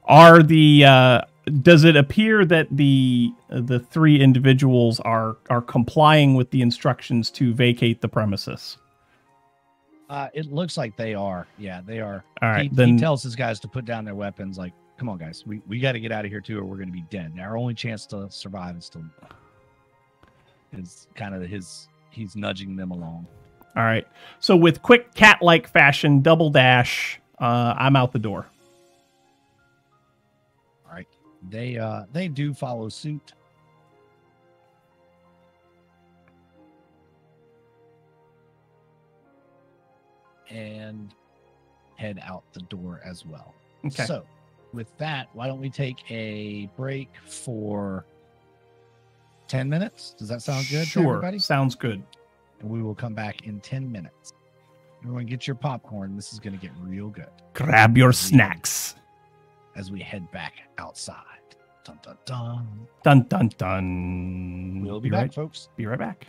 Are the does it appear that the 3 individuals are complying with the instructions to vacate the premises? It looks like they are. Yeah, they are. All right, he then tells his guys to put down their weapons. Like, come on, guys, we got to get out of here too, or we're going to be dead. And our only chance to survive is kind of he's nudging them along. all right. So with quick cat-like fashion, double dash, I'm out the door. All right, they do follow suit. And head out the door as well. Okay. So, with that, why don't we take a break for 10 minutes? Does that sound good to Sure. everybody? Sounds good. And we will come back in 10 minutes. Everyone get your popcorn. This is going to get real good Grab your snacks. as we head back outside. Dun, dun, dun. Dun dun dun. We'll be back, right. folks. Be right back.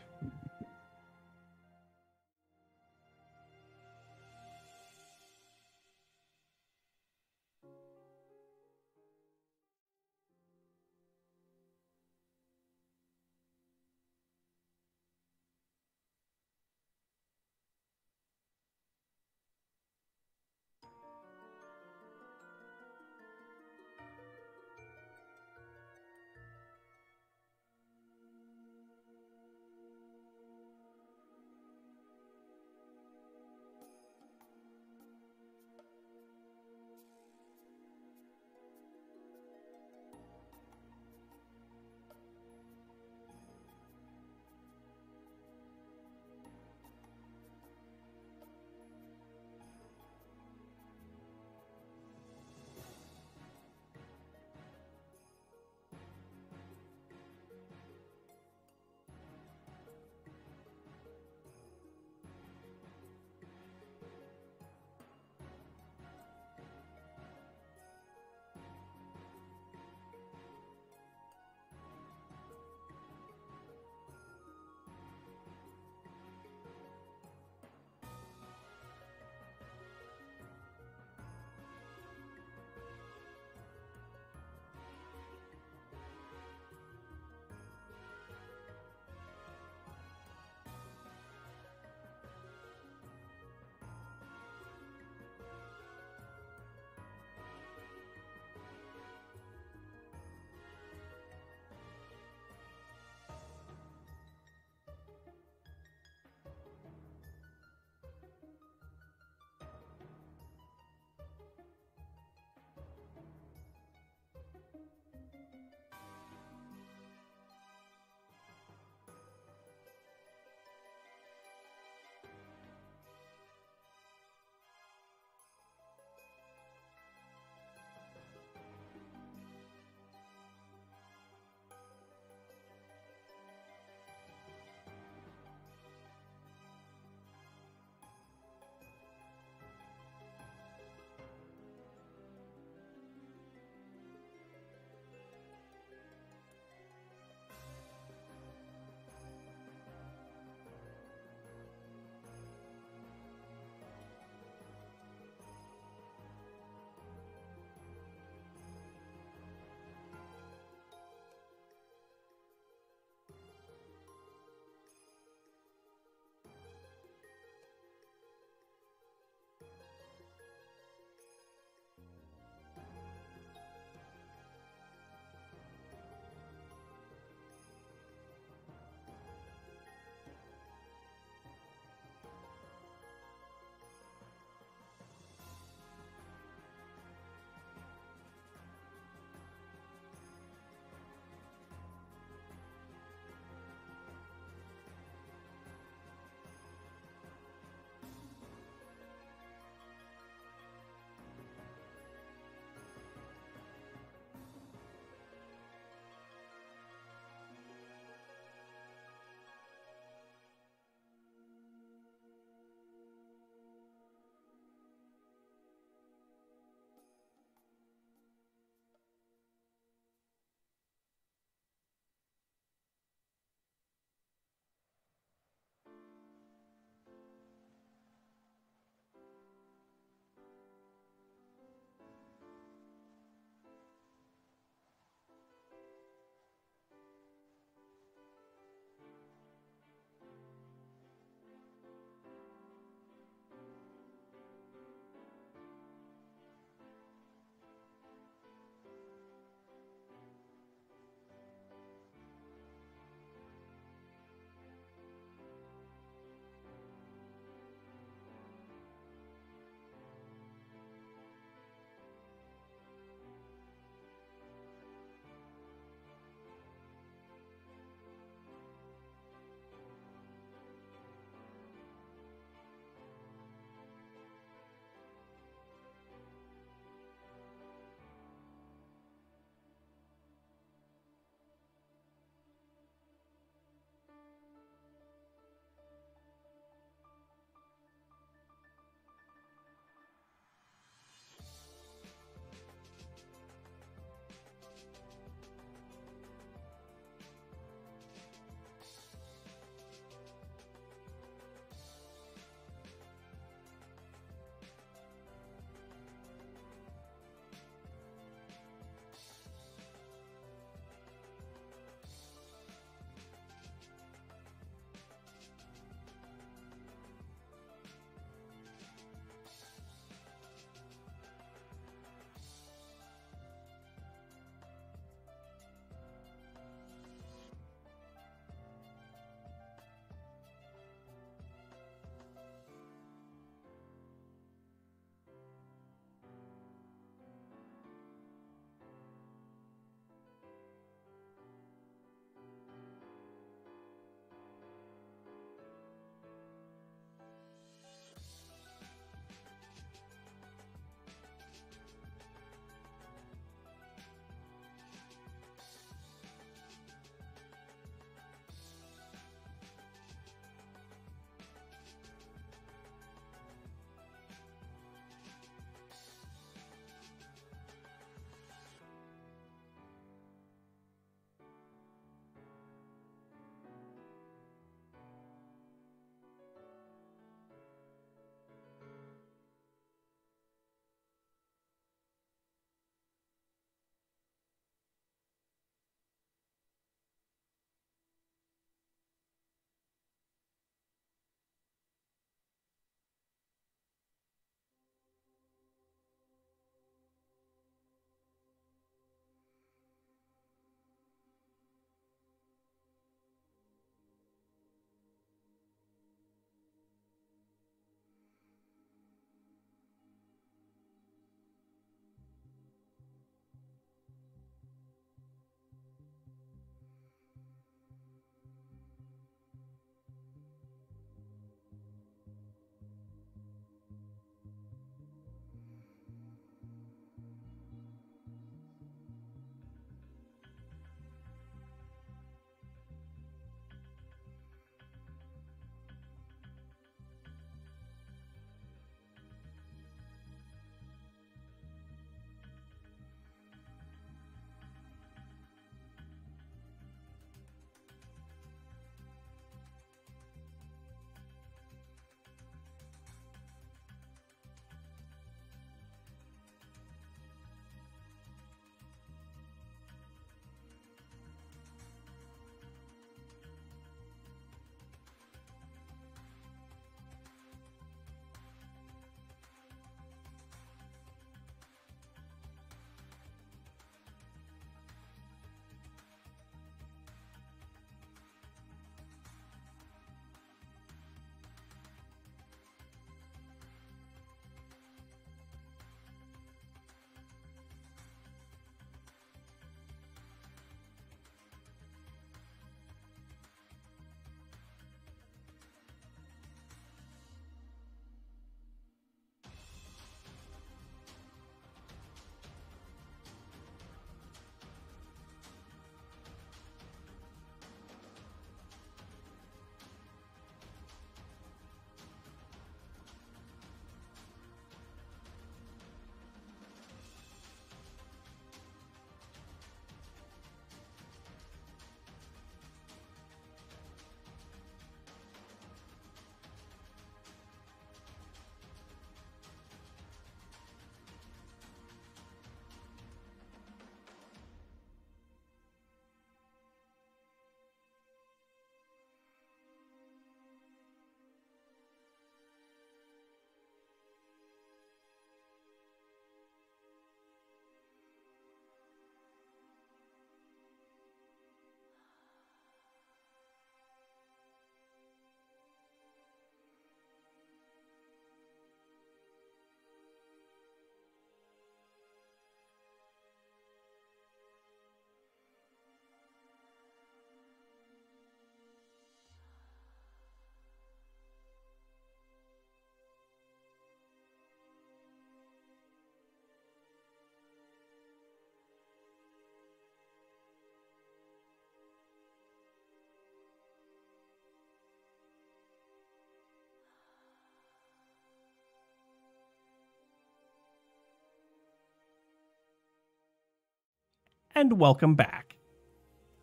and welcome back.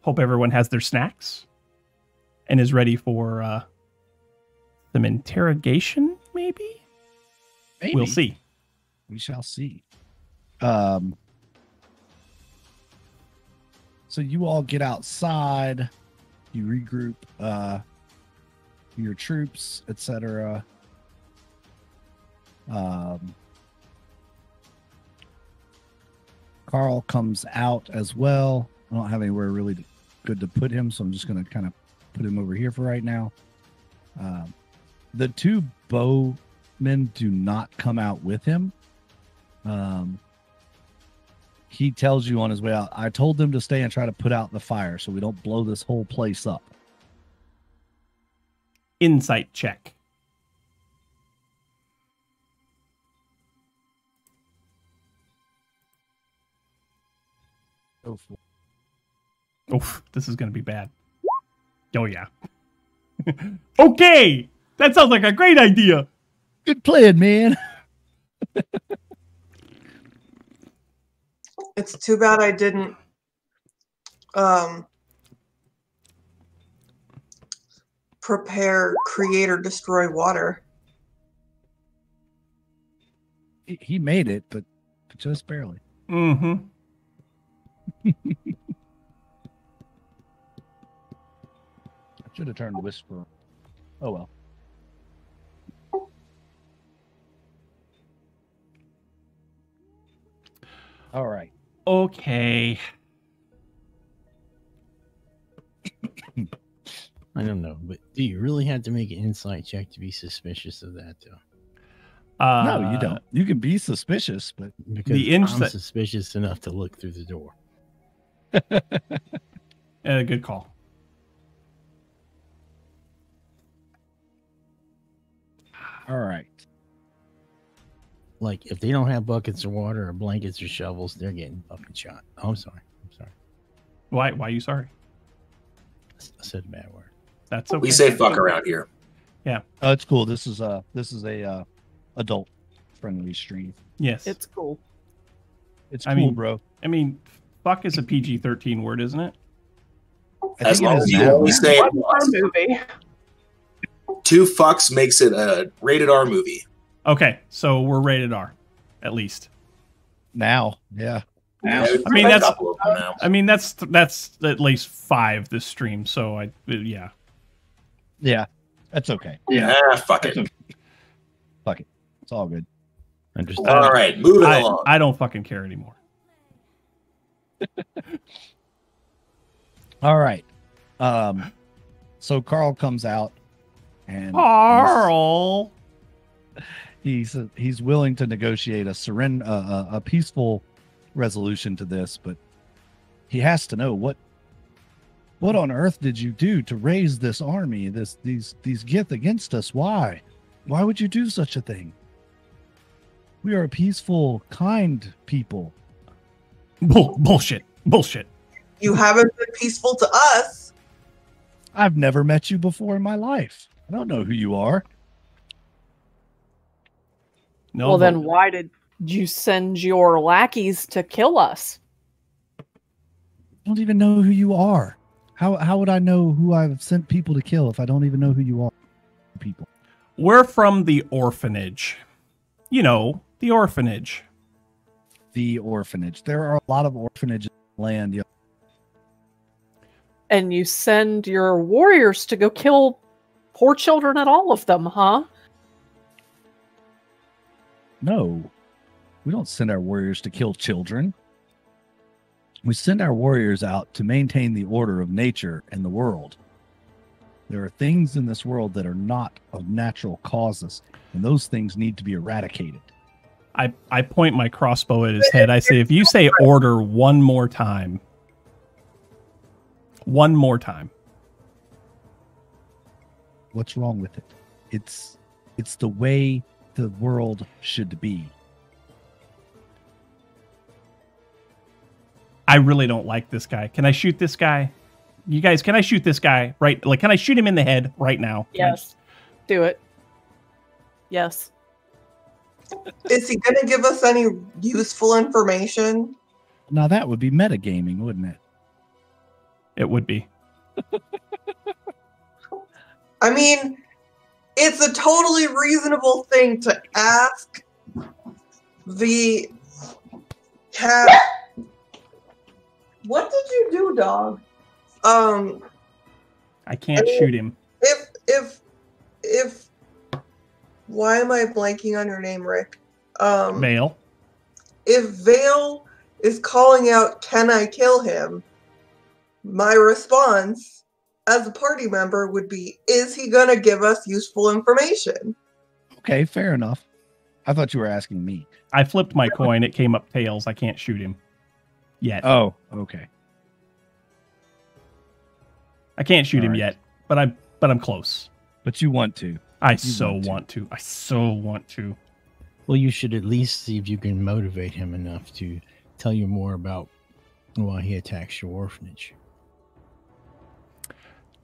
Hope everyone has their snacks and is ready for some interrogation, maybe? Maybe. We'll see. We shall see. So you all get outside, you regroup your troops, etc. Carl comes out as well. I don't have anywhere really good to put him, so I'm just going to kind of put him over here for right now. The two bowmen do not come out with him. He tells you on his way out, I told them to stay and try to put out the fire so we don't blow this whole place up. Insight check. Oof, this is going to be bad. Oh, yeah. Okay! That sounds like a great idea! Good plan, man. It's too bad I didn't prepare create or destroy water. He made it, but just barely. Mm-hmm. I should have turned Whisper. Oh, well. All right. Okay. I don't know, but do you really have to make an insight check to be suspicious of that, though? No, you don't. You can be suspicious, but Because I'm suspicious enough to look through the door. Good call. All right. Like, if they don't have buckets of water or blankets or shovels, they're getting fucking shot. Oh, I'm sorry. Why are you sorry? I said a bad word. That's okay. We say fuck around here. Yeah. Oh, it's cool. This is a adult friendly stream. Yes. It's cool. It's I cool, mean, bro. I mean, fuck is a PG-13 word, isn't it? As long as you now. only say it One once. movie. 2 fucks makes it a rated R movie. Okay, so we're rated R, at least. Now, yeah. I mean, that's- now. I mean, that's at least 5 this stream. So yeah. Yeah, that's okay. Fuck it. Fuck it. It's all good. Understood. All right, moving along. I don't fucking care anymore. All right. So Carl comes out and Carl. he's willing to negotiate a peaceful resolution to this, but he has to know what on earth did you do to raise this army, these Gith against us? Why would you do such a thing? We are a peaceful, kind people. Bullshit. You haven't been peaceful to us. I've never met you before in my life. I don't know who you are. No. Well, then why did you send your lackeys to kill us? I don't even know who you are. How would I know who I've sent people to kill if I don't even know who you are? People. We're from the orphanage. You know, the orphanage. The orphanage. There are a lot of orphanages in the land. Yeah. And you send your warriors to go kill poor children at all of them, huh? No, we don't send our warriors to kill children. We send our warriors out to maintain the order of nature and the world. There are things in this world that are not of natural causes, and those things need to be eradicated. I point my crossbow at his head. I say, if you say order one more time. What's wrong with it? It's the way the world should be. I really don't like this guy. Can I shoot this guy? You guys, can I shoot this guy? Right? Like, can I shoot him in the head right now? Yes. Do it. Yes. Is he going to give us any useful information? Now that would be metagaming, wouldn't it? It would be. I mean, it's a totally reasonable thing to ask the cat. What did you do, dog? I can't shoot him. If why am I blanking on your name, Rick? Vale. If Vale is calling out, "Can I kill him?" my response as a party member would be, "Is he gonna give us useful information?" Okay, fair enough. I thought you were asking me. I flipped my coin. It came up tails. I can't shoot him yet. Oh, okay. I can't shoot him All yet, right. but I'm close. But you want to. I You so want to. want to. I so want to. Well, you should at least see if you can motivate him enough to tell you more about why he attacks your orphanage.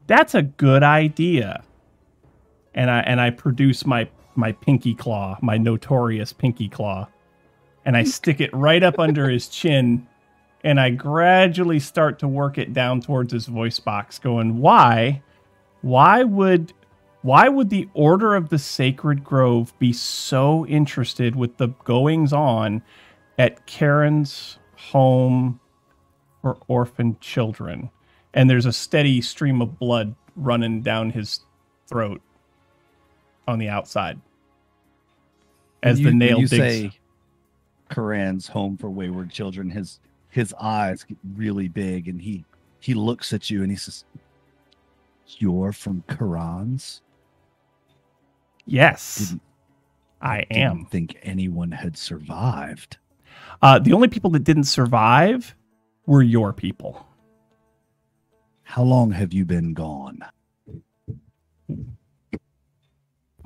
That's a good idea. And I produce my pinky claw, my notorious pinky claw, and I stick it right up under his chin, and I gradually start to work it down towards his voice box, going, why would the Order of the Sacred Grove be so interested with the goings on at Karen's home for orphan children? And there's a steady stream of blood running down his throat on the outside as the nail when you digs. say Karan's home for wayward children, his eyes get really big, and he looks at you and he says, "You're from Karan's?" Yes, I am. Didn't think anyone had survived. The only people that didn't survive were your people. How long have you been gone?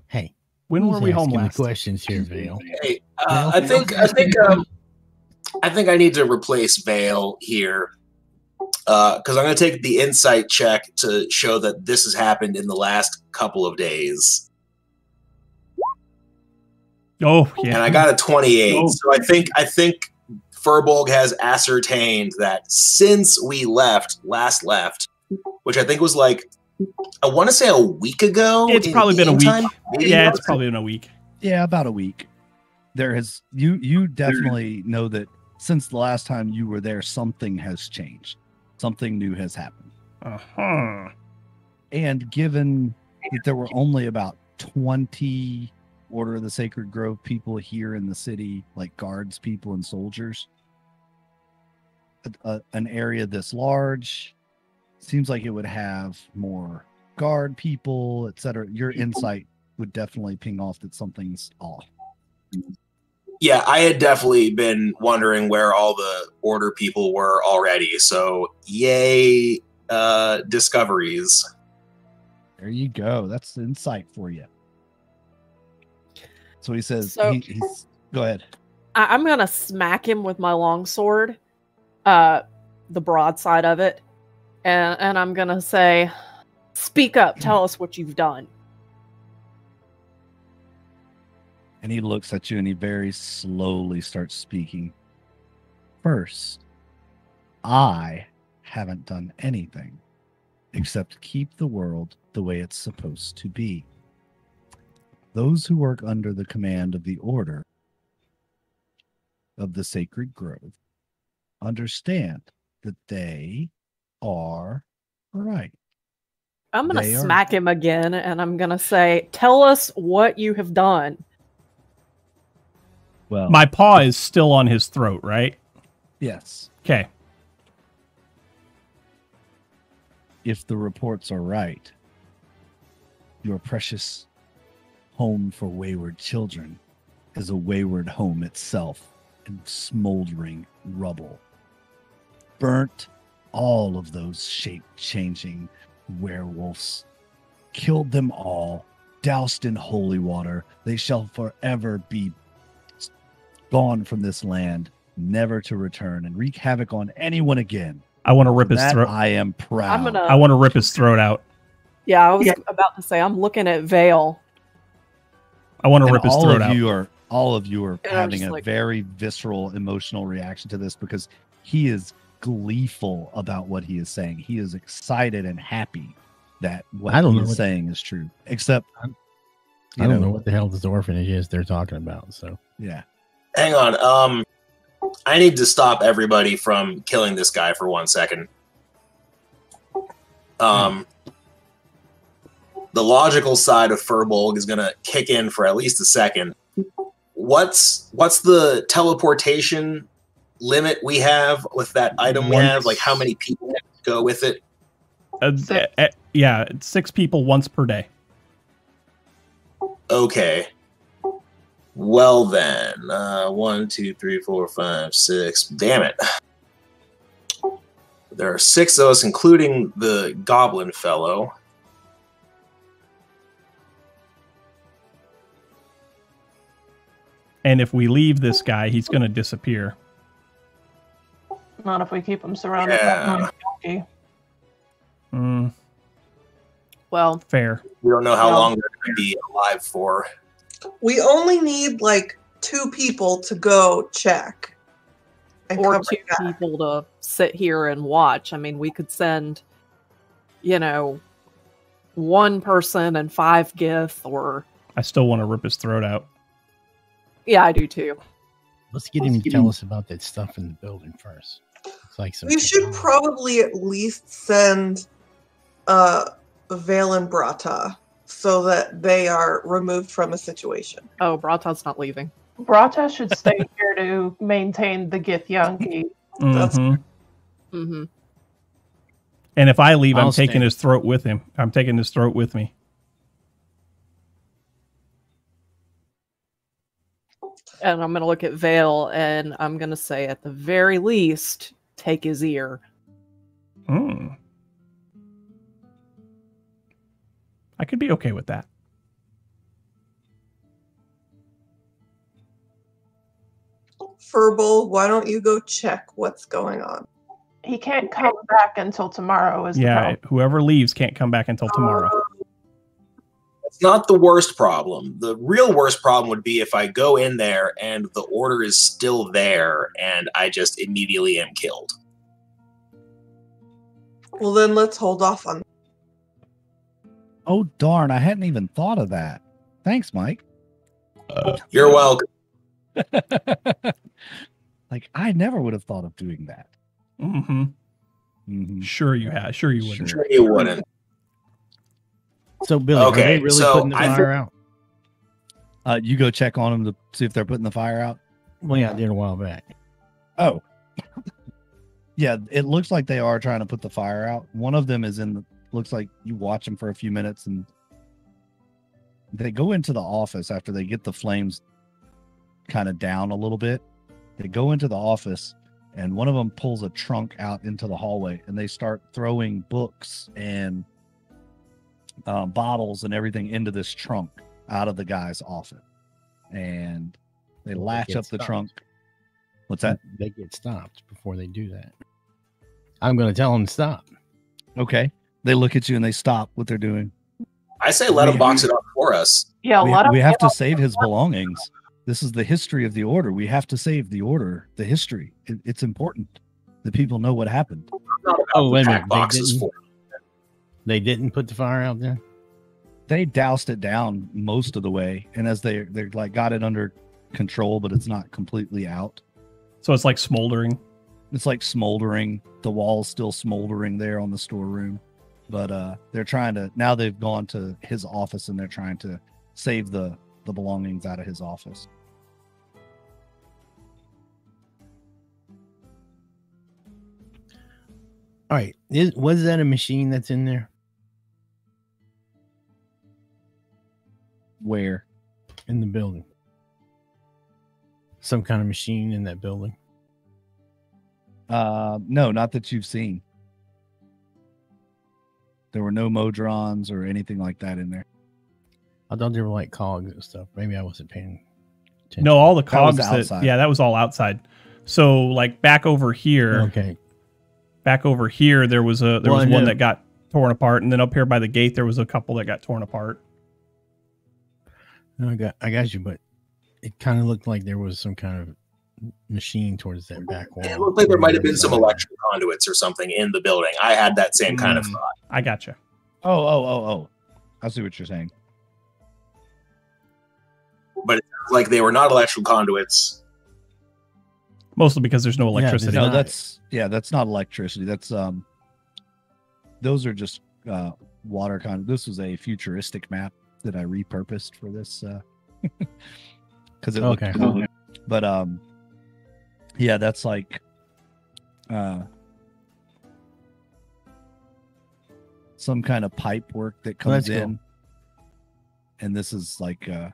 Hey, When were who's we home asking the last? questions here, Vale? Hey, I think I need to replace Vale here because I'm going to take the insight check to show that this has happened in the last couple of days, Oh, yeah. and I got a 28. Oh. So I think Furbolg has ascertained that since we last left, which I think was like, I want to say a week ago. It's in probably been a game week. time. Yeah, it's probably been a week. Yeah, about a week. There has you definitely know that since the last time you were there, something has changed. Something new has happened. Uh-huh. And given that there were only about 20 Order of the Sacred Grove people here in the city, like guards, people, and soldiers, an area this large seems like it would have more guard people, etc. Your insight would definitely ping off that something's off. Yeah, I had definitely been wondering where all the Order people were already. So yay, discoveries. There you go. That's the insight for you. So he says, So- he's go ahead. I'm gonna smack him with my longsword, the broadside of it, and I'm gonna say, "Speak up! Tell us what you've done." And he looks at you and he very slowly starts speaking. First, I haven't done anything except keep the world the way it's supposed to be. Those who work under the command of the Order of the Sacred Grove understand that they are right. I'm gonna They are- smack him again, and I'm gonna say, "Tell us what you have done." Well, My paw is still on his throat, right? yes. Okay. If the reports are right, your precious home for wayward children is a wayward home itself in smoldering rubble. Burnt all of those shape-changing werewolves. Killed them all, doused in holy water. They shall forever be gone from this land, never to return and wreak havoc on anyone again. I want to rip his That throat. I am proud. I'm gonna. I want to rip his throat out. Yeah, I was about to say, I'm looking at Vale. I want to And rip his all throat of out. you are all of you are And I'm having just a like- very visceral emotional reaction to this because he is gleeful about what he is saying. He is excited and happy that what he is saying is true. Except, I don't know what the hell this orphanage is they're talking about. So yeah. Hang on. I need to stop everybody from killing this guy for 1 second. The logical side of Furbolg is going to kick in for at least a second. What's the teleportation limit we have with that item we have? Like, how many people have to go with it? Yeah, 6 people once per day. Okay. Well then, 1, 2, 3, 4, 5, 6. Damn it. There are 6 of us, including the goblin fellow. And if we leave this guy, he's going to disappear. Not if we keep him surrounded Yeah. by monkey. Well, Fair. We don't know how long they're going to be alive for. We only need like 2 people to go check. And or come 2 back. people to sit here and watch. I mean, we could send, 1 person and 5 Gith, or... I still want to rip his throat out. Yeah, I do too. let's get him to tell us about that stuff in the building first. It's like some We should probably at least send Vale and Brata so that they are removed from a situation. Oh, Brata's not leaving. Brata should stay here to maintain the Gith Yankee. Mm-hmm. And if I leave, I'm I'll taking stay. his throat with him. I'm taking his throat with me. And I'm going to look at Vale, and I'm going to say, at the very least, take his ear. I could be okay with that. Furball, why don't you go check what's going on? He can't come back until tomorrow. Is the Yeah, problem. whoever leaves can't come back until tomorrow. It's not the worst problem. The real worst problem would be if I go in there and the order is still there and I just immediately am killed. Well, then let's hold off on. Oh, darn. I hadn't even thought of that. Thanks, Mike. You're welcome. Like, I never would have thought of doing that. Sure you have. Sure you wouldn't. Sure you wouldn't. So, Billy, are they really so putting the I fire out? You go check on them to see if they're putting the fire out. Well, yeah, I did a while back. Oh. Yeah, it looks like they are trying to put the fire out. One of them is looks like you watch them for a few minutes and they go into the office after they get the flames kind of down a little bit. They go into the office and one of them pulls a trunk out into the hallway and they start throwing books and bottles and everything into this trunk out of the guy's office. And they latch up the trunk. What's that? They get stopped before they do that. I'm going to tell them to stop. Okay. They look at you and they stop what they're doing. I say let him box it up for us. Yeah, We have to save his belongings. This is the history of the order. We have to save the order, the history. It's important that people know what happened. Oh, wait a minute. Boxes for They didn't put the fire out there? They doused it down most of the way, and as they're like got it under control, but it's not completely out. So it's like smoldering. It's like smoldering. The wall's still smoldering there on the storeroom, but they're trying to. Now they've gone to his office and they're trying to save the belongings out of his office. All right. Was that a machine that's in there? Where? In the building. Some kind of machine in that building. No, not that you've seen. There were no Modrons or anything like that in there. I thought they were like cogs and stuff. Maybe I wasn't paying attention. No, all the That was cogs. outside. Yeah, that was all outside. So like back over here. Okay. Back over here, there was I one know. that got torn apart, and then up here by the gate, there was a couple that got torn apart. No, I got you, but it kind of looked like there was some kind of machine towards that back wall. It looked like there might have been some electrical conduits or something in the building. I had that same kind of thought. I gotcha. Oh. I see what you're saying. But it sounds like they were not electrical conduits. Mostly because there's no electricity. No, that's not electricity. That's those are just water This was a futuristic map that I repurposed for this because it looked cool. But yeah, that's like some kind of pipe work that comes in. Cool. And this is like a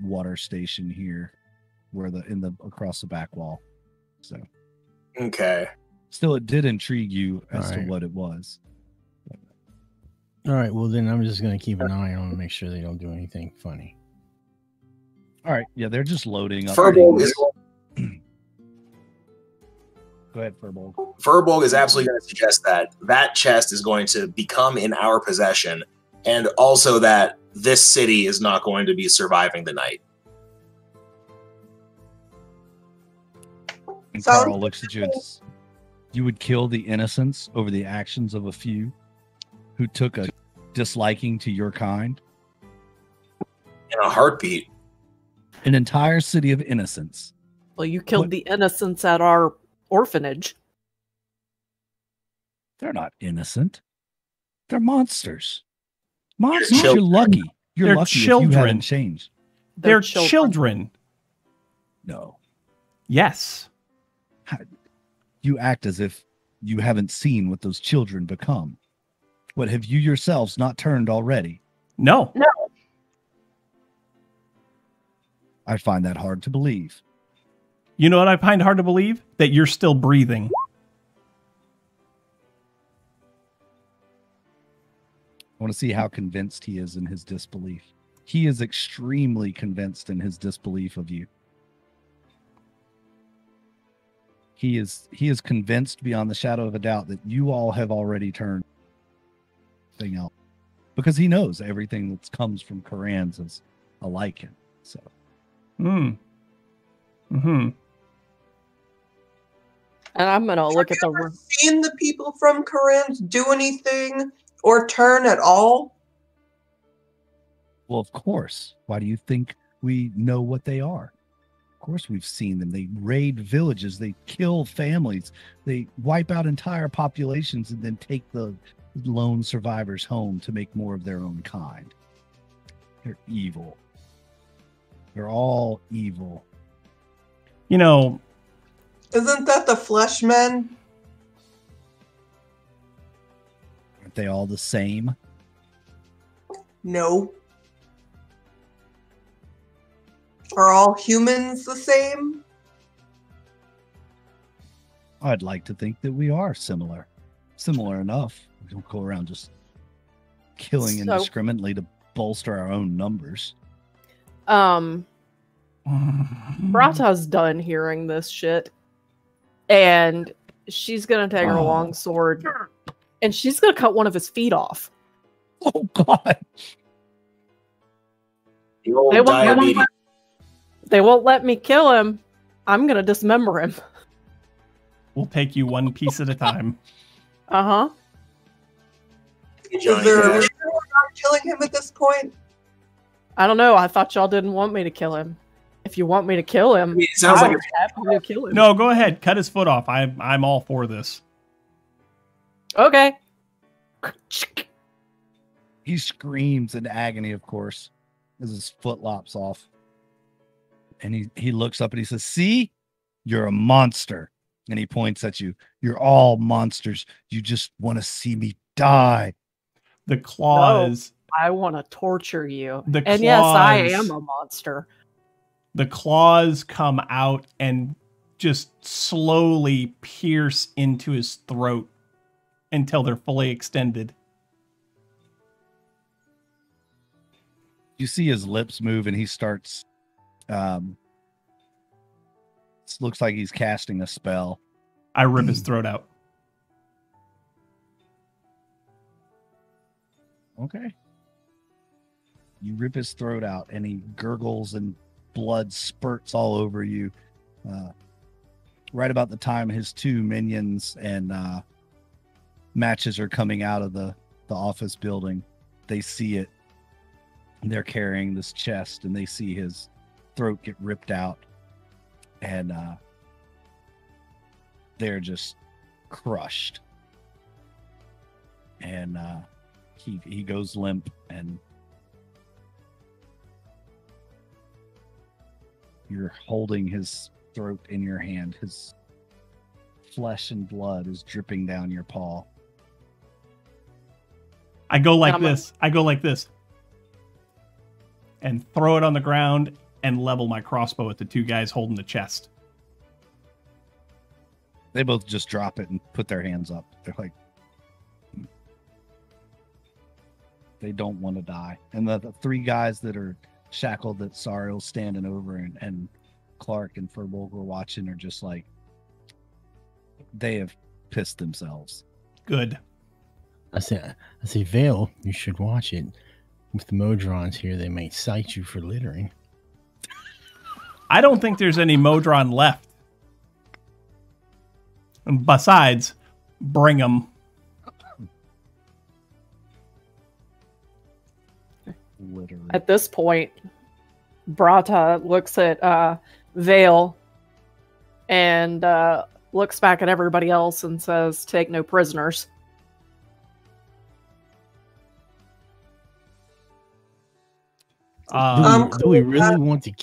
water station here where across the back wall. So okay. Still, it did intrigue you as to what it was. All right. Well, then I'm just going to keep an eye on to make sure they don't do anything funny. All right. Yeah, they're just loading up. Furbolg is... Go ahead, Furbolg. Furbolg is absolutely going to suggest that chest is going to become in our possession, and also that this city is not going to be surviving the night. And Carl looks at you and says, you would kill the innocents over the actions of a few who took a disliking to your kind? In a heartbeat. An entire city of innocents. Well, you killed the innocents at our orphanage. They're not innocent. They're monsters. Monsters, you're lucky. You're lucky children. If you hadn't changed. They're children. No. Yes. You act as if you haven't seen what those children become. What, have you yourselves not turned already? No. No. I find that hard to believe. You know what I find hard to believe? That you're still breathing. I want to see how convinced he is in his disbelief. He is extremely convinced in his disbelief of you. He is convinced beyond the shadow of a doubt that you all have already turned thing out, because he knows everything that comes from Korans is a lichen. So, And I'm gonna look at the. Seen the people from Korans do anything or turn at all? Well, of course. Why do you think we know what they are? Of course we've seen them. They raid villages. They kill families. They wipe out entire populations and then take the lone survivors home to make more of their own kind. They're evil. They're all evil. You know... Isn't that the Fleshmen? Aren't they all the same? No. Are all humans the same? I'd like to think that we are similar. Similar enough. We don't go around just killing indiscriminately to bolster our own numbers. Brata's done hearing this shit. And she's going to take her long sword and she's going to cut one of his feet off. Oh, God. They won't let me kill him. I'm going to dismember him. We'll take you one piece at a time. Uh-huh. Is there a reason we're not killing him at this point? I don't know. I thought y'all didn't want me to kill him. If you want me to kill him, it sounds like happy to kill him. No, go ahead. Cut his foot off. I'm all for this. Okay. He screams in agony, of course, as his foot lops off. And he looks up and he says, "See? You're a monster." And he points at you. You're all monsters. You just want to see me die. The claws. No, I want to torture you. And yes, I am a monster. The claws come out and just slowly pierce into his throat until they're fully extended. You see his lips move and he starts... It looks like he's casting a spell. I rip his throat out. Okay. You rip his throat out and he gurgles and blood spurts all over you. right about the time his two minions and matches are coming out of the office building, they see it. They're carrying this chest, and they see his throat get ripped out, and they're just crushed. And he goes limp, and you're holding his throat in your hand. His flesh and blood is dripping down your paw. I go like this. I go like this. And throw it on the ground and level my crossbow at the two guys holding the chest. They both just drop it and put their hands up. They're like, they don't want to die. And the three guys that are shackled that Sariel's standing over and Clark and Furbolg were watching are just like, they have pissed themselves. Good. I say, Vale, you should watch it. With the Modrons here, they may cite you for littering. I don't think there's any Modron left. And besides, bring them. Literally. At this point, Brata looks at Vale and looks back at everybody else and says, "Take no prisoners." Do we really want to?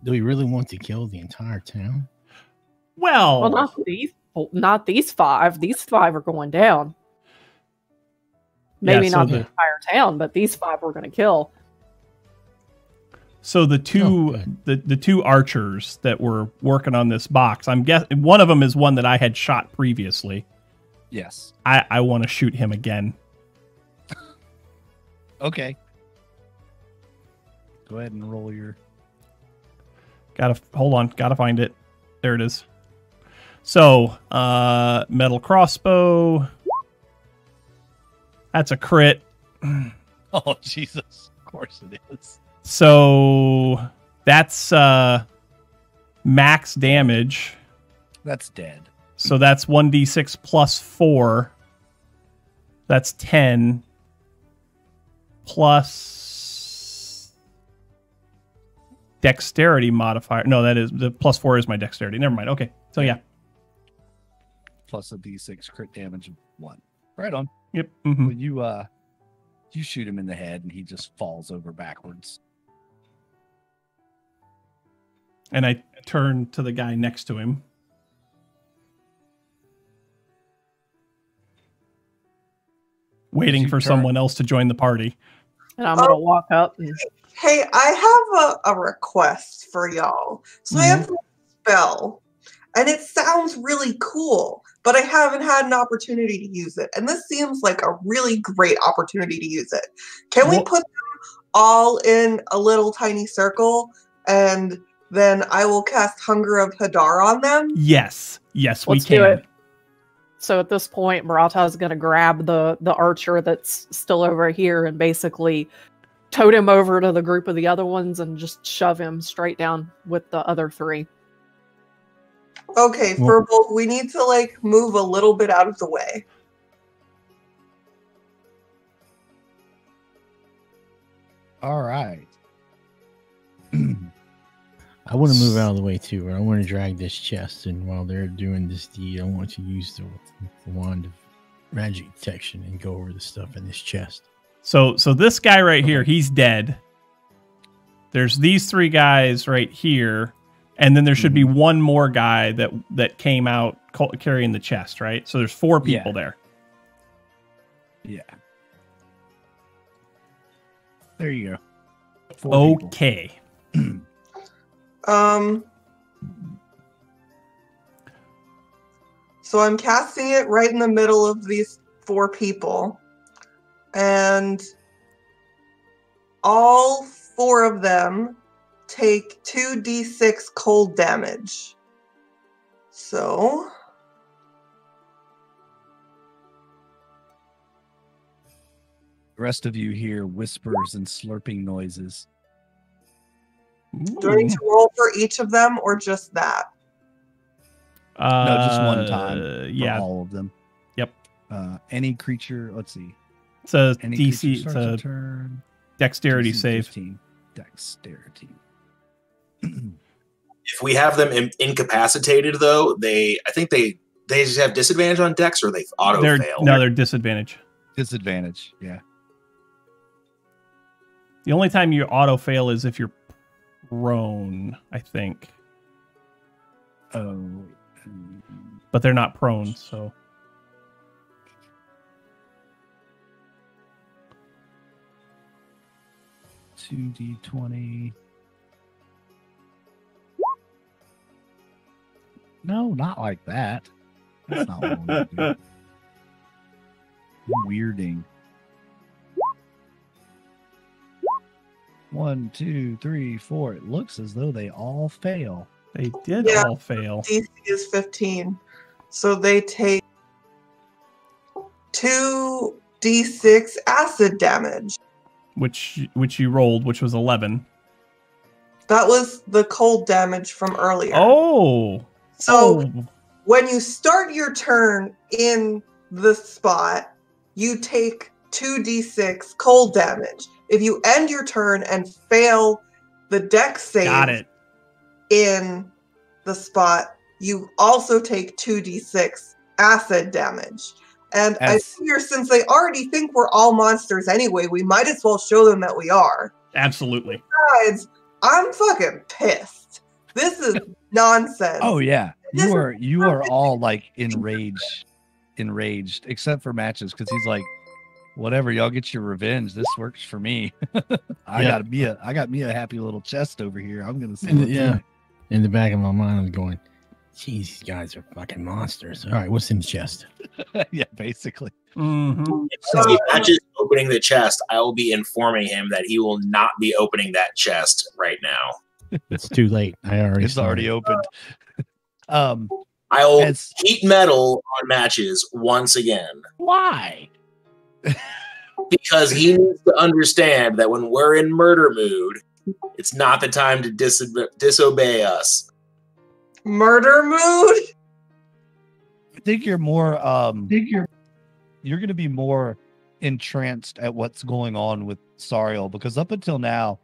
Do we really want to kill the entire town? Well, not these five. These five are going down. Maybe not the entire town, but these five we're going to kill. So the two archers that were working on this box, I'm guessing one of them is one that I had shot previously. Yes. I want to shoot him again. Okay. Go ahead and roll your... Hold on. Gotta find it. There it is. So, metal crossbow. That's a crit. Oh, Jesus. Of course it is. So, that's max damage. That's dead. So that's 1d6 plus 4. That's 10. Plus dexterity modifier. No, that is the plus 4 is my dexterity. Never mind. Okay. So yeah. Plus a d6 crit damage of 1. Right on. Yep. Mm-hmm. When you shoot him in the head and he just falls over backwards. And I turn to the guy next to him. Waiting for someone else to join the party. And I'm going to walk up. And... Hey, I have a request for y'all. So I have a spell, and it sounds really cool, but I haven't had an opportunity to use it. And this seems like a really great opportunity to use it. Can we put them all in a little tiny circle, and then I will cast Hunger of Hadar on them? Yes. Yes, Let's we can. Do it. So at this point, Murata is going to grab the archer that's still over here and basically tote him over to the group of the other ones and just shove him straight down with the other three. Okay, Furbolg, we need to move a little bit out of the way. All right. I want to move out of the way too, but I want to drag this chest, and while they're doing this deed, I want to use the wand of magic detection and go over the stuff in this chest. So this guy right here, he's dead. There's these three guys right here, and then there should be one more guy that came out carrying the chest, right? So there's 4 people there. Yeah. There you go. 4 okay. So I'm casting it right in the middle of these 4 people, and all 4 of them take 2d6 cold damage. So the rest of you hear whispers and slurping noises. Do I need to roll for each of them or just that? No, just one time for Yeah. all of them. Yep. Any creature, let's see. It's a Any DC, creature it's starts a a turn. dexterity DC save. 15. Dexterity. If we have them incapacitated, though, I think they just have disadvantage on dex, or they auto fail. No, they're disadvantage. Disadvantage, yeah. The only time you auto fail is if you're prone, I think. Oh. But they're not prone, so. $2d20. No, not like that. That's not what we're gonna do. Weirding. 1, 2, 3, 4. It looks as though they all fail. They did all fail. DC is 15. So they take 2d6 acid damage. Which you rolled, which was 11. That was the cold damage from earlier. Oh. So when you start your turn in the spot, you take 2d6 cold damage. If you end your turn and fail the dex save in the spot, you also take 2d6 acid damage. And I figure since they already think we're all monsters anyway, we might as well show them that we are. Absolutely. Besides, I'm fucking pissed. This is nonsense. Oh yeah. You are all like enraged, except for Matches, because he's like, whatever, y'all get your revenge. This works for me. I got me a happy little chest over here. I'm gonna say in the back of my mind, I'm going, geez, these guys are fucking monsters. All right, what's in the chest? Yeah, basically. Mm-hmm. If he matches opening the chest, I will be informing him that he will not be opening that chest right now. It's too late. It's already opened. I'll heat metal on Matches once again. Why? Because he needs to understand that when we're in murder mood, it's not the time to disobey us. Murder mood? I think you're more you're going to be more entranced at what's going on with Sariel, because up until now,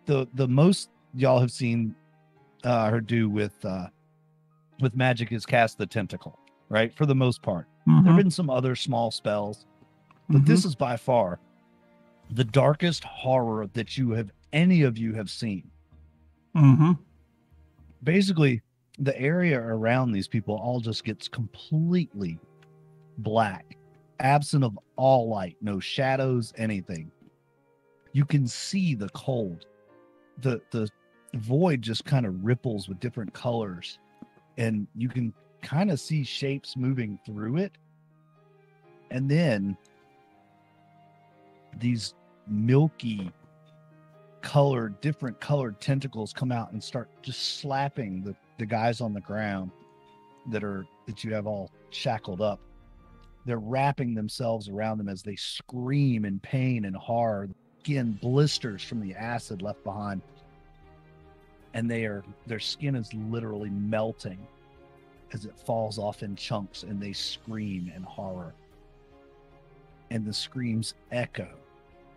the most y'all have seen her do with magic is cast the tentacle, right? For the most part. Mm-hmm. There have been some other small spells, but this is by far the darkest horror that any of you have seen. Mm-hmm. Basically, the area around these people all just gets completely black, absent of all light, no shadows, anything. You can see the cold. The void just kind of ripples with different colors, and you can kind of see shapes moving through it. And then these milky different colored tentacles come out and start just slapping the guys on the ground that you have all shackled up. They're wrapping themselves around them as they scream in pain and horror. Skin blisters from the acid left behind, and their skin is literally melting as it falls off in chunks, and they scream in horror, and the screams echo.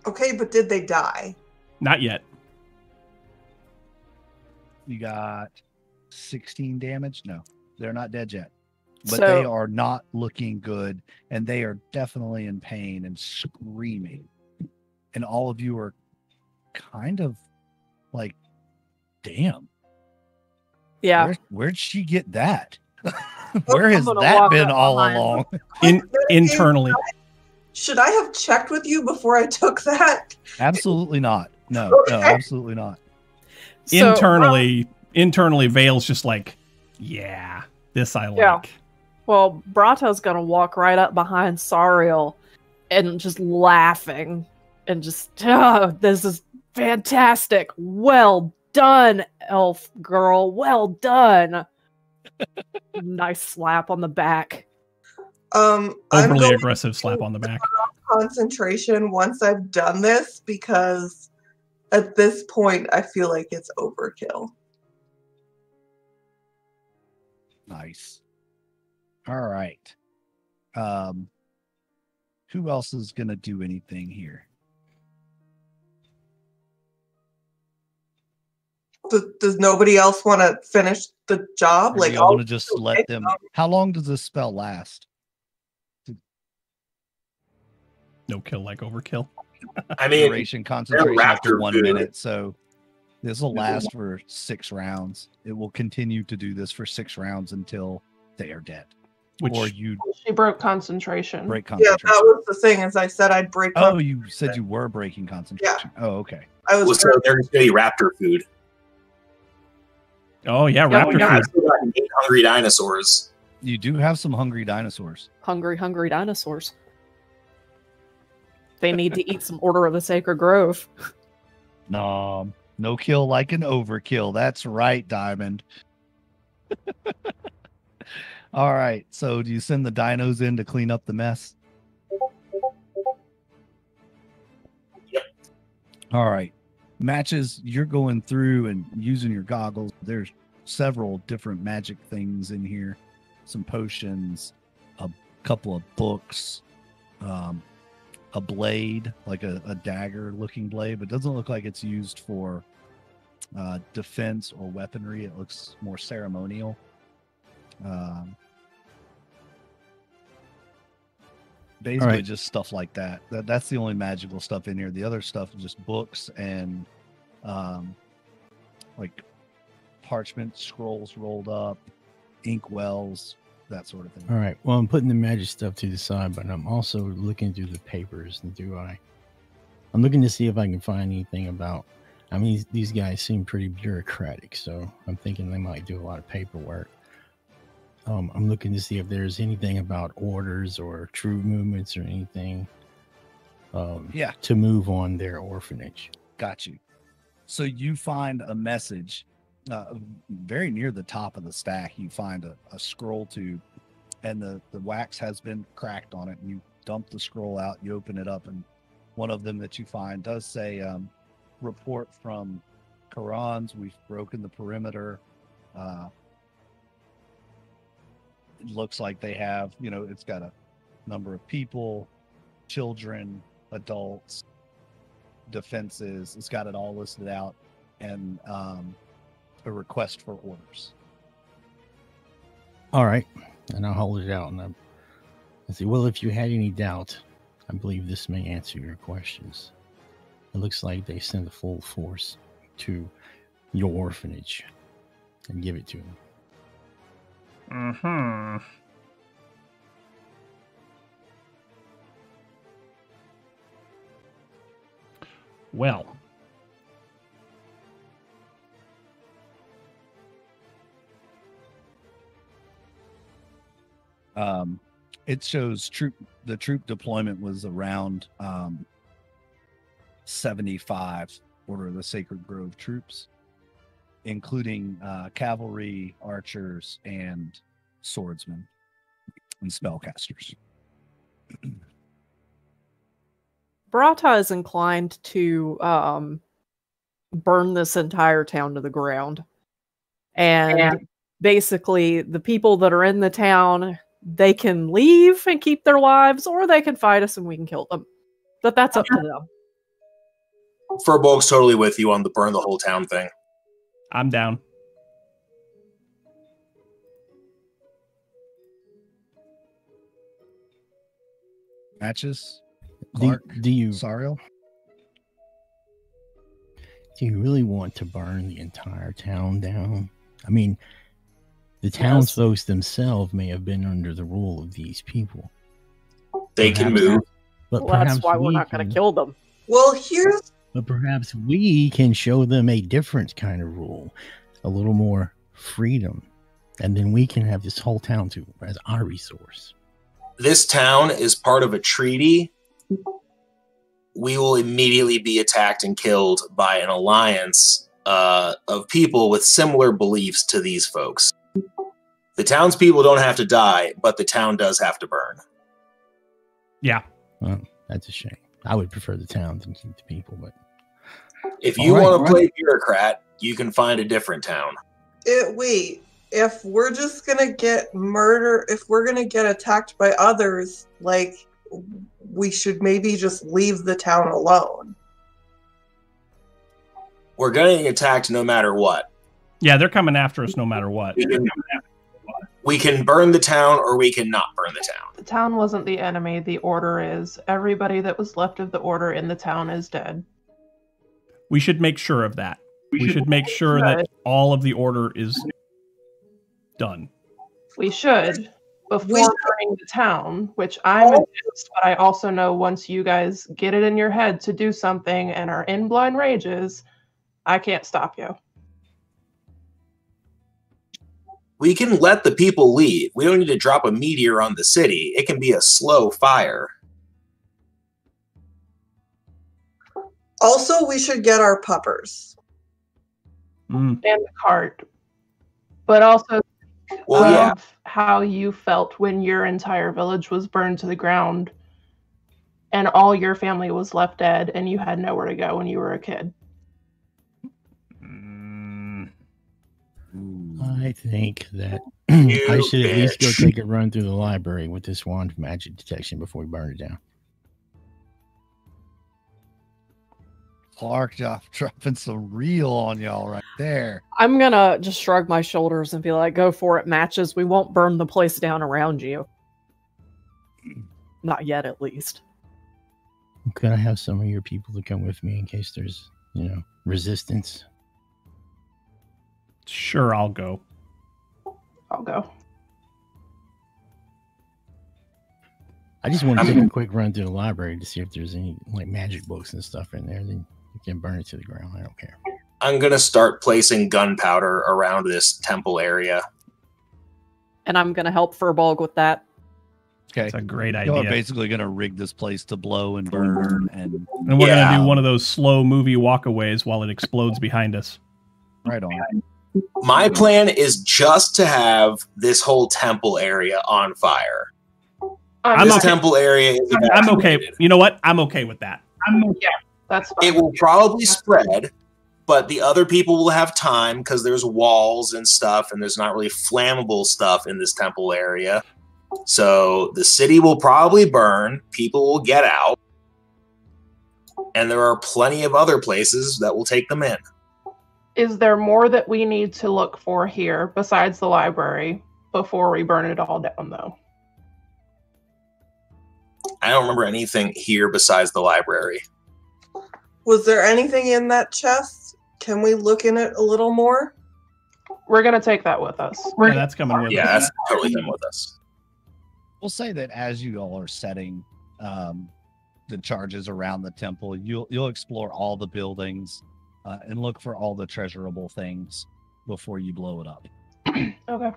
Okay, but did they die? Not yet. You got 16 damage. No, they're not dead yet, but they are not looking good, and they are definitely in pain and screaming. And all of you are kind of like, damn. Yeah. Where'd she get that? Where has that been all along? Internally. Should I have checked with you before I took that? Absolutely not. No, no, absolutely not. So, internally, Vale's just like, yeah, this I like. Yeah. Well, Brato's gonna walk right up behind Sariel and just laughing and just, this is fantastic. Well done, elf girl. Well done. Nice slap on the back. Overly aggressive slap on the back. Concentration once I've done this, because at this point I feel like it's overkill. Nice. All right. Who else is going to do anything here? Does nobody else want to finish the job? Or Like, do y'all want to just let them? How long does this spell last? No kill like overkill. I mean, Duration concentration up to raptor 1 food. minute. So this will last for 6 rounds. It will continue to do this for 6 rounds until they are dead. Which Or you She broke concentration. break yeah, concentration. that was the thing. As I said, I'd break. Oh, you said you were breaking concentration. Oh, okay. I was. Well, so they're just gonna be raptor food. oh yeah, Yeah, raptor yeah. I food. still got 8 hungry dinosaurs. You do have some hungry dinosaurs. Hungry, hungry dinosaurs. They need to eat some Order of the Sacred Grove. No kill like an overkill. That's right, Diamond. All right. So do you send the dinos in to clean up the mess? Yep. All right. Matches, you're going through and using your goggles. There's several different magic things in here. Some potions, a couple of books, a blade, like a dagger looking blade, but doesn't look like it's used for defense or weaponry. It looks more ceremonial. Basically, right. just stuff like that. That's the only magical stuff in here. The other stuff is just books and like parchment scrolls rolled up, ink wells, that sort of thing. All right. Well, I'm putting the magic stuff to the side, but I'm also looking through the papers. And I'm looking to see if I can find anything about. I mean, these guys seem pretty bureaucratic, so I'm thinking they might do a lot of paperwork. I'm looking to see if there's anything about orders or troop movements or anything. To move on their orphanage. Got you. So you find a message very near the top of the stack. You find a scroll tube, and the wax has been cracked on it. And you dump the scroll out. You open it up, and one of them that you find does say, "Report from Karans. We've broken the perimeter." It looks like they have, it's got a number of people, children, adults, defenses. It's got it all listed out, and a request for orders. All right. And I'll hold it out. And I say, well, if you had any doubt, I believe this may answer your questions. It looks like they send a full force to your orphanage and give it to them. Mm-hmm. Well. It shows the troop deployment was around 75 Order of the Sacred Grove troops, including cavalry, archers, and swordsmen and spellcasters. Barata is inclined to burn this entire town to the ground. And basically, the people that are in the town, they can leave and keep their lives, or they can fight us and we can kill them. But that's up to them. Furbolg's totally with you on the burn the whole town thing. I'm down. Matches? Do Clark? you Sariel? Do you really want to burn the entire town down? I mean, the townsfolk themselves may have been under the rule of these people. They can move. But Well, that's perhaps why we're we not going can- to kill them. Well, here's But perhaps we can show them a different kind of rule, a little more freedom, and then we can have this whole town as our resource. This town is part of a treaty. We will immediately be attacked and killed by an alliance of people with similar beliefs to these folks. The townspeople don't have to die, but the town does have to burn. Yeah. Well, that's a shame. I would prefer the town than keep the people, but If you All right, want all to play bureaucrat, you can find a different town. wait. if we're just gonna get murder, if we're gonna get attacked by others, like, we should maybe just leave the town alone. We're going to get attacked no matter what. Yeah, they're coming after us no matter what. We can burn the town or we can not burn the town. The town wasn't the enemy, the order is. Everybody that was left of the order in the town is dead. We should make sure of that. We should make sure that all of the order is done. We should, before burning the town, which I'm against, but I also know once you guys get it in your head to do something and are in blind rages, I can't stop you. We can let the people leave. We don't need to drop a meteor on the city. It can be a slow fire. Also, we should get our puppers. And the cart. But also how you felt when your entire village was burned to the ground and all your family was left dead and you had nowhere to go when you were a kid. I think that I should at least go take a run through the library with this wand of magic detection before we burn it down. Clark dropping some real on y'all right there. I'm gonna just shrug my shoulders and be like, go for it, matches. We won't burn the place down around you. Not yet, at least. Could I have some of your people to come with me in case there's, resistance? Sure, I'll go. I'll go. I just want to take a quick run through the library to see if there's any magic books and stuff in there. Then you can burn it to the ground. I don't care. I'm going to start placing gunpowder around this temple area. And I'm going to help Furbolg with that. Okay. That's a great Y'all idea. are basically going to rig this place to blow and burn. And we're going to do one of those slow movie walkaways while it explodes behind us. Right on. My plan is just to have this whole temple area on fire. This temple area is I'm okay. You know what? I'm okay with that. That's fine. It will probably spread, but the other people will have time because there's walls and stuff, and there's not really flammable stuff in this temple area. So the city will probably burn, people will get out, and there are plenty of other places that will take them in. Is there more that we need to look for here besides the library before we burn it all down, though? I don't remember anything here besides the library. Was there anything in that chest? Can we look in it a little more? We're going to take that with us. Yeah, that's coming with us. Yeah, that's totally coming with us. We'll say that as you all are setting the charges around the temple, you'll explore all the buildings and look for all the treasurable things before you blow it up. Okay.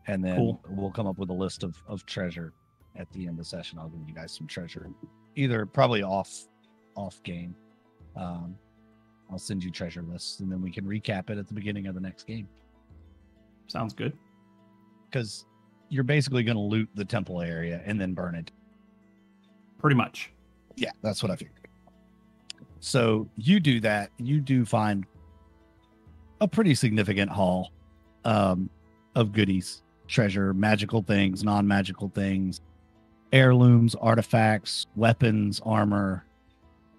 And then we'll come up with a list of treasure at the end of the session. I'll give you guys some treasure, either probably off game. I'll send you treasure lists, and then we can recap it at the beginning of the next game. Sounds good. Because you're basically going to loot the temple area and then burn it. Pretty much. Yeah, that's what I figured. So you do that. You do find a pretty significant haul of goodies, treasure, magical things, non-magical things, heirlooms, artifacts, weapons, armor,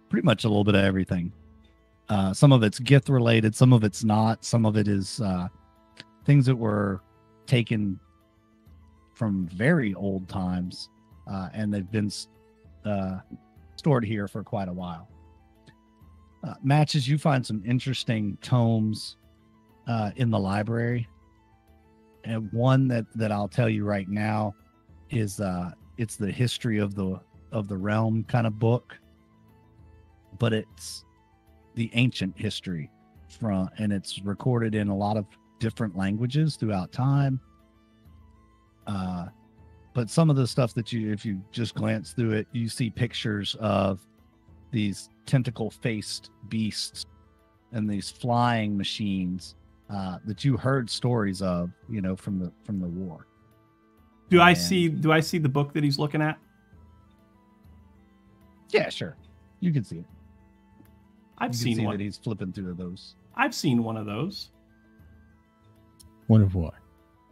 pretty much a little bit of everything. Some of it's Gith related, some of it's not. Some of it is things that were taken from very old times, and they've been stored here for quite a while. Matches, you find some interesting tomes in the library, and one that I'll tell you right now is it's the history of the realm kind of book, but it's the ancient history and it's recorded in a lot of different languages throughout time. But some of the stuff that if you just glance through it, you see pictures of these tentacle-faced beasts and these flying machines that you heard stories of, from the war. Do I see the book that he's looking at? Yeah, sure. You can see it. I've seen one. That he's flipping through those. I've seen one of those. One of what?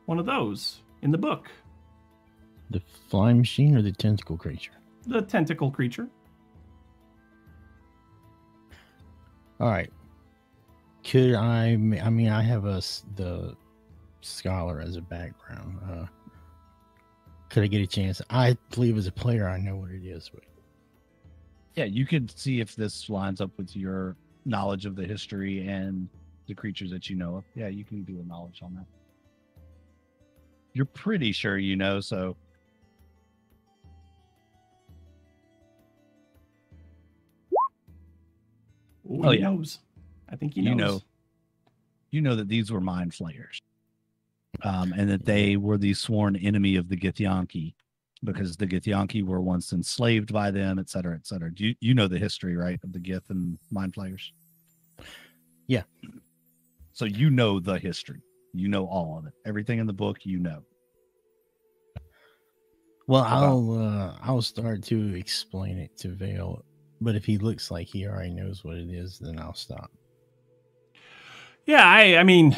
one of those in the book. The flying machine or the tentacle creature? The tentacle creature. All right. Could I mean, I have the scholar as a background. Could I get a chance? I believe as a player, I know what it is. But... Yeah, you could see if this lines up with your knowledge of the history and the creatures that you know of. Yeah, you can do a knowledge on that. You're pretty sure you know, so. Ooh, Oh, he yeah. knows. I think he knows. You know that these were mind flayers, and that they were the sworn enemy of the Githyanki, because the Githyanki were once enslaved by them, et cetera, et cetera. You know the history, right, of the Gith and mind flayers? Yeah. So you know the history. You know all of it. Everything in the book, you know. Well, I'll start to explain it to Vale, but if he looks like he already knows what it is, then I'll stop. Yeah, I mean,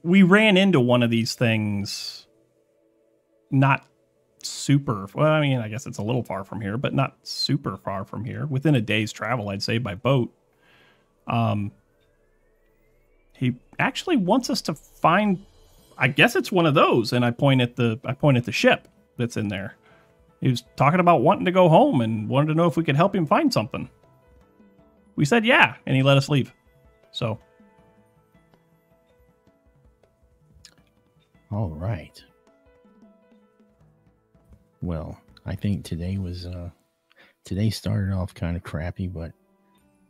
we ran into one of these things not super, well, I mean, I guess it's a little far from here, but not super far from here. Within a day's travel, I'd say, by boat. He actually wants us to find, I guess it's one of those, and I point at the ship that's in there. He was talking about wanting to go home and wanted to know if we could help him find something. We said yeah, and he let us leave. So... All right. Well, I think today started off kind of crappy, but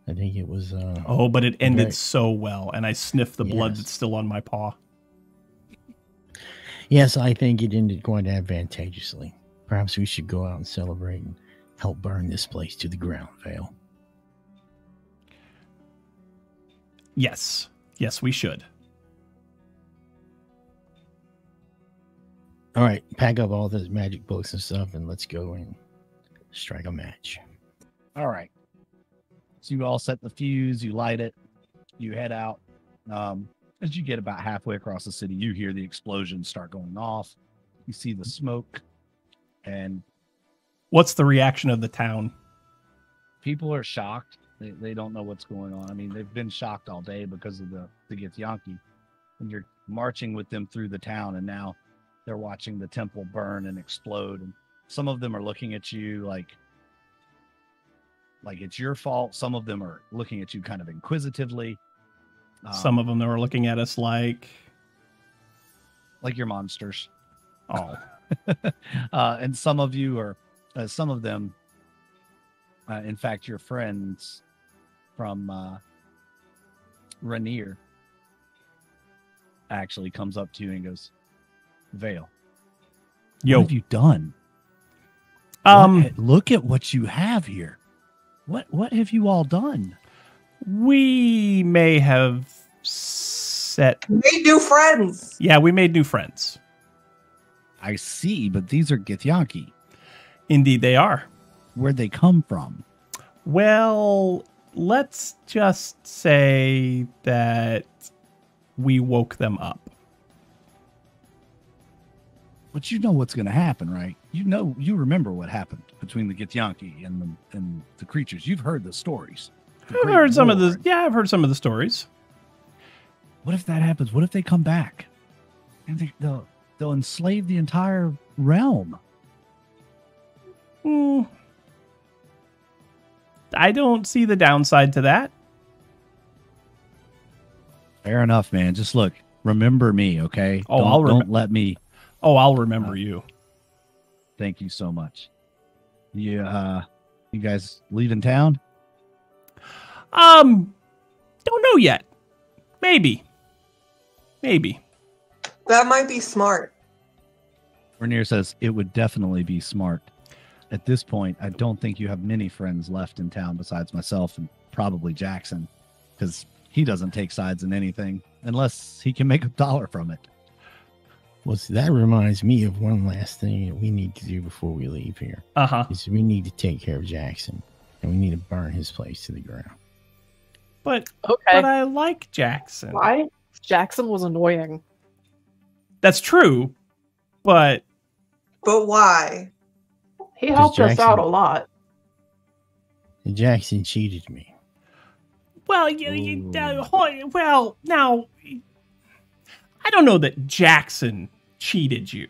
I think it was but it ended so well, and I sniffed the blood that's still on my paw. Yes, I think it ended quite advantageously. Perhaps we should go out and celebrate and help burn this place to the ground, Vale. Yes, we should. All right, pack up all those magic books and stuff, and let's go and strike a match. All right. So you all set the fuse, you light it, you head out. As you get about halfway across the city, you hear the explosions start going off. You see the smoke, and what's the reaction of the town? People are shocked. They don't know what's going on. I mean, they've been shocked all day because of the Githyanki. And you're marching with them through the town, and now they're watching the temple burn and explode. And some of them are looking at you like it's your fault. Some of them are looking at you kind of inquisitively. Some of them are looking at us like you're monsters. Oh. And some of you are, some of them, in fact, your friends from Rainier actually comes up to you and goes, Vale, what have you done? Look at what you have here. What have you all done? We may have made new friends. Yeah, we made new friends. I see, but these are Githyanki. Indeed, they are. Where'd they come from? Well, let's just say that we woke them up. But you know what's going to happen, right? You remember what happened between the Githyanki and the creatures. You've heard the stories. I've heard some of the stories. What if that happens? What if they come back and they'll enslave the entire realm? I don't see the downside to that. Fair enough, man. Just look, remember me, okay? Oh, don't let me. Oh, I'll remember you. Thank you so much. You guys leaving town? Don't know yet. Maybe. That might be smart. Rainier says it would definitely be smart. At this point, I don't think you have many friends left in town besides myself and probably Jackson, because he doesn't take sides in anything unless he can make $1 from it. Well, see, that reminds me of one last thing that we need to do before we leave here. Is we need to take care of Jackson, and we need to burn his place to the ground. But okay. But I like Jackson. Why? Jackson was annoying. That's true, but why? He helped us Jackson- out a lot. Jackson cheated me. well, well, now I don't know that Jackson cheated you.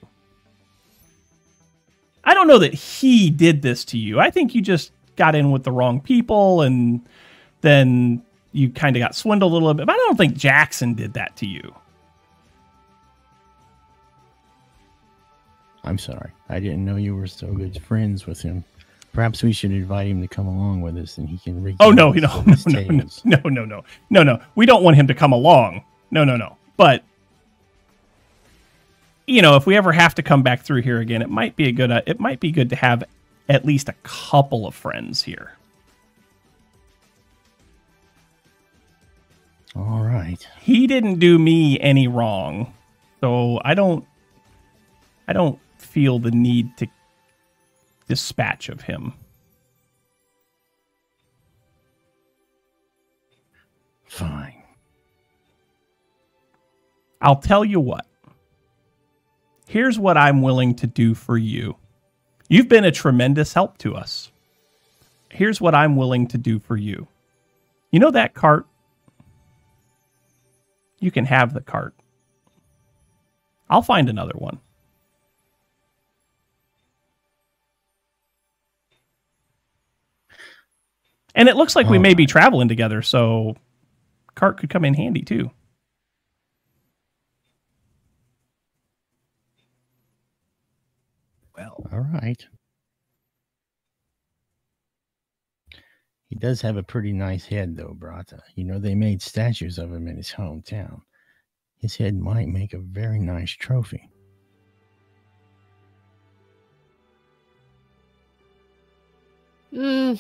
I don't know that he did this to you. I think you just got in with the wrong people, and then you kind of got swindled a little bit. But I don't think Jackson did that to you. I'm sorry. I didn't know you were so good friends with him. Perhaps we should invite him to come along with us, and he can. Oh no, no. We don't want him to come along. No. But if we ever have to come back through here again, it might be good to have at least a couple of friends here. All right. He didn't do me any wrong, so I don't feel the need to dispatch of him. Fine. I'll tell you what. Here's what I'm willing to do for you. You've been a tremendous help to us. Here's what I'm willing to do for you. You know that cart? You can have the cart. I'll find another one. And it looks like we may be traveling together, so cart could come in handy too. Well, All right. He does have a pretty nice head, though, Brata. They made statues of him in his hometown. His head might make a very nice trophy. I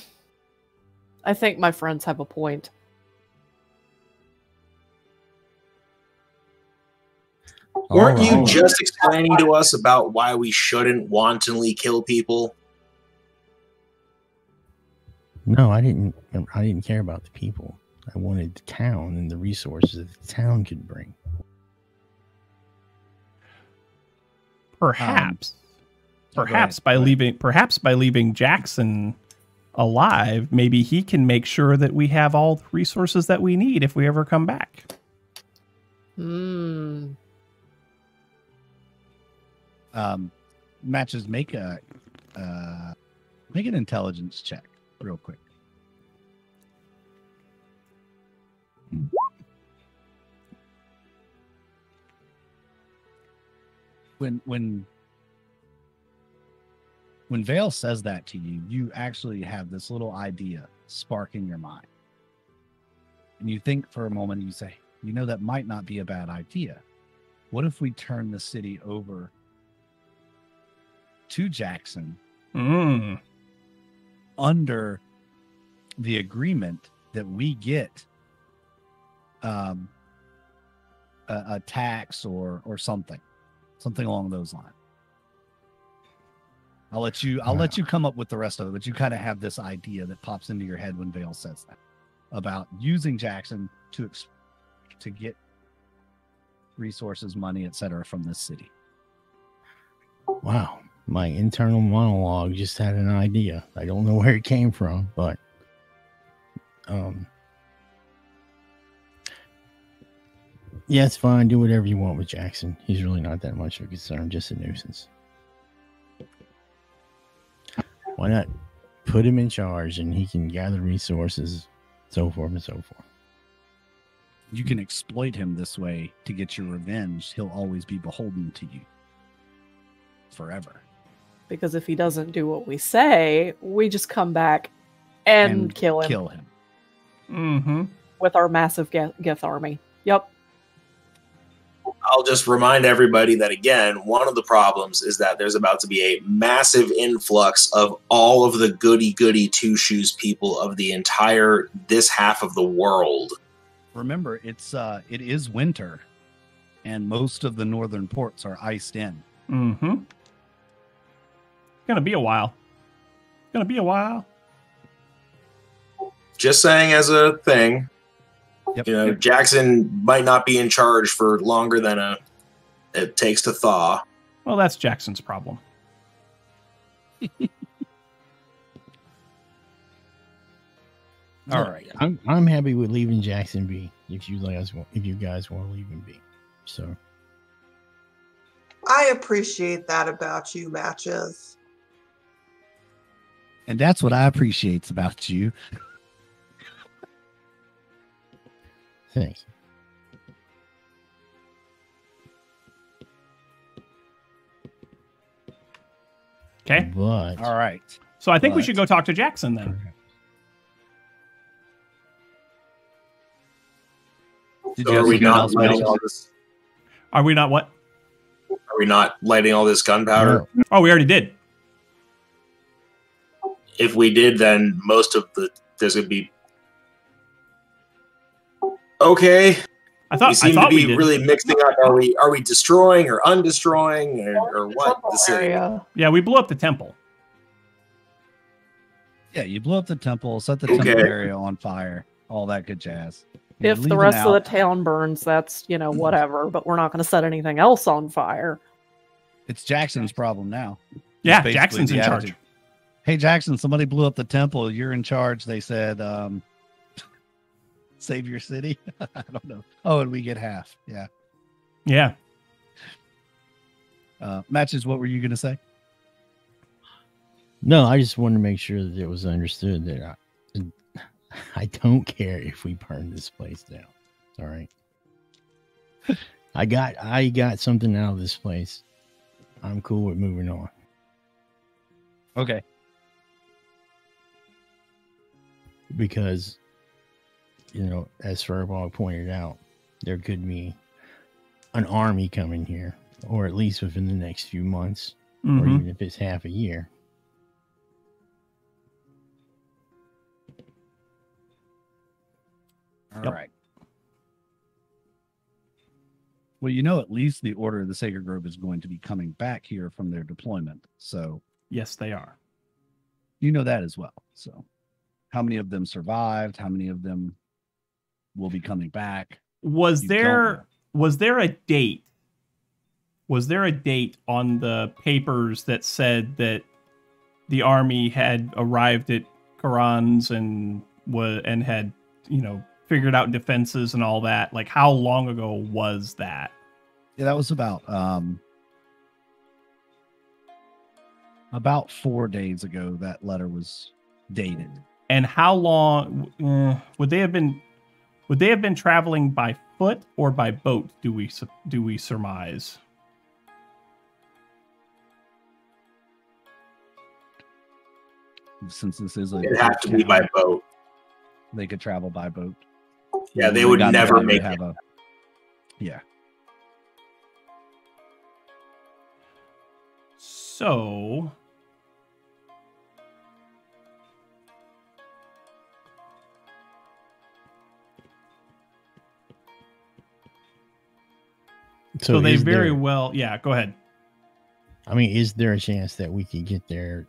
think my friends have a point. Weren't you just explaining to us about why we shouldn't wantonly kill people? No, I didn't care about the people. I wanted the town and the resources that the town could bring. Perhaps go ahead. by leaving Jackson alive, maybe he can make sure that we have all the resources that we need if we ever come back. Matches, make an intelligence check real quick. When Vale says that to you, you actually have this little idea spark in your mind. And you think for a moment, you say, that might not be a bad idea. What if we turn the city over to Jackson under the agreement that we get a tax or something along those lines? I'll let you come up with the rest of it, but you kind of have this idea that pops into your head when Vale says that about using Jackson to get resources, money, etc. from this city. Wow. My internal monologue just had an idea. I don't know where it came from, but yeah, it's fine. Do whatever you want with Jackson. He's really not that much of a concern, just a nuisance. Why not put him in charge and he can gather resources, so forth and so forth. You can exploit him this way to get your revenge. He'll always be beholden to you forever. Because if he doesn't do what we say, we just come back and kill him. Mm-hmm. With our massive Gith army. Yep. I'll just remind everybody that, again, one of the problems is that there's about to be a massive influx of all of the goody-goody two-shoes people of the entire this half of the world. Remember, it is winter, and most of the northern ports are iced in. Mm-hmm. Gonna be a while. Just saying as a thing. Yep. Jackson might not be in charge for longer than a it takes to thaw. Well, that's Jackson's problem. All right. I'm happy with leaving Jackson be. If you guys want to leave him be, so I appreciate that about you, Matches. And that's what I appreciate about you. thanks. Okay. But All right. So I think we should go talk to Jackson then. Did So you are have we something not else, lighting Matches? all this? Are we not what? Are we not lighting all this gunpowder? No. Oh, we already did. If we did, then most of there's gonna be. Okay. I thought We seem to we be did. really mixing up. Are we destroying or undestroying or what? Temple The city. area. Yeah, we blew up the temple. Yeah, you blew up the temple, set the Okay. temple area on fire, all that good jazz. You're If the leaving rest of the out- town burns, that's, whatever, but we're not going to set anything else on fire. It's Jackson's problem now. Yeah, Basically Jackson's in the charge. attitude. Hey, Jackson, somebody blew up the temple. You're in charge. They said, save your city. I don't know. Oh, and we get half. Yeah. Yeah. Matches, what were you going to say? No, I just wanted to make sure that it was understood that I don't care if we burn this place down. All right. I got something out of this place. I'm cool with moving on. Okay. Because, as Furball pointed out, there could be an army coming here, or at least within the next few months, or Mhm. even if it's half a year. All Yep. right. Well, at least the Order of the Sacred Grove is going to be coming back here from their deployment. So Yes, they are. you know that as well. So how many of them survived? How many of them will be coming back? Was You don't there know. was there a date? Was there a date on the papers that said that the army had arrived at Karan's and had, figured out defenses and all that? Like, how long ago was that? Yeah, that was about 4 days ago. That letter was dated. And how long would they have been traveling by foot or by boat? Do we surmise? Since this is a It'd have to be by boat. they could travel by boat. Yeah, they When would got never there, they make would it. have yeah. So So they is very there- well, yeah, go ahead. I mean, is there a chance that we could get there?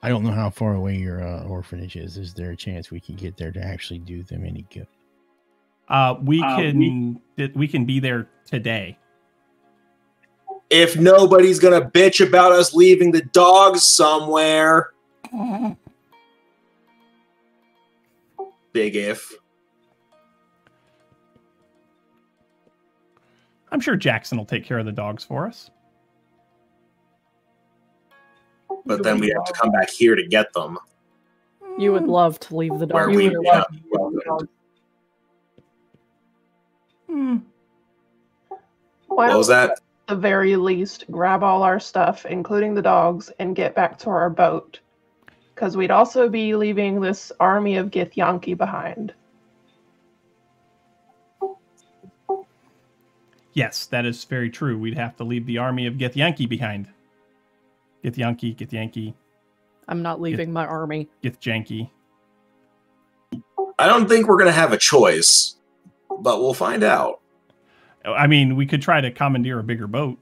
I don't know how far away your orphanage is. Is there a chance we can get there to actually do them any good? We can be there today. If nobody's gonna bitch about us leaving the dogs somewhere. Big if. I'm sure Jackson will take care of the dogs for us. But then we have to come back here to get them. You would love to leave the Where dog. we here. yeah, welcomed. Hmm. Why What was don't we, that? at the very least, grab all our stuff, including the dogs, and get back to our boat? Because we'd also be leaving this army of Githyanki behind. Yes, that is very true. We'd have to leave the army of Githyanki behind. Githyanki, I'm not leaving my army. Githjanki. I don't think we're gonna have a choice, but we'll find out. I mean, we could try to commandeer a bigger boat.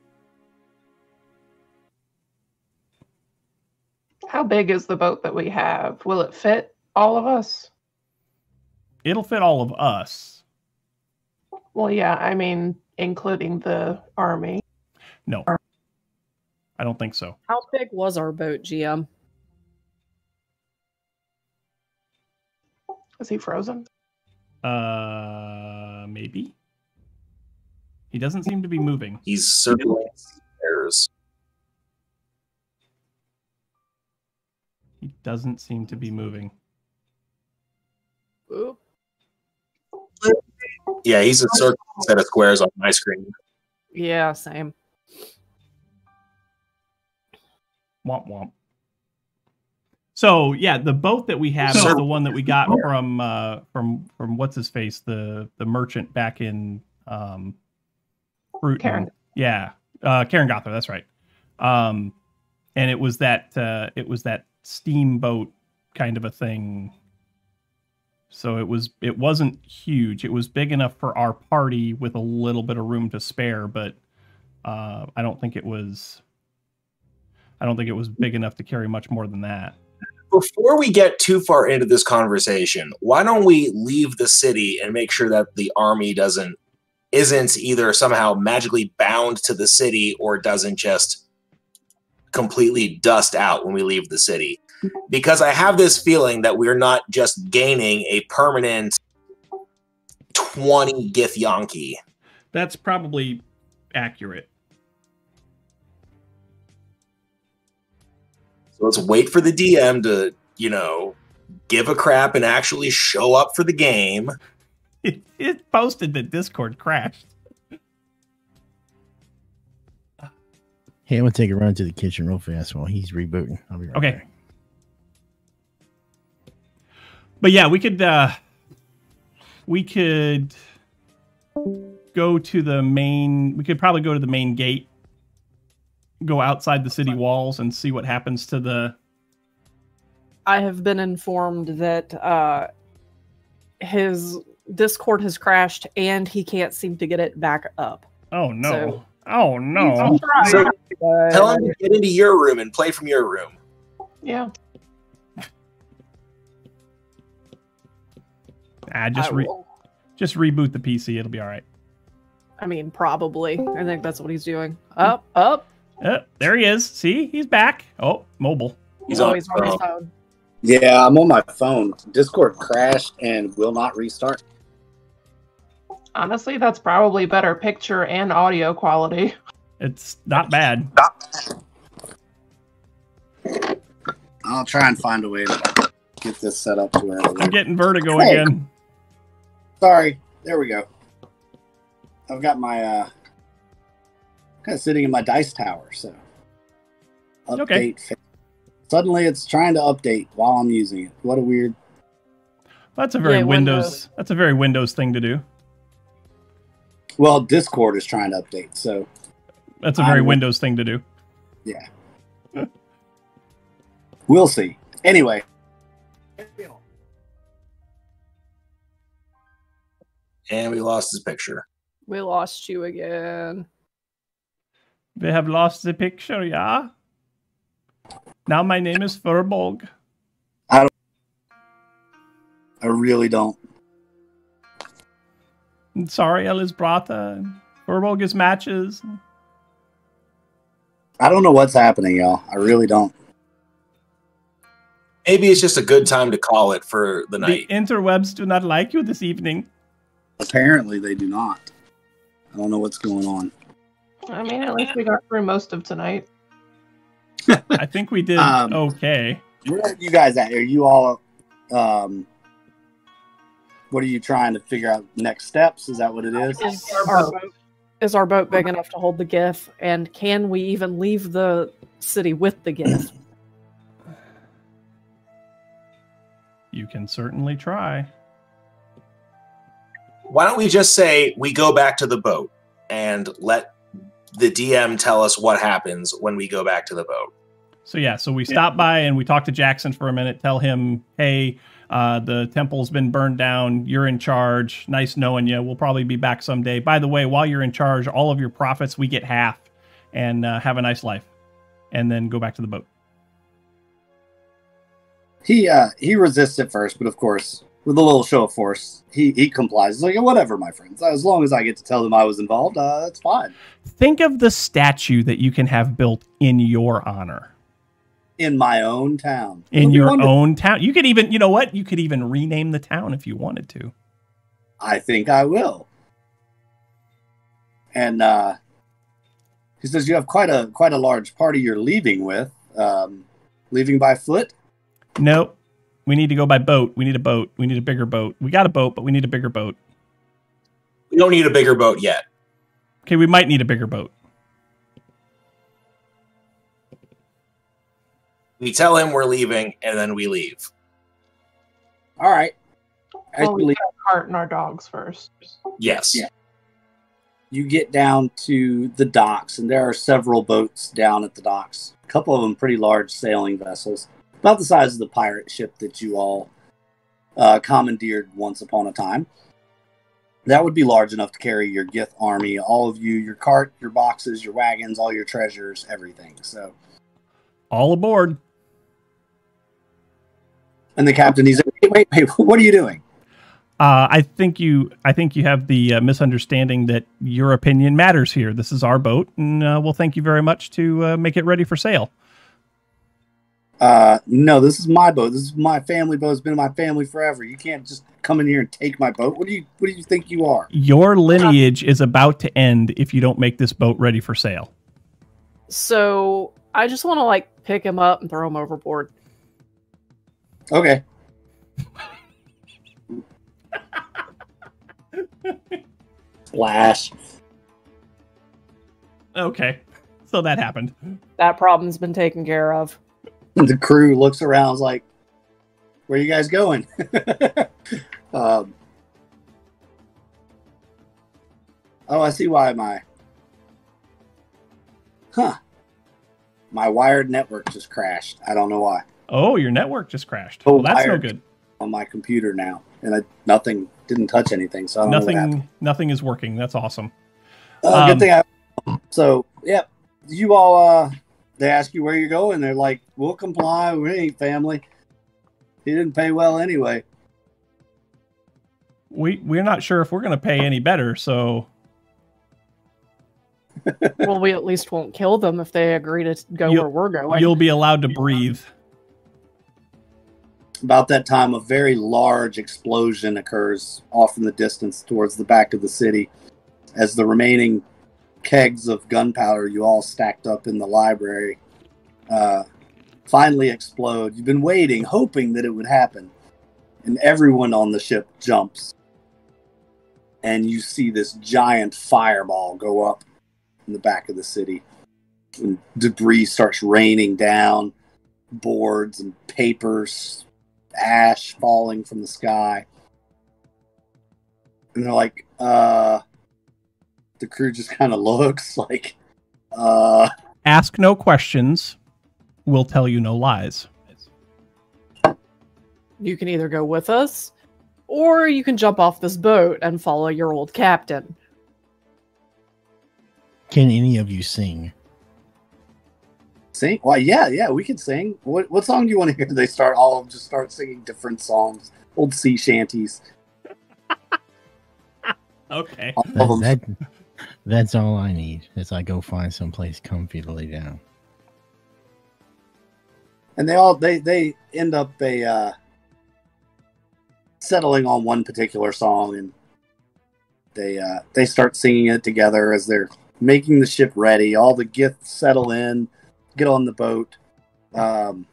How big is the boat that we have? Will it fit all of us? It'll fit all of us. Well, yeah, I mean, including the army. No, I don't think so. How big was our boat, GM? Is he frozen? Maybe. He doesn't seem to be moving. He's circling stairs. He doesn't seem to be moving. Oop. Yeah, he's a circle instead of squares on my screen. Yeah, same. Womp womp. So yeah, the boat that we have is the one that we got from what's his face, the merchant back in Fruit. Karen. Yeah, Karen Gother. That's right. And it was that steamboat kind of a thing. So it wasn't huge. It was big enough for our party with a little bit of room to spare, but I don't think it was big enough to carry much more than that. Before we get too far into this conversation, why don't we leave the city and make sure that the army isn't either somehow magically bound to the city or doesn't just completely dust out when we leave the city? Because I have this feeling that we're not just gaining a permanent 20 Gith Yankee. That's probably accurate. So let's wait for the DM to, give a crap and actually show up for the game. It posted that Discord crashed. Hey, I'm gonna take a run to the kitchen real fast while he's rebooting. I'll be right Okay. back. But yeah, we could go to the main. We could probably go to the main gate, go outside the city walls, and see what happens to the. I have been informed that his Discord has crashed and he can't seem to get it back up. Oh no! So- Oh no! So tell him to get into your room and play from your room. Yeah. Just reboot the PC. It'll be all right. I mean, probably. I think that's what he's doing. Up. There he is. See, he's back. Oh, mobile. He's always on on his phone. phone. Yeah, I'm on my phone. Discord crashed and will not restart. Honestly, that's probably better picture and audio quality. It's not bad. I'll try and find a way to get this set up to where I'm getting vertigo Hey. again. Sorry. There we go. I've got my kind of sitting in my dice tower, so update. Okay. Suddenly it's trying to update while I'm using it. What a weird. That's a very Yeah, Windows. That's a very Windows thing to do. Well, Discord is trying to update, so That's a very Windows thing to do. yeah. We'll see. Anyway. And we lost his picture. We lost you again. They have lost the picture, yeah? Now my name is Furbolg. I really don't. And sorry, Elisbrata. Furbolg is matches. I don't know what's happening, y'all. I really don't. Maybe it's just a good time to call it for the night. The interwebs do not like you this evening. Apparently they do not. I don't know what's going on. I mean, at least we got through most of tonight. I think we did okay. Where are you guys at? Are you all what are you trying to figure out next steps? Is that what it is? Is our boat big enough to hold the Gith? And can we even leave the city with the Gith? You can certainly try. Why don't we just say we go back to the boat and let the DM tell us what happens when we go back to the boat? So yeah, so we stop by and we talk to Jackson for a minute, tell him, hey, the temple's been burned down. You're in charge. Nice knowing you. We'll probably be back someday. By the way, while you're in charge, all of your profits, we get half, and have a nice life. And then go back to the boat. He resists at first, but of course with a little show of force, he complies. He's like, whatever, my friends. As long as I get to tell them I was involved, that's fine. Think of the statue that you can have built in your honor. In my own town. In your own town. You could even, you know what? You could even rename the town if you wanted to. I think I will. And he says, you have quite a large party you're leaving with. Leaving by foot? Nope. We need to go by boat. We need a boat. We need a bigger boat. We got a boat, but we need a bigger boat. We don't need a bigger boat yet. Okay, we might need a bigger boat. We tell him we're leaving, and then we leave. All right. Well, we got a cart and our dogs first. Yes. Yeah. You get down to the docks, and there are several boats down at the docks. A couple of them pretty large sailing vessels, about the size of the pirate ship that you all commandeered once upon a time. That would be large enough to carry your Gith army, all of you, your cart, your boxes, your wagons, all your treasures, everything. So, all aboard. And the captain, he's like, wait, what are you doing? I think you have the misunderstanding that your opinion matters here. This is our boat, and we'll thank you very much to make it ready for sail. No, this is my boat. This is my family boat. It's been my family forever. You can't just come in here and take my boat. What do you think you are? Your lineage is about to end if you don't make this boat ready for sail. So I just want to pick him up and throw him overboard. Okay. Splash. Okay. So that happened. That problem's been taken care of. The crew looks around, is like, where are you guys going? Oh, I see why my wired network just crashed. I don't know why. Oh, your network just crashed. Well, that's no good. On my computer now, and nothing didn't touch anything, so I don't know what happened. Nothing is working. That's awesome. Good thing So, yeah, you all, they ask you where you're going. They're like, we'll comply. We ain't family. He didn't pay well anyway. We're not sure if we're going to pay any better, so... Well, we at least won't kill them if they agree to go where we're going. You'll be allowed to breathe. About that time, a very large explosion occurs off in the distance towards the back of the city as the remaining kegs of gunpowder you all stacked up in the library finally explode. You've been waiting, hoping that it would happen. And everyone on the ship jumps. And you see this giant fireball go up in the back of the city. And debris starts raining down, boards and papers, ash falling from the sky. And they're like, the crew just kind of looks like, Ask no questions. We'll tell you no lies. You can either go with us, or you can jump off this boat and follow your old captain. Can any of you sing? Sing? Well, yeah, we can sing. What song do you want to hear? They all of them just start singing different songs, old sea shanties. Okay. That's all I need, is I go find someplace comfy to lay down. And they end up settling on one particular song, and they start singing it together as they're making the ship ready. All the Giths settle in, get on the boat, and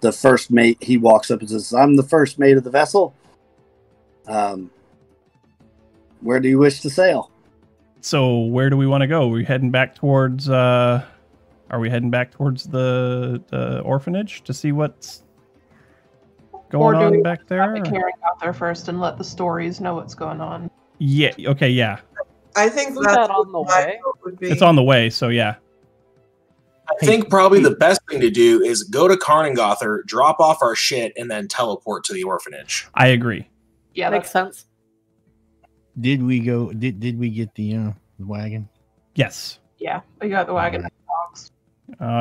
the first mate, he walks up and says, "I'm the first mate of the vessel. Where do you wish to sail?" So where do we want to go? Are we heading back towards the orphanage to see what's going on back there? Or carrying out there first and let the stories know what's going on. Yeah. Okay. Yeah. I think Isn't that's that on the what my way? vote would be. It's on the way. So yeah. I think probably the best thing to do is go to Karnengother, drop off our shit, and then teleport to the orphanage. I agree. Yeah, Makes sense. Did we go? Did we get the wagon? Yes. Yeah, we got the wagon and the dogs.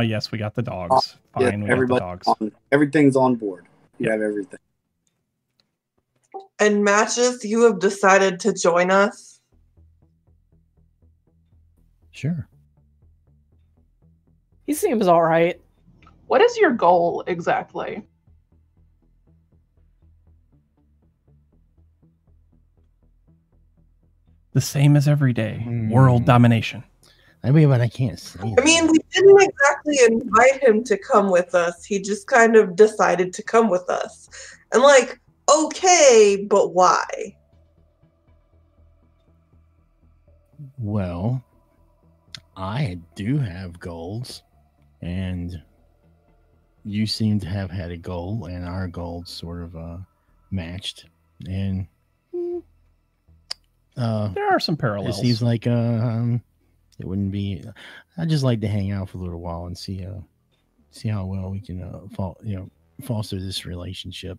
Yes, we got the dogs. Fine, Yeah, we got the dogs. everything's on board. You have everything. And Matches, you have decided to join us. Sure. He seems all right. What is your goal exactly? The same as every day. World domination. I mean, but I can't say I mean, we didn't exactly invite him to come with us. He just kind of decided to come with us. And like, okay, but why? Well, I do have goals, and you seem to have had a goal, and our goals sort of matched. And There are some it parallels. seems like it wouldn't be. I'd just like to hang out for a little while and see how well we can foster this relationship.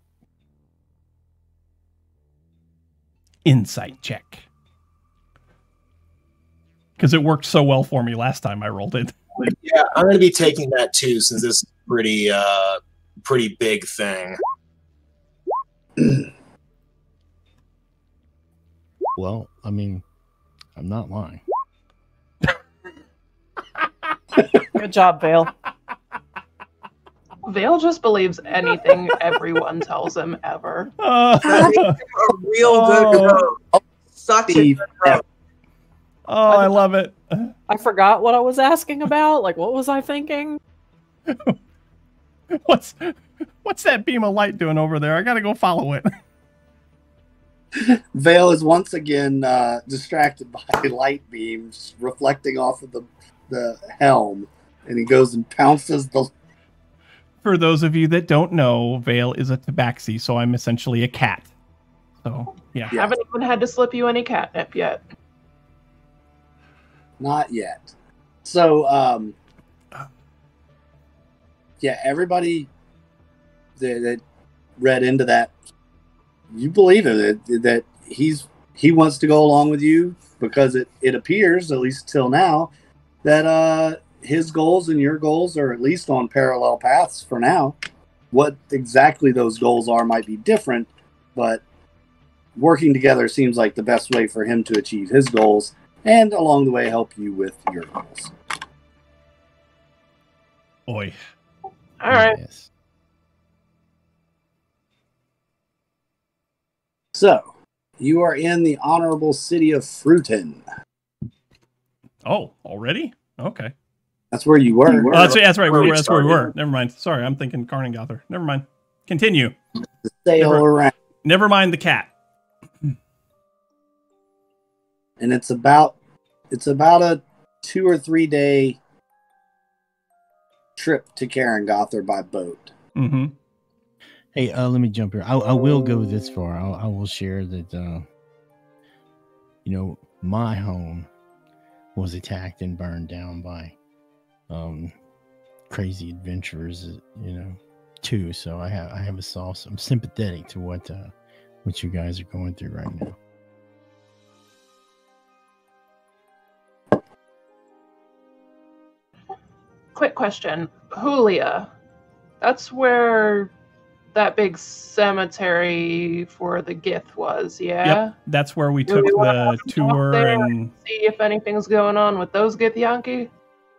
Insight check. Because it worked so well for me last time I rolled it. Yeah, I'm going to be taking that too, since this is a pretty big thing. Well, I mean, I'm not lying. Good job, Vale. Vale just believes anything everyone tells him ever. That makes him a real good rogue. Such a Steve, good rogue. Oh, I love it. I forgot what I was asking about. Like, what was I thinking? What's that beam of light doing over there? I gotta go follow it. Vale is once again distracted by light beams reflecting off of the helm, and he goes and pounces the. For those of you that don't know, Vale is a tabaxi, so I'm essentially a cat. So, yeah. Haven't even had to slip you any catnip yet. Not yet. So, yeah, everybody that read into that, you believe it that he wants to go along with you because it appears, at least till now, that his goals and your goals are at least on parallel paths for now. What exactly those goals are might be different, but working together seems like the best way for him to achieve his goals and along the way help you with your goals. Oi. All right. Yes. So, you are in the honorable city of Fruiton. Oh, already? Okay. That's where you were. Oh, that's right. Where we That's where we started. were. Never mind. Sorry, I'm thinking Karnengother. Never mind. Continue. Sail around. Never mind the cat. And it's about a 2 or 3 day trip to Karengother by boat. Mm-hmm. Hey, let me jump here. I will go this far. I will share that, my home was attacked and burned down by crazy adventurers, too. So I have a sauce. I'm sympathetic to what you guys are going through right now. Quick question. Julia, that's where that big cemetery for the Gith was, yeah? Yep. That's where we Do took we wanna the walk tour there and. See if anything's going on with those Gith Yankee,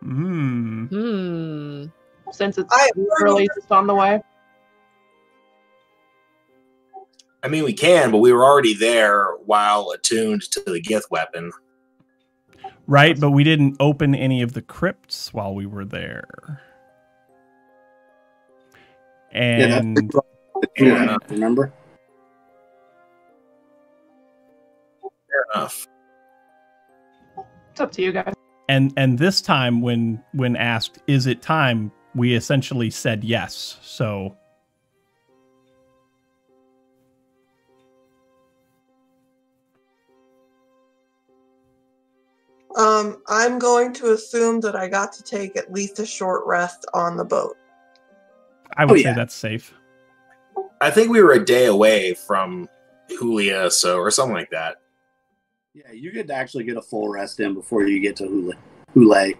Hmm. since it's I literally just on the way. I mean, we can, but we were already there while attuned to the Gith weapon. Right, but we didn't open any of the crypts while we were there. And Yeah, remember? Fair enough. It's up to you guys. and this time when asked, is it time, we essentially said yes. So I'm going to assume that I got to take at least a short rest on the boat. I would Oh, say yeah. that's safe. I think we were a day away from Julia, or something like that. Yeah, you could actually get a full rest in before you get to Hule.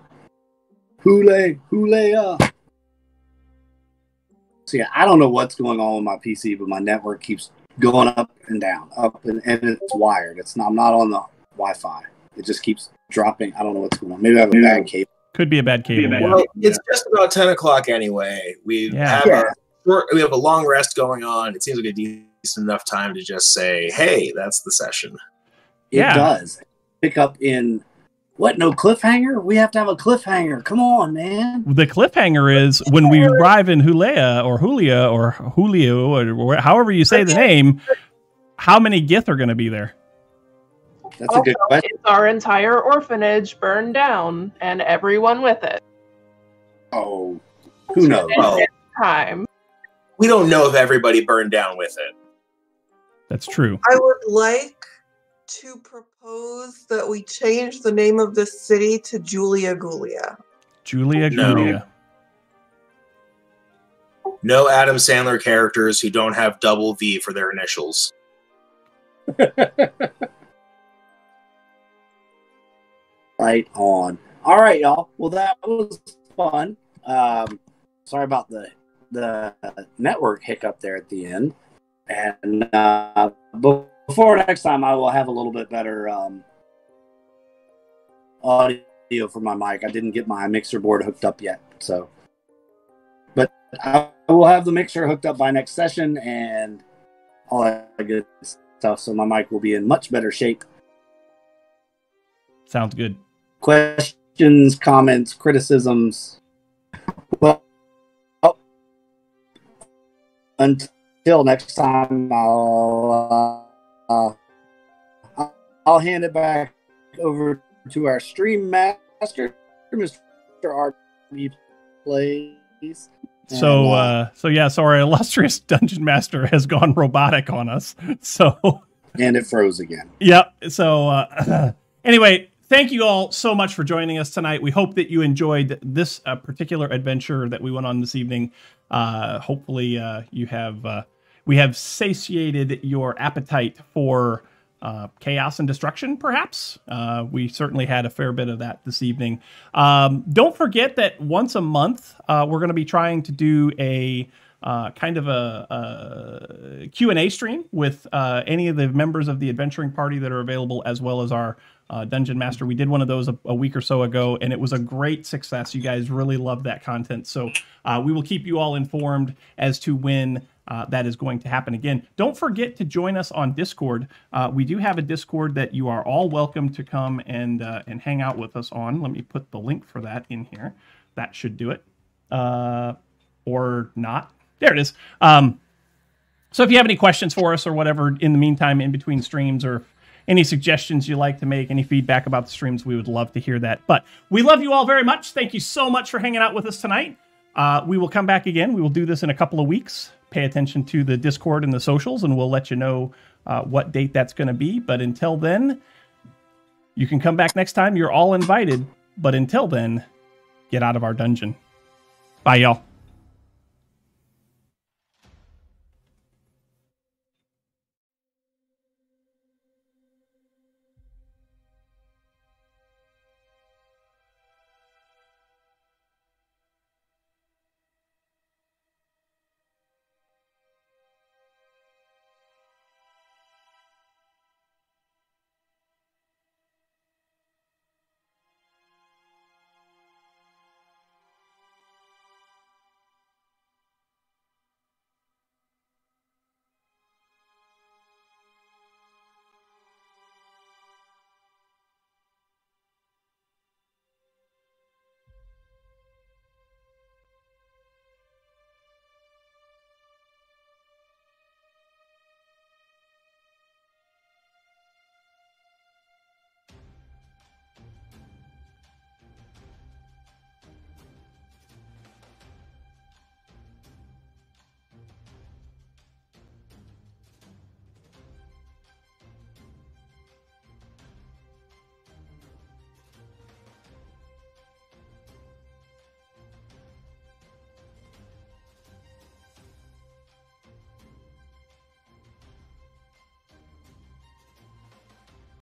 So yeah, I don't know what's going on with my PC, but my network keeps going up and down, and it's wired. It's not. I'm not on the Wi-Fi. It just keeps dropping. I don't know what's going on. Maybe I have a bad cable. Could be a bad cable. Well, it's just about 10 o'clock anyway. We have a long rest going on. It seems like a decent enough time to just say, "Hey, that's the session." It does pick up in what? No cliffhanger? We have to have a cliffhanger. Come on, man. The cliffhanger is when we arrive in Julia or Julio or however you say the name. How many Gith are going to be there? That's a good question. It's our entire orphanage burned down and everyone with it. Oh, who knows? Time. We don't know if everybody burned down with it. That's true. I would like to propose that we change the name of this city to Julia Gulia. Julia Gulia. No Adam Sandler characters who don't have double V for their initials. Right on. All right, y'all. Well, that was fun. Sorry about the network hiccup there at the end. And before next time, I will have a little bit better audio for my mic. I didn't get my mixer board hooked up yet, so. But I will have the mixer hooked up by next session and all that good stuff. So my mic will be in much better shape. Sounds good. Questions, comments, criticisms. Well, until next time, I'll hand it back over to our stream master, Mr. RB Plays. So our illustrious dungeon master has gone robotic on us. So, and it froze again. Yep. So, anyway, thank you all so much for joining us tonight. We hope that you enjoyed this particular adventure that we went on this evening. Hopefully, we have satiated your appetite for chaos and destruction, perhaps. We certainly had a fair bit of that this evening. Don't forget that once a month, we're going to be trying to do a kind of a Q&A stream with any of the members of the adventuring party that are available, as well as our Dungeon Master. We did one of those a week or so ago, and it was a great success. You guys really loved that content. So we will keep you all informed as to when that is going to happen again. Don't forget to join us on Discord. We do have a Discord that you are all welcome to come and hang out with us on. Let me put the link for that in here. That should do it. Or not. There it is. So if you have any questions for us or whatever in the meantime, in between streams, or any suggestions you like to make, any feedback about the streams, we would love to hear that. But we love you all very much. Thank you so much for hanging out with us tonight. We will come back again. We will do this in a couple of weeks. Pay attention to the Discord and the socials, and we'll let you know what date that's going to be. But until then, you can come back next time. You're all invited. But until then, get out of our dungeon. Bye, y'all.